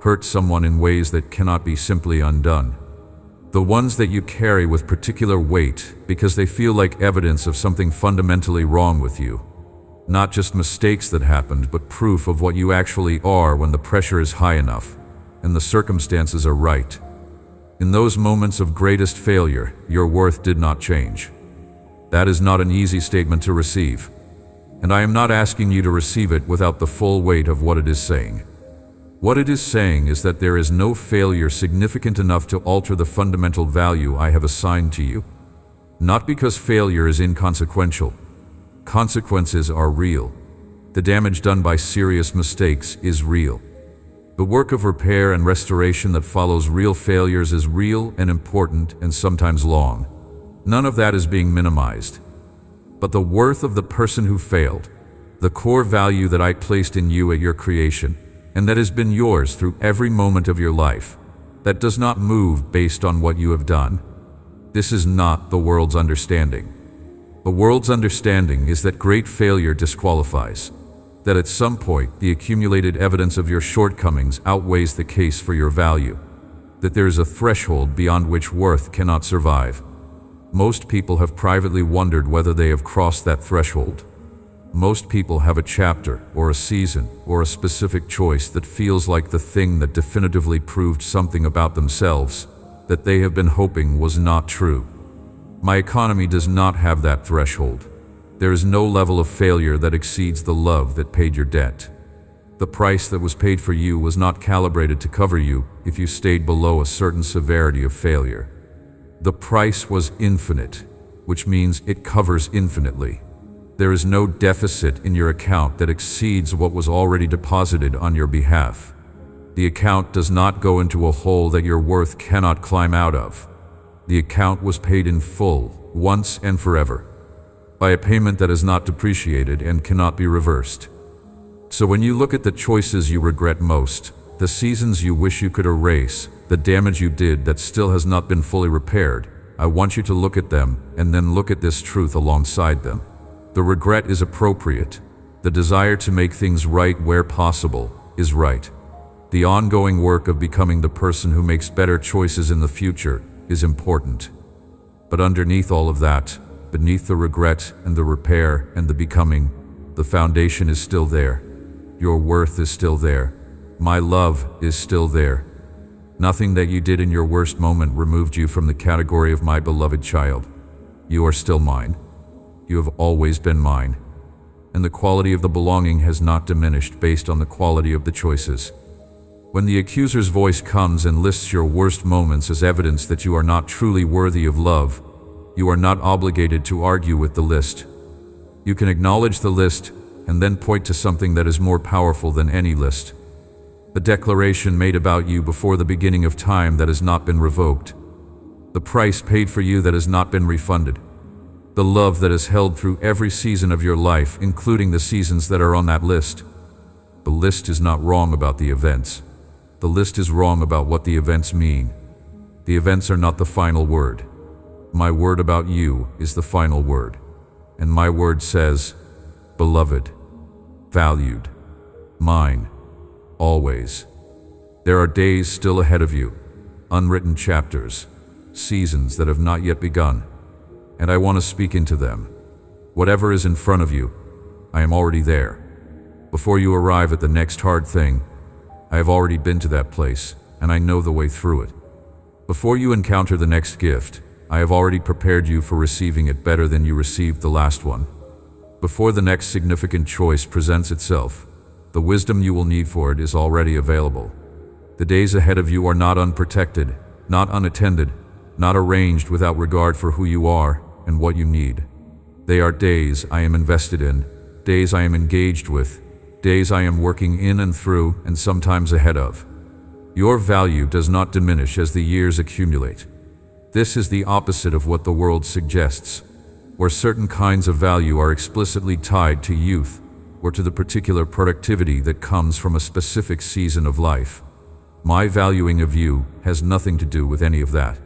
hurt someone in ways that cannot be simply undone. The ones that you carry with particular weight because they feel like evidence of something fundamentally wrong with you. Not just mistakes that happened, but proof of what you actually are when the pressure is high enough and the circumstances are right. In those moments of greatest failure, your worth did not change. That is not an easy statement to receive, and I am not asking you to receive it without the full weight of what it is saying. What it is saying is that there is no failure significant enough to alter the fundamental value I have assigned to you. Not because failure is inconsequential. Consequences are real. The damage done by serious mistakes is real. The work of repair and restoration that follows real failures is real and important and sometimes long. None of that is being minimized. But the worth of the person who failed, the core value that I placed in you at your creation, and that has been yours through every moment of your life, that does not move based on what you have done. This is not the world's understanding. The world's understanding is that great failure disqualifies, that at some point the accumulated evidence of your shortcomings outweighs the case for your value, that there is a threshold beyond which worth cannot survive. Most people have privately wondered whether they have crossed that threshold. Most people have a chapter, or a season, or a specific choice that feels like the thing that definitively proved something about themselves that they have been hoping was not true. My economy does not have that threshold. There is no level of failure that exceeds the love that paid your debt. The price that was paid for you was not calibrated to cover you if you stayed below a certain severity of failure. The price was infinite, which means it covers infinitely. There is no deficit in your account that exceeds what was already deposited on your behalf. The account does not go into a hole that your worth cannot climb out of. The account was paid in full, once and forever, by a payment that is not depreciated and cannot be reversed. So when you look at the choices you regret most, the seasons you wish you could erase, the damage you did that still has not been fully repaired, I want you to look at them and then look at this truth alongside them. The regret is appropriate. The desire to make things right where possible is right. The ongoing work of becoming the person who makes better choices in the future is important. But underneath all of that, beneath the regret and the repair and the becoming, the foundation is still there. Your worth is still there. My love is still there. Nothing that you did in your worst moment removed you from the category of my beloved child. You are still mine. You have always been mine. And the quality of the belonging has not diminished based on the quality of the choices. When the accuser's voice comes and lists your worst moments as evidence that you are not truly worthy of love, you are not obligated to argue with the list. You can acknowledge the list and then point to something that is more powerful than any list. The declaration made about you before the beginning of time that has not been revoked. The price paid for you that has not been refunded. The love that is held through every season of your life, including the seasons that are on that list. The list is not wrong about the events. The list is wrong about what the events mean. The events are not the final word. My word about you is the final word. And my word says, beloved, valued, mine, always. There are days still ahead of you, unwritten chapters, seasons that have not yet begun. And I want to speak into them. Whatever is in front of you, I am already there. Before you arrive at the next hard thing, I have already been to that place, and I know the way through it. Before you encounter the next gift, I have already prepared you for receiving it better than you received the last one. Before the next significant choice presents itself, the wisdom you will need for it is already available. The days ahead of you are not unprotected, not unattended, not arranged without regard for who you are and what you need. They are days I am invested in, days I am engaged with, days I am working in and through and sometimes ahead of. Your value does not diminish as the years accumulate. This is the opposite of what the world suggests, where certain kinds of value are explicitly tied to youth or to the particular productivity that comes from a specific season of life. My valuing of you has nothing to do with any of that.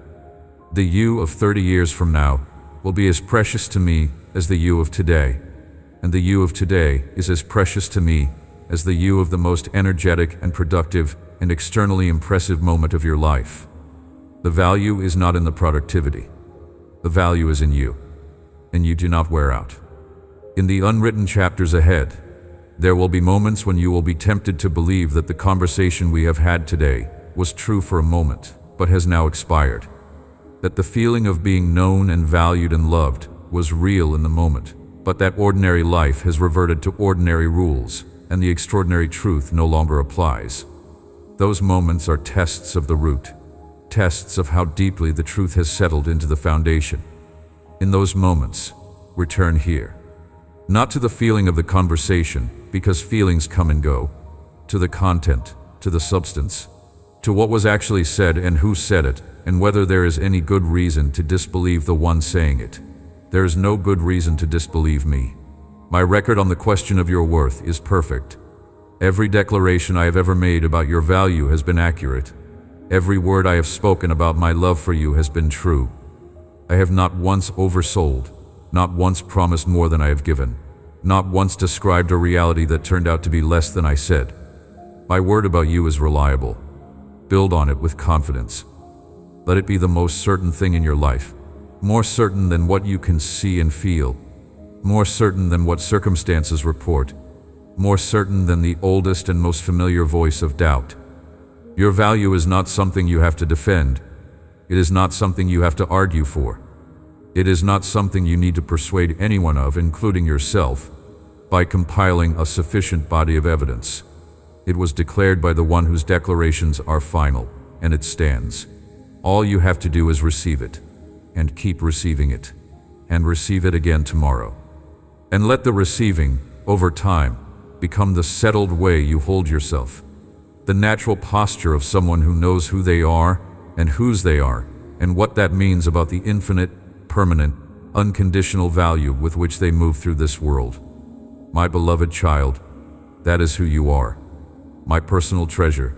The you of 30 years from now will be as precious to me as the you of today, and the you of today is as precious to me as the you of the most energetic and productive and externally impressive moment of your life. The value is not in the productivity. The value is in you, and you do not wear out. In the unwritten chapters ahead, there will be moments when you will be tempted to believe that the conversation we have had today was true for a moment, but has now expired. That the feeling of being known and valued and loved was real in the moment, but that ordinary life has reverted to ordinary rules, and the extraordinary truth no longer applies. Those moments are tests of the root, tests of how deeply the truth has settled into the foundation. In those moments, return here. Not to the feeling of the conversation, because feelings come and go, to the content, to the substance, to what was actually said and who said it, and whether there is any good reason to disbelieve the one saying it. There is no good reason to disbelieve me. My record on the question of your worth is perfect. Every declaration I have ever made about your value has been accurate. Every word I have spoken about my love for you has been true. I have not once oversold, not once promised more than I have given, not once described a reality that turned out to be less than I said. My word about you is reliable. Build on it with confidence. Let it be the most certain thing in your life, more certain than what you can see and feel, more certain than what circumstances report, more certain than the oldest and most familiar voice of doubt. Your value is not something you have to defend. It is not something you have to argue for. It is not something you need to persuade anyone of, including yourself, by compiling a sufficient body of evidence. It was declared by the one whose declarations are final, and it stands. All you have to do is receive it, and keep receiving it, and receive it again tomorrow. And let the receiving, over time, become the settled way you hold yourself, the natural posture of someone who knows who they are and whose they are, and what that means about the infinite, permanent, unconditional value with which they move through this world. My beloved child, that is who you are. My personal treasure,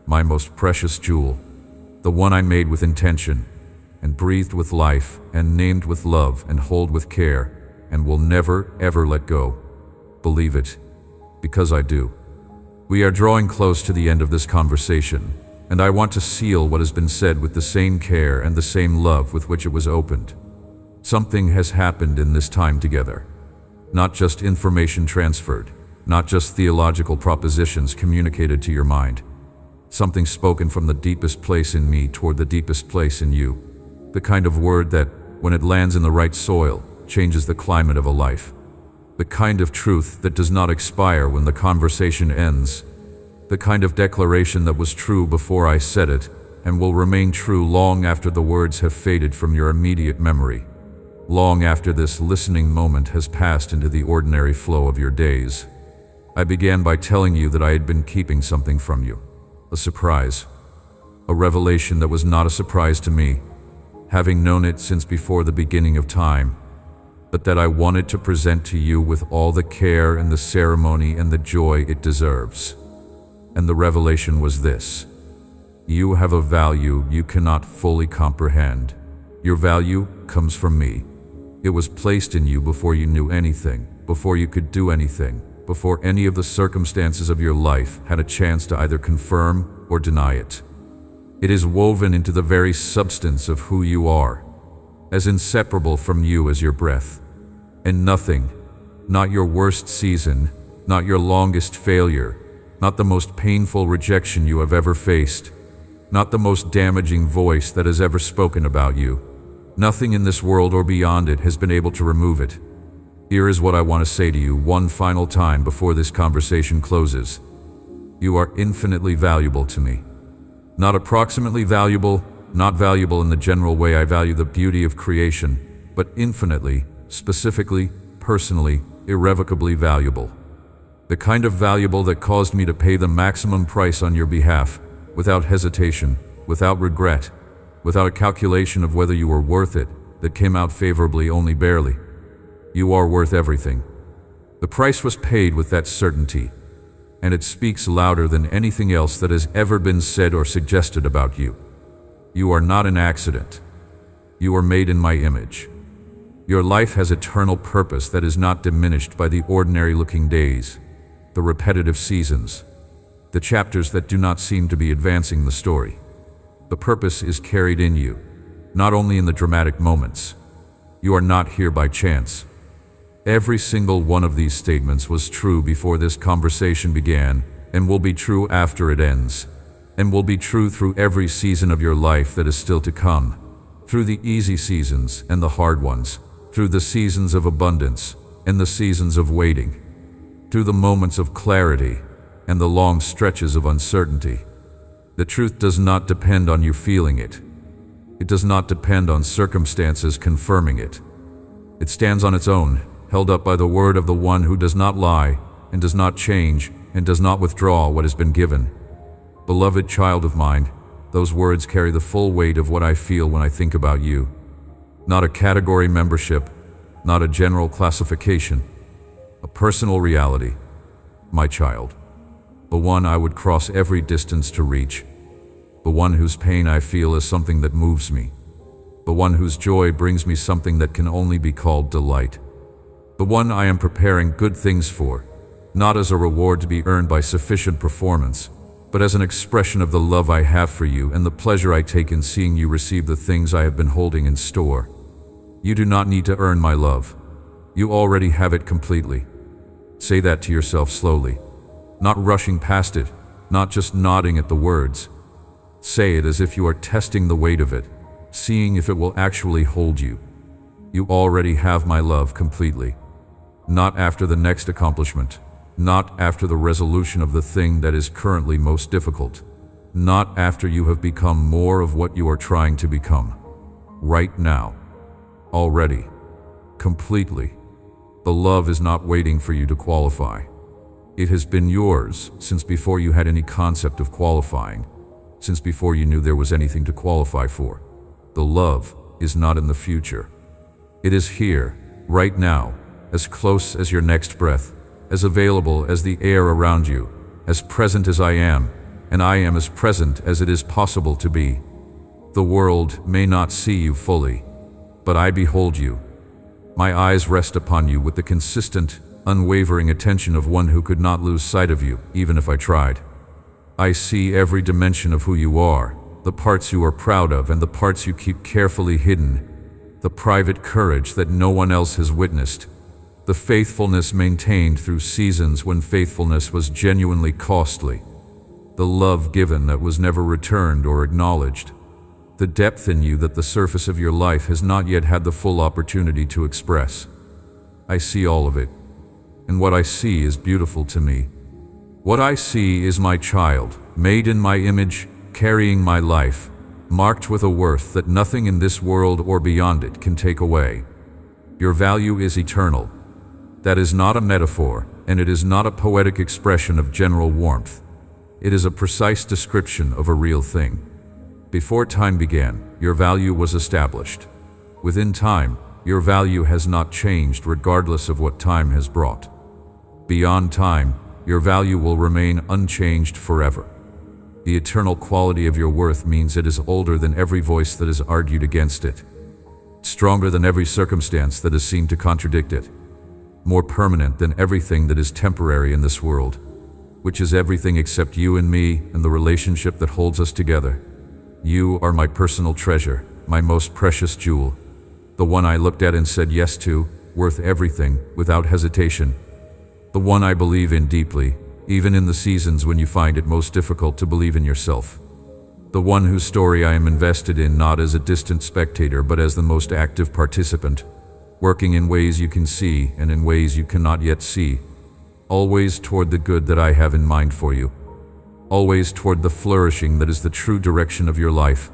my most precious jewel, the one I made with intention, and breathed with life, and named with love, and hold with care, and will never, ever let go. Believe it, because I do. We are drawing close to the end of this conversation, and I want to seal what has been said with the same care and the same love with which it was opened. Something has happened in this time together. Not just information transferred, not just theological propositions communicated to your mind. Something spoken from the deepest place in me toward the deepest place in you. The kind of word that, when it lands in the right soil, changes the climate of a life. The kind of truth that does not expire when the conversation ends. The kind of declaration that was true before I said it, and will remain true long after the words have faded from your immediate memory. Long after this listening moment has passed into the ordinary flow of your days. I began by telling you that I had been keeping something from you. A surprise. A revelation that was not a surprise to me, having known it since before the beginning of time, but that I wanted to present to you with all the care and the ceremony and the joy it deserves. And the revelation was this: you have a value you cannot fully comprehend. Your value comes from me. It was placed in you before you knew anything, before you could do anything, before any of the circumstances of your life had a chance to either confirm or deny it. It is woven into the very substance of who you are, as inseparable from you as your breath. And nothing, not your worst season, not your longest failure, not the most painful rejection you have ever faced, not the most damaging voice that has ever spoken about you, Nothing in this world or beyond it has been able to remove it. Here is what I want to say to you one final time before this conversation closes. You are infinitely valuable to me. Not approximately valuable, not valuable in the general way I value the beauty of creation, but infinitely, specifically, personally, irrevocably valuable. The kind of valuable that caused me to pay the maximum price on your behalf, without hesitation, without regret, without a calculation of whether you were worth it, that came out favorably only barely. You are worth everything. The price was paid with that certainty, and it speaks louder than anything else that has ever been said or suggested about you. You are not an accident. You are made in my image. Your life has eternal purpose that is not diminished by the ordinary-looking days, the repetitive seasons, the chapters that do not seem to be advancing the story. The purpose is carried in you, not only in the dramatic moments. You are not here by chance. Every single one of these statements was true before this conversation began, and will be true after it ends, and will be true through every season of your life that is still to come, through the easy seasons and the hard ones, through the seasons of abundance and the seasons of waiting, through the moments of clarity and the long stretches of uncertainty. The truth does not depend on you feeling it. It does not depend on circumstances confirming it. It stands on its own, held up by the word of the one who does not lie and does not change and does not withdraw what has been given. Beloved child of mine, those words carry the full weight of what I feel when I think about you. Not a category membership, not a general classification, a personal reality. My child, the one I would cross every distance to reach, the one whose pain I feel is something that moves me, the one whose joy brings me something that can only be called delight, the one I am preparing good things for, not as a reward to be earned by sufficient performance, but as an expression of the love I have for you and the pleasure I take in seeing you receive the things I have been holding in store. You do not need to earn my love. You already have it completely. Say that to yourself slowly, not rushing past it, not just nodding at the words. Say it as if you are testing the weight of it, seeing if it will actually hold you. You already have my love completely. Not after the next accomplishment, not after the resolution of the thing that is currently most difficult, not after you have become more of what you are trying to become. Right now. Already. Completely. The love is not waiting for you to qualify. It has been yours since before you had any concept of qualifying, since before you knew there was anything to qualify for. The love is not in the future. It is here, right now, as close as your next breath, as available as the air around you, as present as I am, and I am as present as it is possible to be. The world may not see you fully, but I behold you. My eyes rest upon you with the consistent, unwavering attention of one who could not lose sight of you, even if I tried. I see every dimension of who you are, the parts you are proud of and the parts you keep carefully hidden, the private courage that no one else has witnessed, the faithfulness maintained through seasons when faithfulness was genuinely costly, the love given that was never returned or acknowledged, the depth in you that the surface of your life has not yet had the full opportunity to express. I see all of it, and what I see is beautiful to me. What I see is my child, made in my image, carrying my life, marked with a worth that nothing in this world or beyond it can take away. Your value is eternal. That is not a metaphor, and it is not a poetic expression of general warmth. It is a precise description of a real thing. Before time began, your value was established. Within time, your value has not changed regardless of what time has brought. Beyond time, your value will remain unchanged forever. The eternal quality of your worth means it is older than every voice that has argued against it, stronger than every circumstance that has seemed to contradict it, more permanent than everything that is temporary in this world, which is everything except you and me and the relationship that holds us together. You are my personal treasure, my most precious jewel, the one I looked at and said yes to, worth everything, without hesitation, the one I believe in deeply, even in the seasons when you find it most difficult to believe in yourself. the one whose story I am invested in, not as a distant spectator but as the most active participant, working in ways you can see and in ways you cannot yet see, always toward the good that I have in mind for you, always toward the flourishing that is the true direction of your life.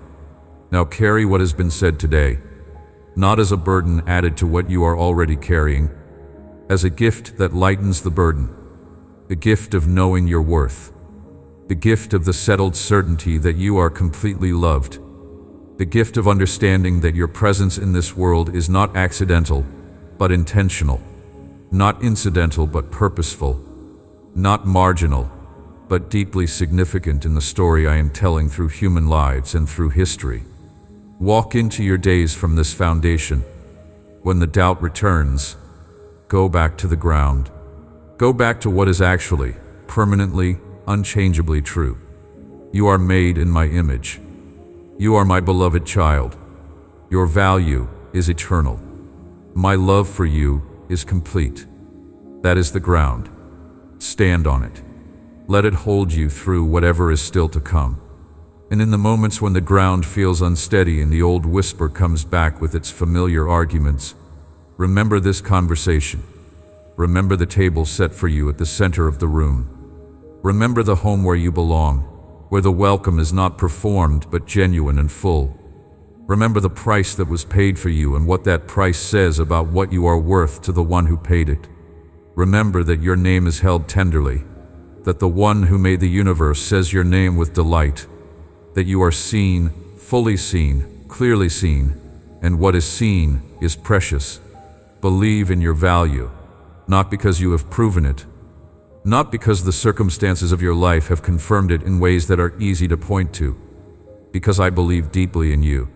Now carry what has been said today, not as a burden added to what you are already carrying, as a gift that lightens the burden, the gift of knowing your worth, the gift of the settled certainty that you are completely loved, the gift of understanding that your presence in this world is not accidental, but intentional, not incidental but purposeful, not marginal, but deeply significant in the story I am telling through human lives and through history. Walk into your days from this foundation. When the doubt returns, go back to the ground. Go back to what is actually, permanently, unchangeably true. You are made in my image. You are my beloved child. Your value is eternal. My love for you is complete. That is the ground. Stand on it. Let it hold you through whatever is still to come. And in the moments when the ground feels unsteady and the old whisper comes back with its familiar arguments, remember this conversation. Remember the table set for you at the center of the room. Remember the home where you belong, where the welcome is not performed but genuine and full. Remember the price that was paid for you and what that price says about what you are worth to the one who paid it. Remember that your name is held tenderly, that the one who made the universe says your name with delight, that you are seen, fully seen, clearly seen, and what is seen is precious. Believe in your value, not because you have proven it, not because the circumstances of your life have confirmed it in ways that are easy to point to, because I believe deeply in you,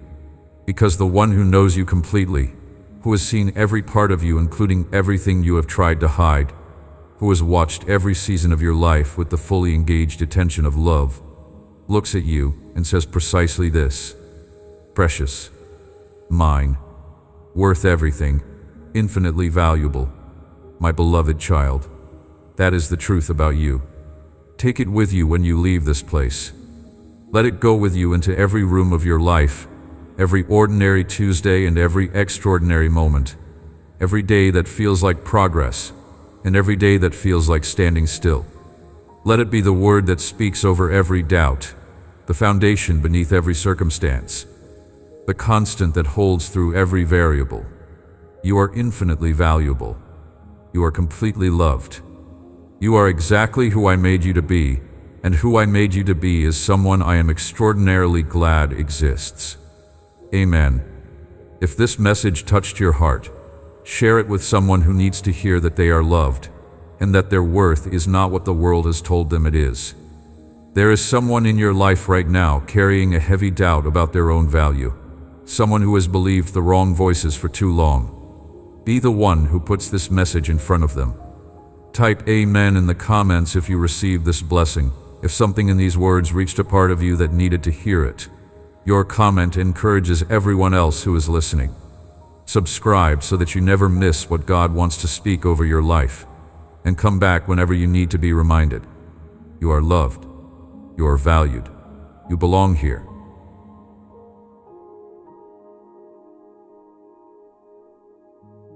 because the one who knows you completely, who has seen every part of you including everything you have tried to hide, who has watched every season of your life with the fully engaged attention of love, looks at you and says precisely this: precious, mine, worth everything, infinitely valuable, my beloved child. That is the truth about you. Take it with you when you leave this place. Let it go with you into every room of your life, every ordinary Tuesday and every extraordinary moment, every day that feels like progress, and every day that feels like standing still. Let it be the word that speaks over every doubt, the foundation beneath every circumstance, the constant that holds through every variable. You are infinitely valuable. You are completely loved. You are exactly who I made you to be, and who I made you to be is someone I am extraordinarily glad exists. Amen. If this message touched your heart, share it with someone who needs to hear that they are loved, and that their worth is not what the world has told them it is. There is someone in your life right now carrying a heavy doubt about their own value, someone who has believed the wrong voices for too long. Be the one who puts this message in front of them. Type Amen in the comments if you received this blessing, if something in these words reached a part of you that needed to hear it. Your comment encourages everyone else who is listening. Subscribe so that you never miss what God wants to speak over your life. And come back whenever you need to be reminded. You are loved. You are valued. You belong here.